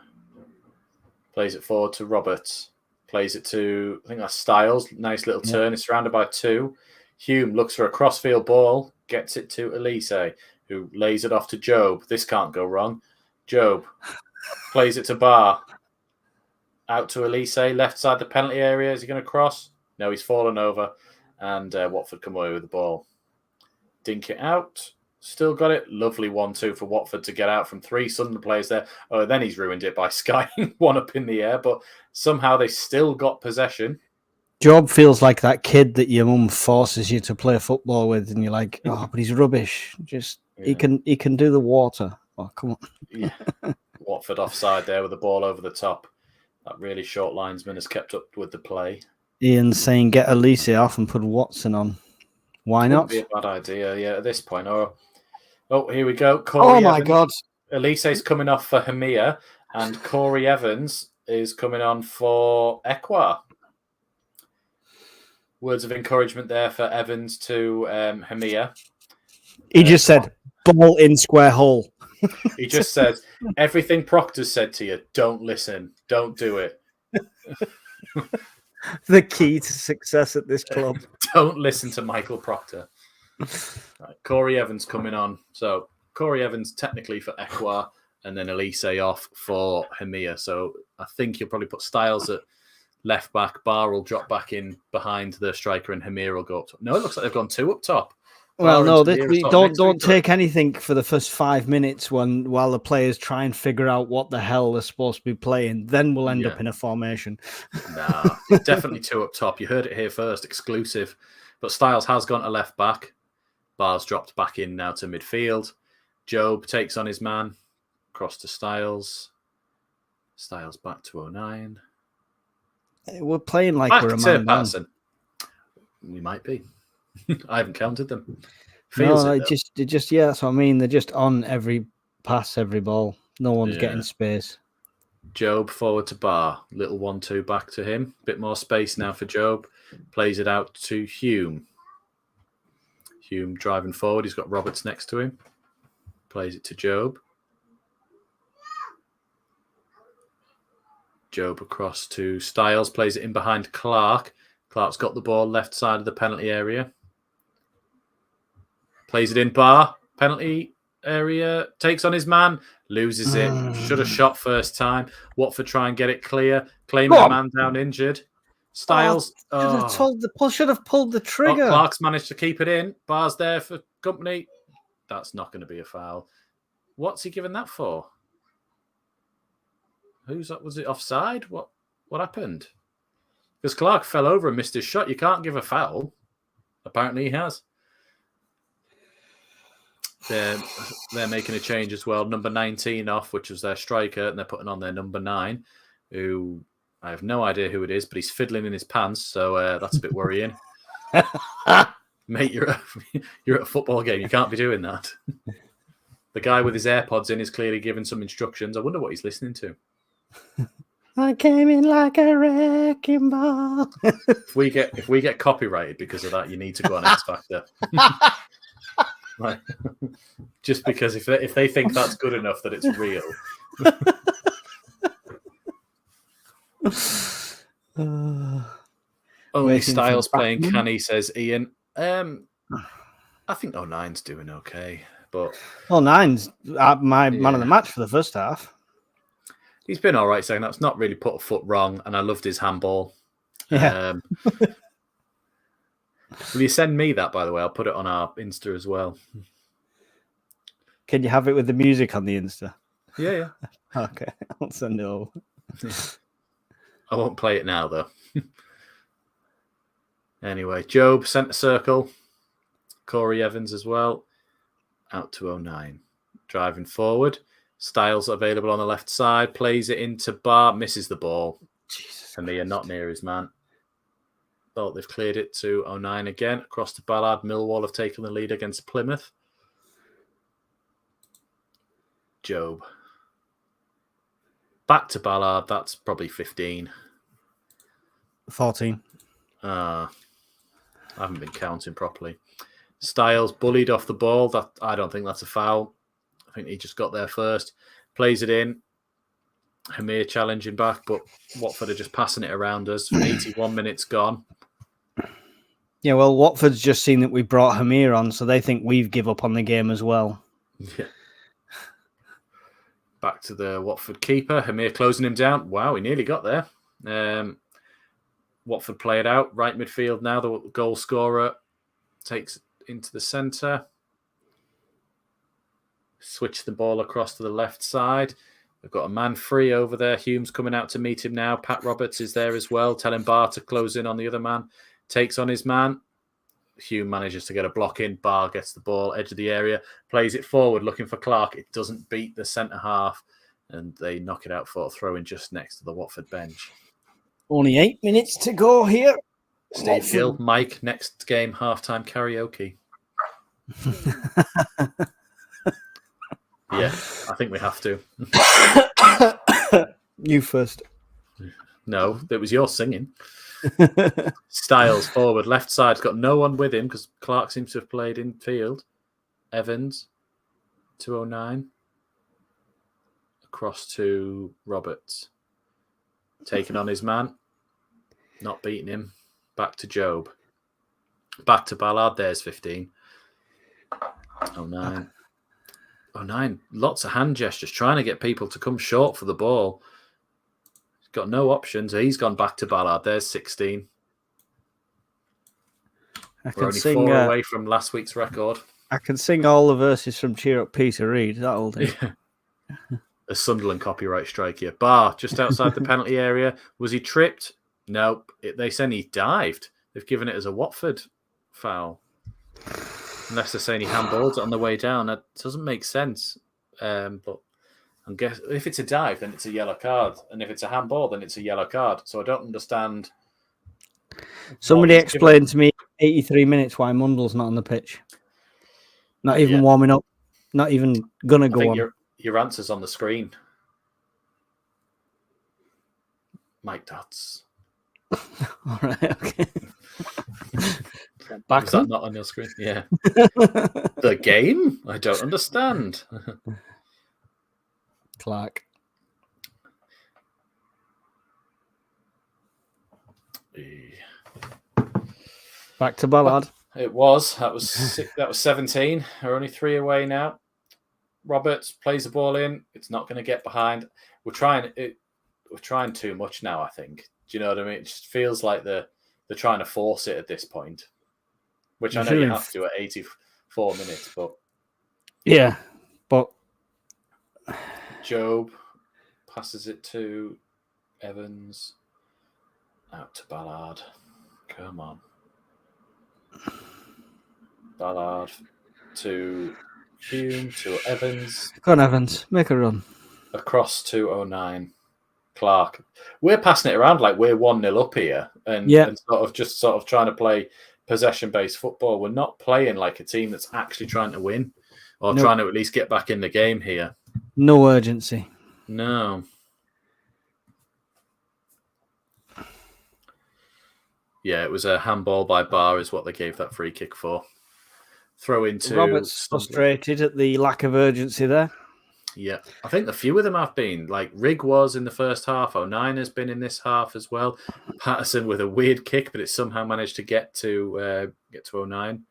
Plays it forward to Roberts. Plays it to, I think that's Styles. Nice little turn. It's surrounded by 2. Hume looks for a crossfield ball. Gets it to Elise, who lays it off to Job. This can't go wrong. Job plays it to Barr. Out to Elise. Left side the penalty area. Is he going to cross? No, he's fallen over. And Watford come away with the ball. Dink it out. Still got it. Lovely 1-2 for Watford to get out from 3 Sunderland players there. Oh, then he's ruined it by skying one up in the air, but somehow they still got possession. Job feels like that kid that your mum forces you to play football with, and you're like, oh, but he's rubbish. Just he can do the water. Oh, come on. Yeah. Watford offside there with the ball over the top. That really short linesman has kept up with the play. Ian's saying get Elise off and put Watson on. Why not? Wouldn't be a bad idea, yeah, at this point. Oh, here we go. Corey Evans. God. Elise's coming off for Hamia, and Corey Evans is coming on for Ekwah. Words of encouragement there for Evans to Hamia. He just said, ball in square hole. He just said, everything Proctor said to you, don't listen. Don't do it. The key to success at this club. Don't listen to Michael Proctor. Right, Corey Evans coming on. So Corey Evans technically for Ekwah, and then Elise off for Hamia. So I think you'll probably put Styles at left back. Barr will drop back in behind the striker, and Hamir will go up top. No, it looks like they've gone 2 up top. Well, no, don't take anything for the first 5 minutes while the players try and figure out what the hell they're supposed to be playing. Then we'll end up in a formation. Nah, definitely 2 up top. You heard it here first, exclusive. But Styles has gone to left back. Barr's dropped back in now to midfield. Job takes on his man. Cross to Styles. Styles back to 09. We're playing like back we're a to man Patterson. We might be. I haven't counted them. That's what I mean. They're just on every pass, every ball. No one's getting space. Job forward to Barr. Little 1-2 back to him. Bit more space now for Job. Plays it out to Hume. Hume driving forward. He's got Roberts next to him. Plays it to Job. Job across to Styles. Plays it in behind Clark. Clark's got the ball left side of the penalty area. Plays it in bar. Penalty area. Takes on his man. Loses it. Should have shot first time. Watford try and get it clear. Claiming a man down injured. Styles. Should have pulled the trigger. Clark's managed to keep it in. Bar's there for company. That's not going to be a foul. What's he given that for? Was it offside? What happened? Because Clark fell over and missed his shot. You can't give a foul. Apparently he has. They're making a change as well. Number 19 off, which was their striker, and they're putting on their number 9, who I have no idea who it is, but he's fiddling in his pants, so that's a bit worrying. Mate, you're at a football game. You can't be doing that. The guy with his AirPods in is clearly giving some instructions. I wonder what he's listening to. I came in like a wrecking ball. If we get copyrighted because of that, you need to go on X Factor. Right. Just because if they think that's good enough that it's real. Only Styles playing canny, says Ian. I think 09's doing okay, but 09's my man of the match for the first half. He's been all right second. That's not really put a foot wrong, and I loved his handball. Yeah. Will you send me that, by the way? I'll put it on our Insta as well. Can you have it with the music on the Insta? Yeah. Okay, I'll send it over. I won't play it now, though. Anyway, Job, centre circle. Corey Evans as well. Out to 09. Driving forward. Styles available on the left side. Plays it into Bar. Misses the ball. Jesus, and they are not near his man. But they've cleared it to 09 again. Across to Ballard. Millwall have taken the lead against Plymouth. Job. Back to Ballard. That's probably 15. 14. I haven't been counting properly. Styles bullied off the ball. I don't think that's a foul. I think he just got there first. Plays it in. Hamir challenging back, but Watford are just passing it around us. 81 minutes gone. Yeah, well, Watford's just seen that we brought Hamir on, so they think we've give up on the game as well. Yeah. Back to the Watford keeper. Hamir closing him down. Wow, he nearly got there. Watford play it out. Right midfield now. The goal scorer takes it into the centre. Switch the ball across to the left side. We've got a man free over there. Hume's coming out to meet him now. Pat Roberts is there as well, telling Barr to close in on the other man. Takes on his man. Hume manages to get a block in. Barr gets the ball, edge of the area, plays it forward, looking for Clark. It doesn't beat the centre half, and they knock it out for a throw-in just next to the Watford bench. Only 8 minutes to go here. Steve Hill, Mike, next game, halftime karaoke. Yeah, I think we have to. You first. No, it was your singing. Styles forward, left side's got no one with him because Clark seems to have played in field. Evans, 209. Across to Roberts. Taking on his man. Not beating him. Back to Job. Back to Ballard. There's 15. 09. 09. Lots of hand gestures. Trying to get people to come short for the ball. He's got no options. He's gone back to Ballard. There's 16. We're only 4 away from last week's record. I can sing all the verses from Cheer Up Peter Reid. That'll do. Yeah. A Sunderland copyright strike here. Barr, just outside the penalty area. Was he tripped? No. They say he dived. They've given it as a Watford foul. Unless they're saying he handballed it on the way down. That doesn't make sense. But I guess if it's a dive, then it's a yellow card. And if it's a handball, then it's a yellow card. So I don't understand. Somebody explained to me 83 minutes why Mundell's not on the pitch. Not even warming up. Not even going to go on. Your answer's on the screen. Mike Dots. All right, okay. Back is that not on your screen? Yeah. The game? I don't understand. Clark. Yeah. Back to Ballard. It was. That was 17. We're only 3 away now. Roberts plays the ball in. It's not going to get behind. We're trying too much now, I think. Do you know what I mean? It just feels like they're trying to force it at this point, which I know you have to at 84 minutes. But yeah, but Job passes it to Evans, out to Ballard. Come on. Ballard to Hume, to Evans. Go on, Evans. Make a run. Across to 09. Clark. We're passing it around like we're 1-0 up here and sort of trying to play possession-based football. We're not playing like a team that's actually trying to win or trying to at least get back in the game here. No urgency. No. Yeah, it was a handball by Barr is what they gave that free kick for. Throw into Roberts frustrated at the lack of urgency there. Yeah, I think a few of them have been. Like Rigg was in the first half. 09 has been in this half as well. Patterson with a weird kick, but it somehow managed to get to 09.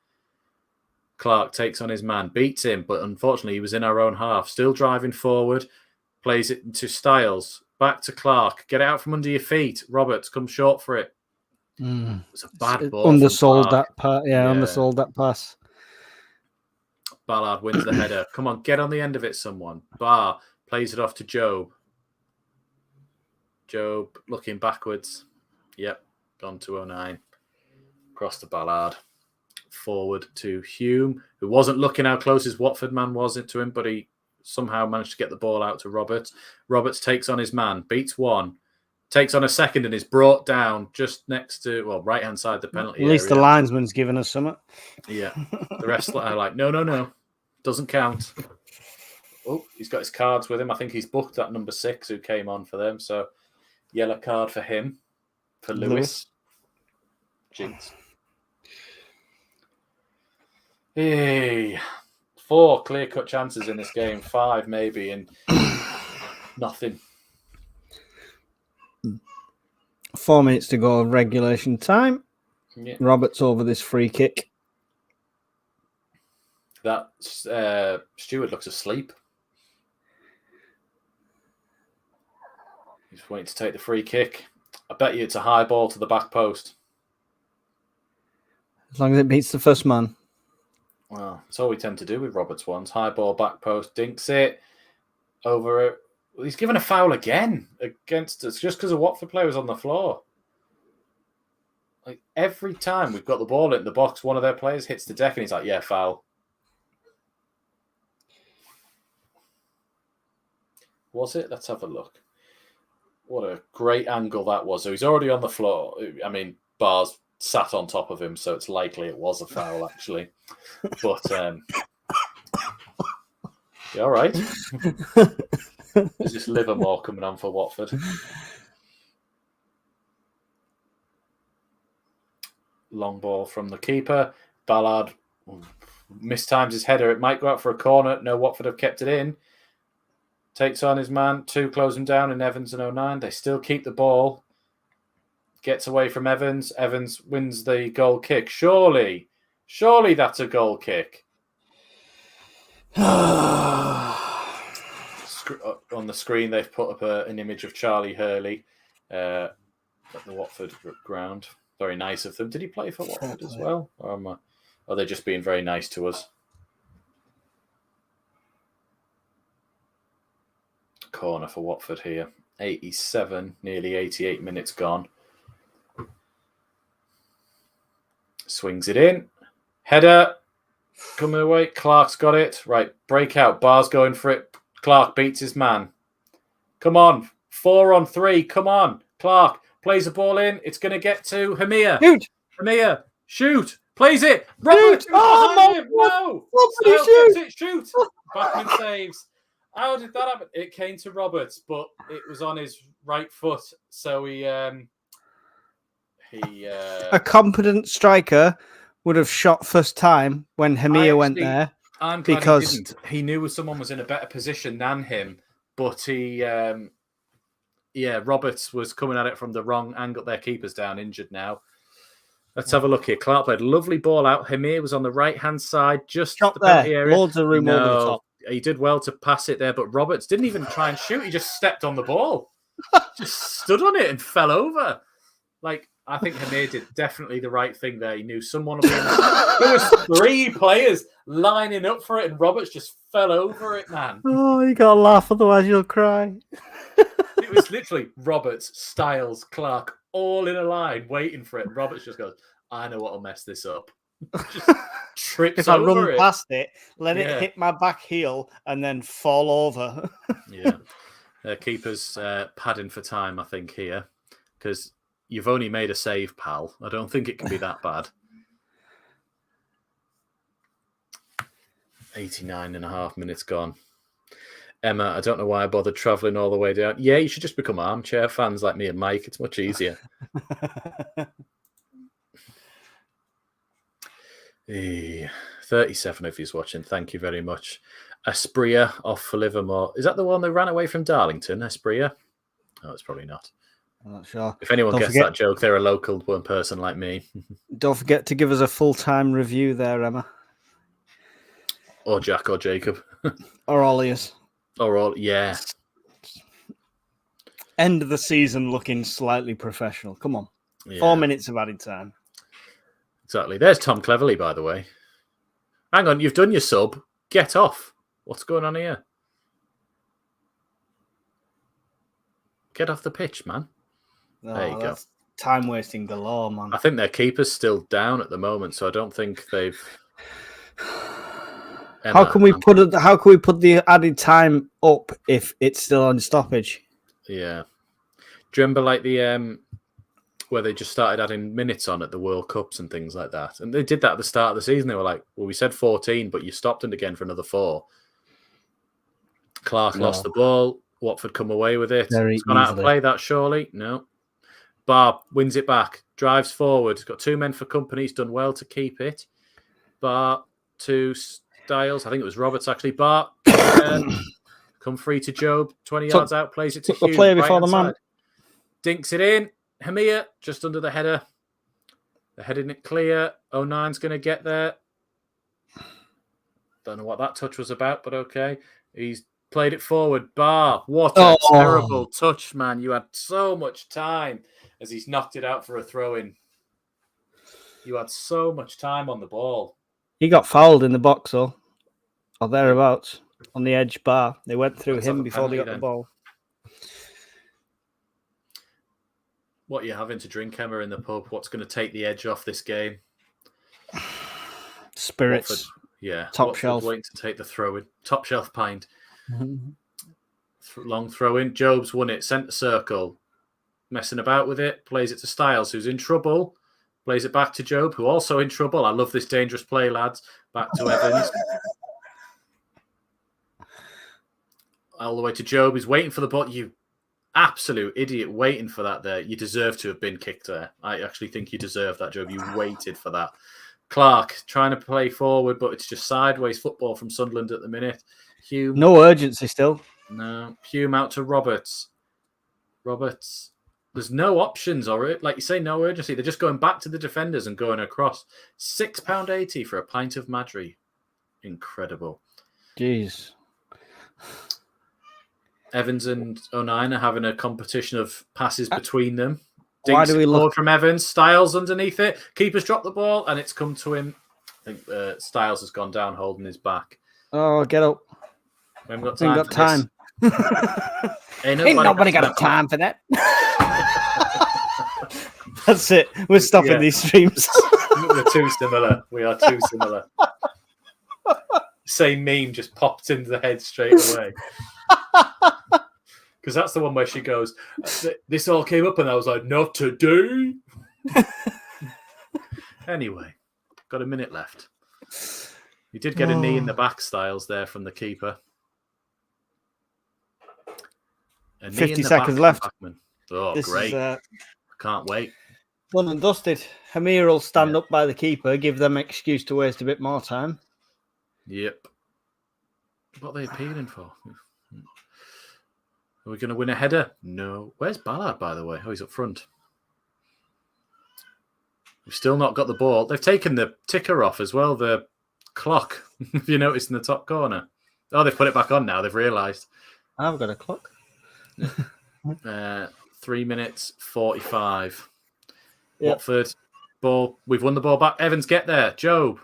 Clark takes on his man, beats him, but unfortunately he was in our own half. Still driving forward, plays it to Styles, back to Clark. Get it out from under your feet. Roberts comes short for it. It was a bad ball. Undersold that pass. Yeah, undersold that pass. Ballard wins the header. Come on, get on the end of it, someone. Barr plays it off to Job. Job looking backwards. Yep, gone to 09. Across to Ballard. Forward to Hume, who wasn't looking how close his Watford man was to him, but he somehow managed to get the ball out to Roberts. Roberts takes on his man, beats one, takes on a second, and is brought down just next to, right-hand side the penalty area. At least the linesman's given us something. Yeah. The rest are like, no. Doesn't count. Oh, he's got his cards with him. I think he's booked that number 6 who came on for them. So, yellow card for him. For Lewis. Jinx. Hey. 4 clear-cut chances in this game. 5 maybe, and nothing. 4 minutes to go of regulation time. Yeah. Roberts over this free kick. That Stewart looks asleep. He's waiting to take the free kick. I bet you it's a high ball to the back post. As long as it beats the first man. Well, that's all we tend to do with Roberts ones. High ball, back post, dinks it. Over it. Well, he's given a foul again against us just because a Watford player was on the floor. Like every time we've got the ball in the box, one of their players hits the deck and he's like, yeah, foul. Was it? Let's have a look. What a great angle that was. So he's already on the floor. I mean, Barr's sat on top of him, so it's likely it was a foul, actually. But, you all right? Is this Livermore coming on for Watford? Long ball from the keeper. Ballard mistimes his header. It might go out for a corner. No, Watford have kept it in. Takes on his man. 2 close him down in Evans and 09. They still keep the ball. Gets away from Evans. Evans wins the goal kick. Surely that's a goal kick. On the screen, they've put up an image of Charlie Hurley at the Watford ground. Very nice of them. Did he play for Watford as well? Or are they just being very nice to us? Corner for Watford here. 87, nearly 88 minutes gone. Swings it in. Header. Coming away. Clark's got it. Right, breakout. Barr's going for it. Clark beats his man. Come on. 4 on 3. Come on. Clark plays the ball in. It's going to get to Hamir. Shoot. Hamir. Shoot. Plays it. Robert. Oh, my no. Somebody shoot. Shoot. Backman saves. How did that happen? It came to Roberts, but it was on his right foot. So he a competent striker would have shot first time when Hamir went there. I'm glad because he didn't. He knew someone was in a better position than him, but he, Roberts was coming at it from the wrong angle. Their keeper's down, injured now. Let's have a look here. Clark played a lovely ball out. Hamir was on the right-hand side, just Shot the penalty area. Loads of room over the top. He did well to pass it there, but Roberts didn't even try and shoot. He just stepped on the ball. Just stood on it and fell over. Like, I think Hamir did definitely the right thing there. He knew someone would be in the... There was 3 players lining up for it, and Roberts just fell over it, man. Oh, you got to laugh, otherwise you'll cry. It was literally Roberts, Styles, Clark, all in a line waiting for it. And Roberts just goes, I know what'll mess this up. Just trips if over I run it. past it, let it hit my back heel and then fall over. Yeah. Keeper's padding for time, I think, here. Because you've only made a save, pal. I don't think it can be that bad. 89.5 minutes gone. Emma, I don't know why I bothered travelling all the way down. Yeah, you should just become armchair fans like me and Mike. It's much easier. 37 of you's watching. Thank you very much. Aspria off for Livermore. Is that the one that ran away from Darlington? Aspria? Oh, it's probably not. I'm not sure. If anyone gets that joke, they're a local one person like me. Don't forget to give us a full-time review there, Emma. Or Jack or Jacob. Or Olliers. Or all, yeah. End of the season looking slightly professional. Come on. Yeah. 4 minutes of added time. Exactly. There's Tom Cleverley, by the way. Hang on, you've done your sub. Get off. What's going on here? Get off the pitch, man. Oh, there you go. Time wasting galore, man. I think their keeper's still down at the moment, so I don't think they've. How can we put the added time up if it's still on stoppage? Yeah. Do you remember like the where they just started adding minutes on at the World Cups and things like that? And they did that at the start of the season. They were like, well, we said 14, but you stopped it again for another 4. Clark lost the ball. Watford come away with it. It's gone out of play, that surely. No. Barr wins it back. Drives forward. He's got 2 men for company. He's done well to keep it. Barr to Styles. I think it was Roberts, actually. Barr come free to Job. 20 yards out. Plays it to Hugh. The player before the man. Dinks it in. Hamir just under the header. They're heading it clear. 09's going to get there. Don't know what that touch was about, but okay. He's played it forward. Barr, what a terrible touch, man. You had so much time as he's knocked it out for a throw-in. You had so much time on the ball. He got fouled in the box, or thereabouts, on the edge. Barr. They went through him before they got the ball. What are you having to drink, Emma, in the pub? What's going to take the edge off this game? Spirits. Watford, yeah. Top Watford shelf. Waiting to take the throw-in. Top shelf pint. Long throw-in. Job's won it. Centre circle. Messing about with it. Plays it to Styles, who's in trouble. Plays it back to Job, who also in trouble. I love this dangerous play, lads. Back to Evans. All the way to Job. He's waiting for the ball. You absolute idiot waiting for that there. You deserve to have been kicked there. I actually think you deserve that, Job. You waited for that. Clark trying to play forward, but it's just sideways football from Sunderland at the minute. Hume. No urgency still. No. Hume out to Roberts. Roberts. There's no options, or like you say, no urgency. They're just going back to the defenders and going across. £6.80 for a pint of Madry. Incredible. Jeez. Evans and 09 are having a competition of passes between them. Why do we look from Evans? Styles underneath it. Keeper's dropped the ball and it's come to him. I think Styles has gone down holding his back. Oh, get up. We haven't got time. Ain't nobody got time for that. That's it. We're stopping these streams. We're too similar. We are too similar. Same meme just popped into the head straight away. Because that's the one where she goes, this all came up and I was like, not today. Anyway, got a minute left. You did get a knee in the back, Styles, there from the keeper. 50 seconds left. Oh, this great. Can't wait. Done and dusted. Hamir will stand up by the keeper, give them an excuse to waste a bit more time. Yep. What are they appealing for? Are we going to win a header? No. Where's Ballard, by the way? Oh, he's up front. We've still not got the ball. They've taken the ticker off as well, the clock, if you noticed in the top corner. Oh, they've put it back on now. They've realised. I've got a clock. 3 minutes 45. Yep. Watford, ball. We've won the ball back. Evans, get there. Job,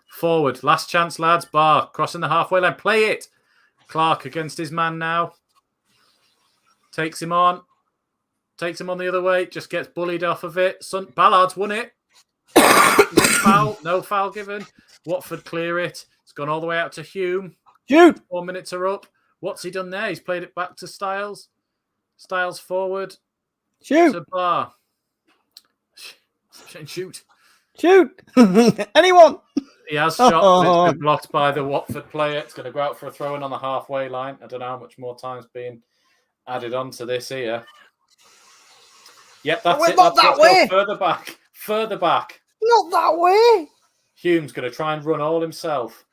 forward. Last chance, lads. Bar, crossing the halfway line. Play it. Clark against his man now. Takes him on. Takes him on the other way. Just gets bullied off of it. Ballard's won it. No foul given. Watford clear it. It's gone all the way out to Hume. Shoot. 4 minutes are up. What's he done there? He's played it back to Styles. Styles forward. Shoot. To Bar. Shoot. Anyone? He has shot, but it's been blocked by the Watford player. It's going to go out for a throw-in on the halfway line. I don't know how much more time's being added on to this here. Yep, that's it. Not that way. Further back. Further back. Not that way. Hume's going to try and run all himself.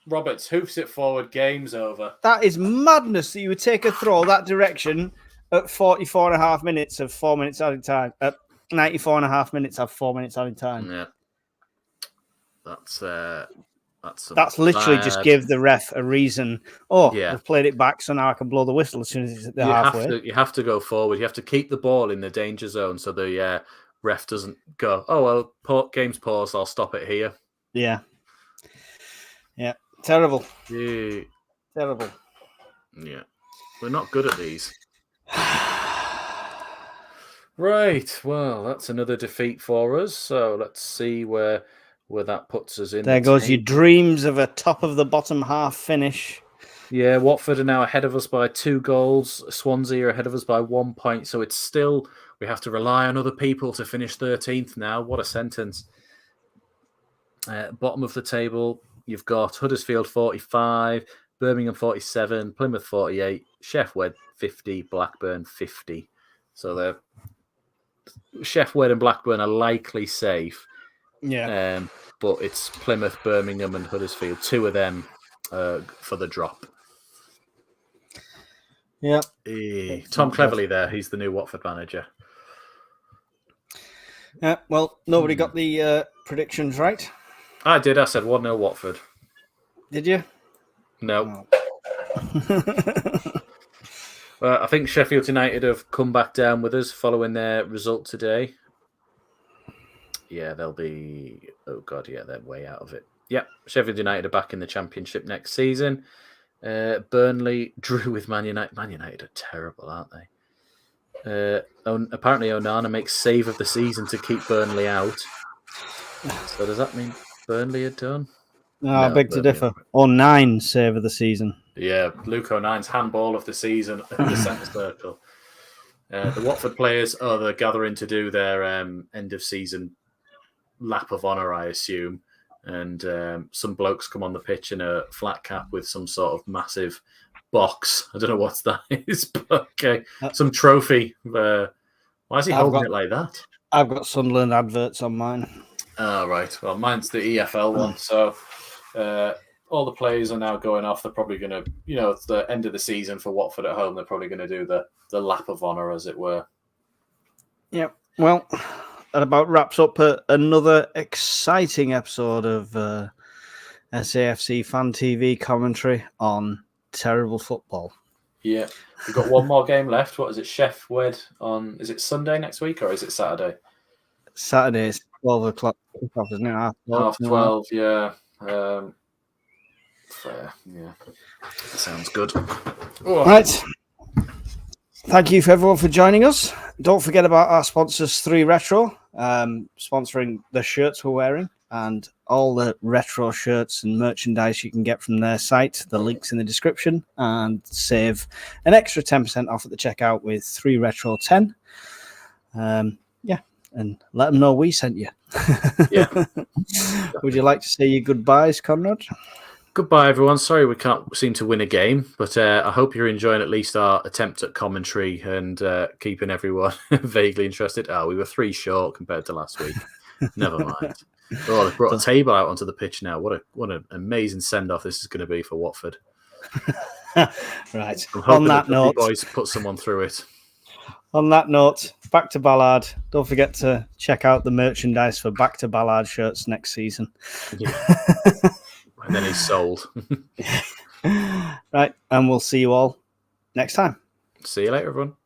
Roberts hoofs it forward. Game's over. That is madness that you would take a throw that direction at 44.5 minutes of 4 minutes added time. At 94.5 minutes of 4 minutes added time. Yeah. That's literally just give the ref a reason. Oh, yeah. I've played it back, so now I can blow the whistle as soon as it's at the halfway. You have to go forward. You have to keep the ball in the danger zone so the ref doesn't go, oh, well, game's paused, I'll stop it here. Yeah. Yeah. Terrible. Yeah. Terrible. Yeah. We're not good at these. Right. Well, that's another defeat for us. So let's see where that puts us in. There goes your dreams of a top of the bottom half finish. Yeah, Watford are now ahead of us by 2 goals. Swansea are ahead of us by 1 point. So it's still, we have to rely on other people to finish 13th now. What a sentence. Bottom of the table, you've got Huddersfield 45, Birmingham 47, Plymouth 48, Sheffield 50, Blackburn 50. So they're Sheffield and Blackburn are likely safe. Yeah. But it's Plymouth, Birmingham and Huddersfield. 2 of them for the drop. Yeah. Tom Cleverley there. He's the new Watford manager. Yeah. Well, nobody got the predictions right. I did. I said 1-0 Watford. Did you? No. I think Sheffield United have come back down with us following their result today. Yeah, they'll be... Oh, God, yeah, they're way out of it. Yep, Sheffield United are back in the Championship next season. Burnley drew with Man United. Man United are terrible, aren't they? Apparently, Onana makes save of the season to keep Burnley out. So does that mean Burnley are done? No, I beg to differ. Or 9 save of the season. Yeah, Luke O'Nine's handball of the season in the centre circle. The Watford players they're gathering to do their end of season lap of honour, I assume. And some blokes come on the pitch in a flat cap with some sort of massive box. I don't know what that is, but okay. Some trophy. Why is he holding it like that? I've got Sunderland adverts on mine. Oh, right. Well, mine's the EFL one. So all the players are now going off. They're probably going to, it's the end of the season for Watford at home. They're probably going to do the lap of honour, as it were. Yep. Well, that about wraps up another exciting episode of SAFC Fan TV commentary on terrible football. Yeah. We've got one more game left. What is it? Sheffield on, is it Sunday next week or is it Saturday? Saturday is 12 o'clock, isn't it? Half 12, yeah. Fair, yeah. Sounds good. Right. Thank you for everyone for joining us. Don't forget about our sponsors, 3 Retro, sponsoring the shirts we're wearing and all the retro shirts and merchandise you can get from their site. The link's in the description, and save an extra 10% off at the checkout with 3 Retro 10. Yeah, and let them know we sent you. Yeah. Would you like to say your goodbyes, Conrad? Goodbye, everyone. Sorry we can't seem to win a game, but I hope you're enjoying at least our attempt at commentary and keeping everyone vaguely interested. We were 3 short compared to last week. Never mind. Oh, they've brought a table out onto the pitch now. What an amazing send-off this is going to be for Watford. Right. On that note, boys put someone through it. On that note, back to Ballard. Don't forget to check out the merchandise for Back to Ballard shirts next season. Yeah. And then he's sold. Right, and we'll see you all next time. See you later, everyone.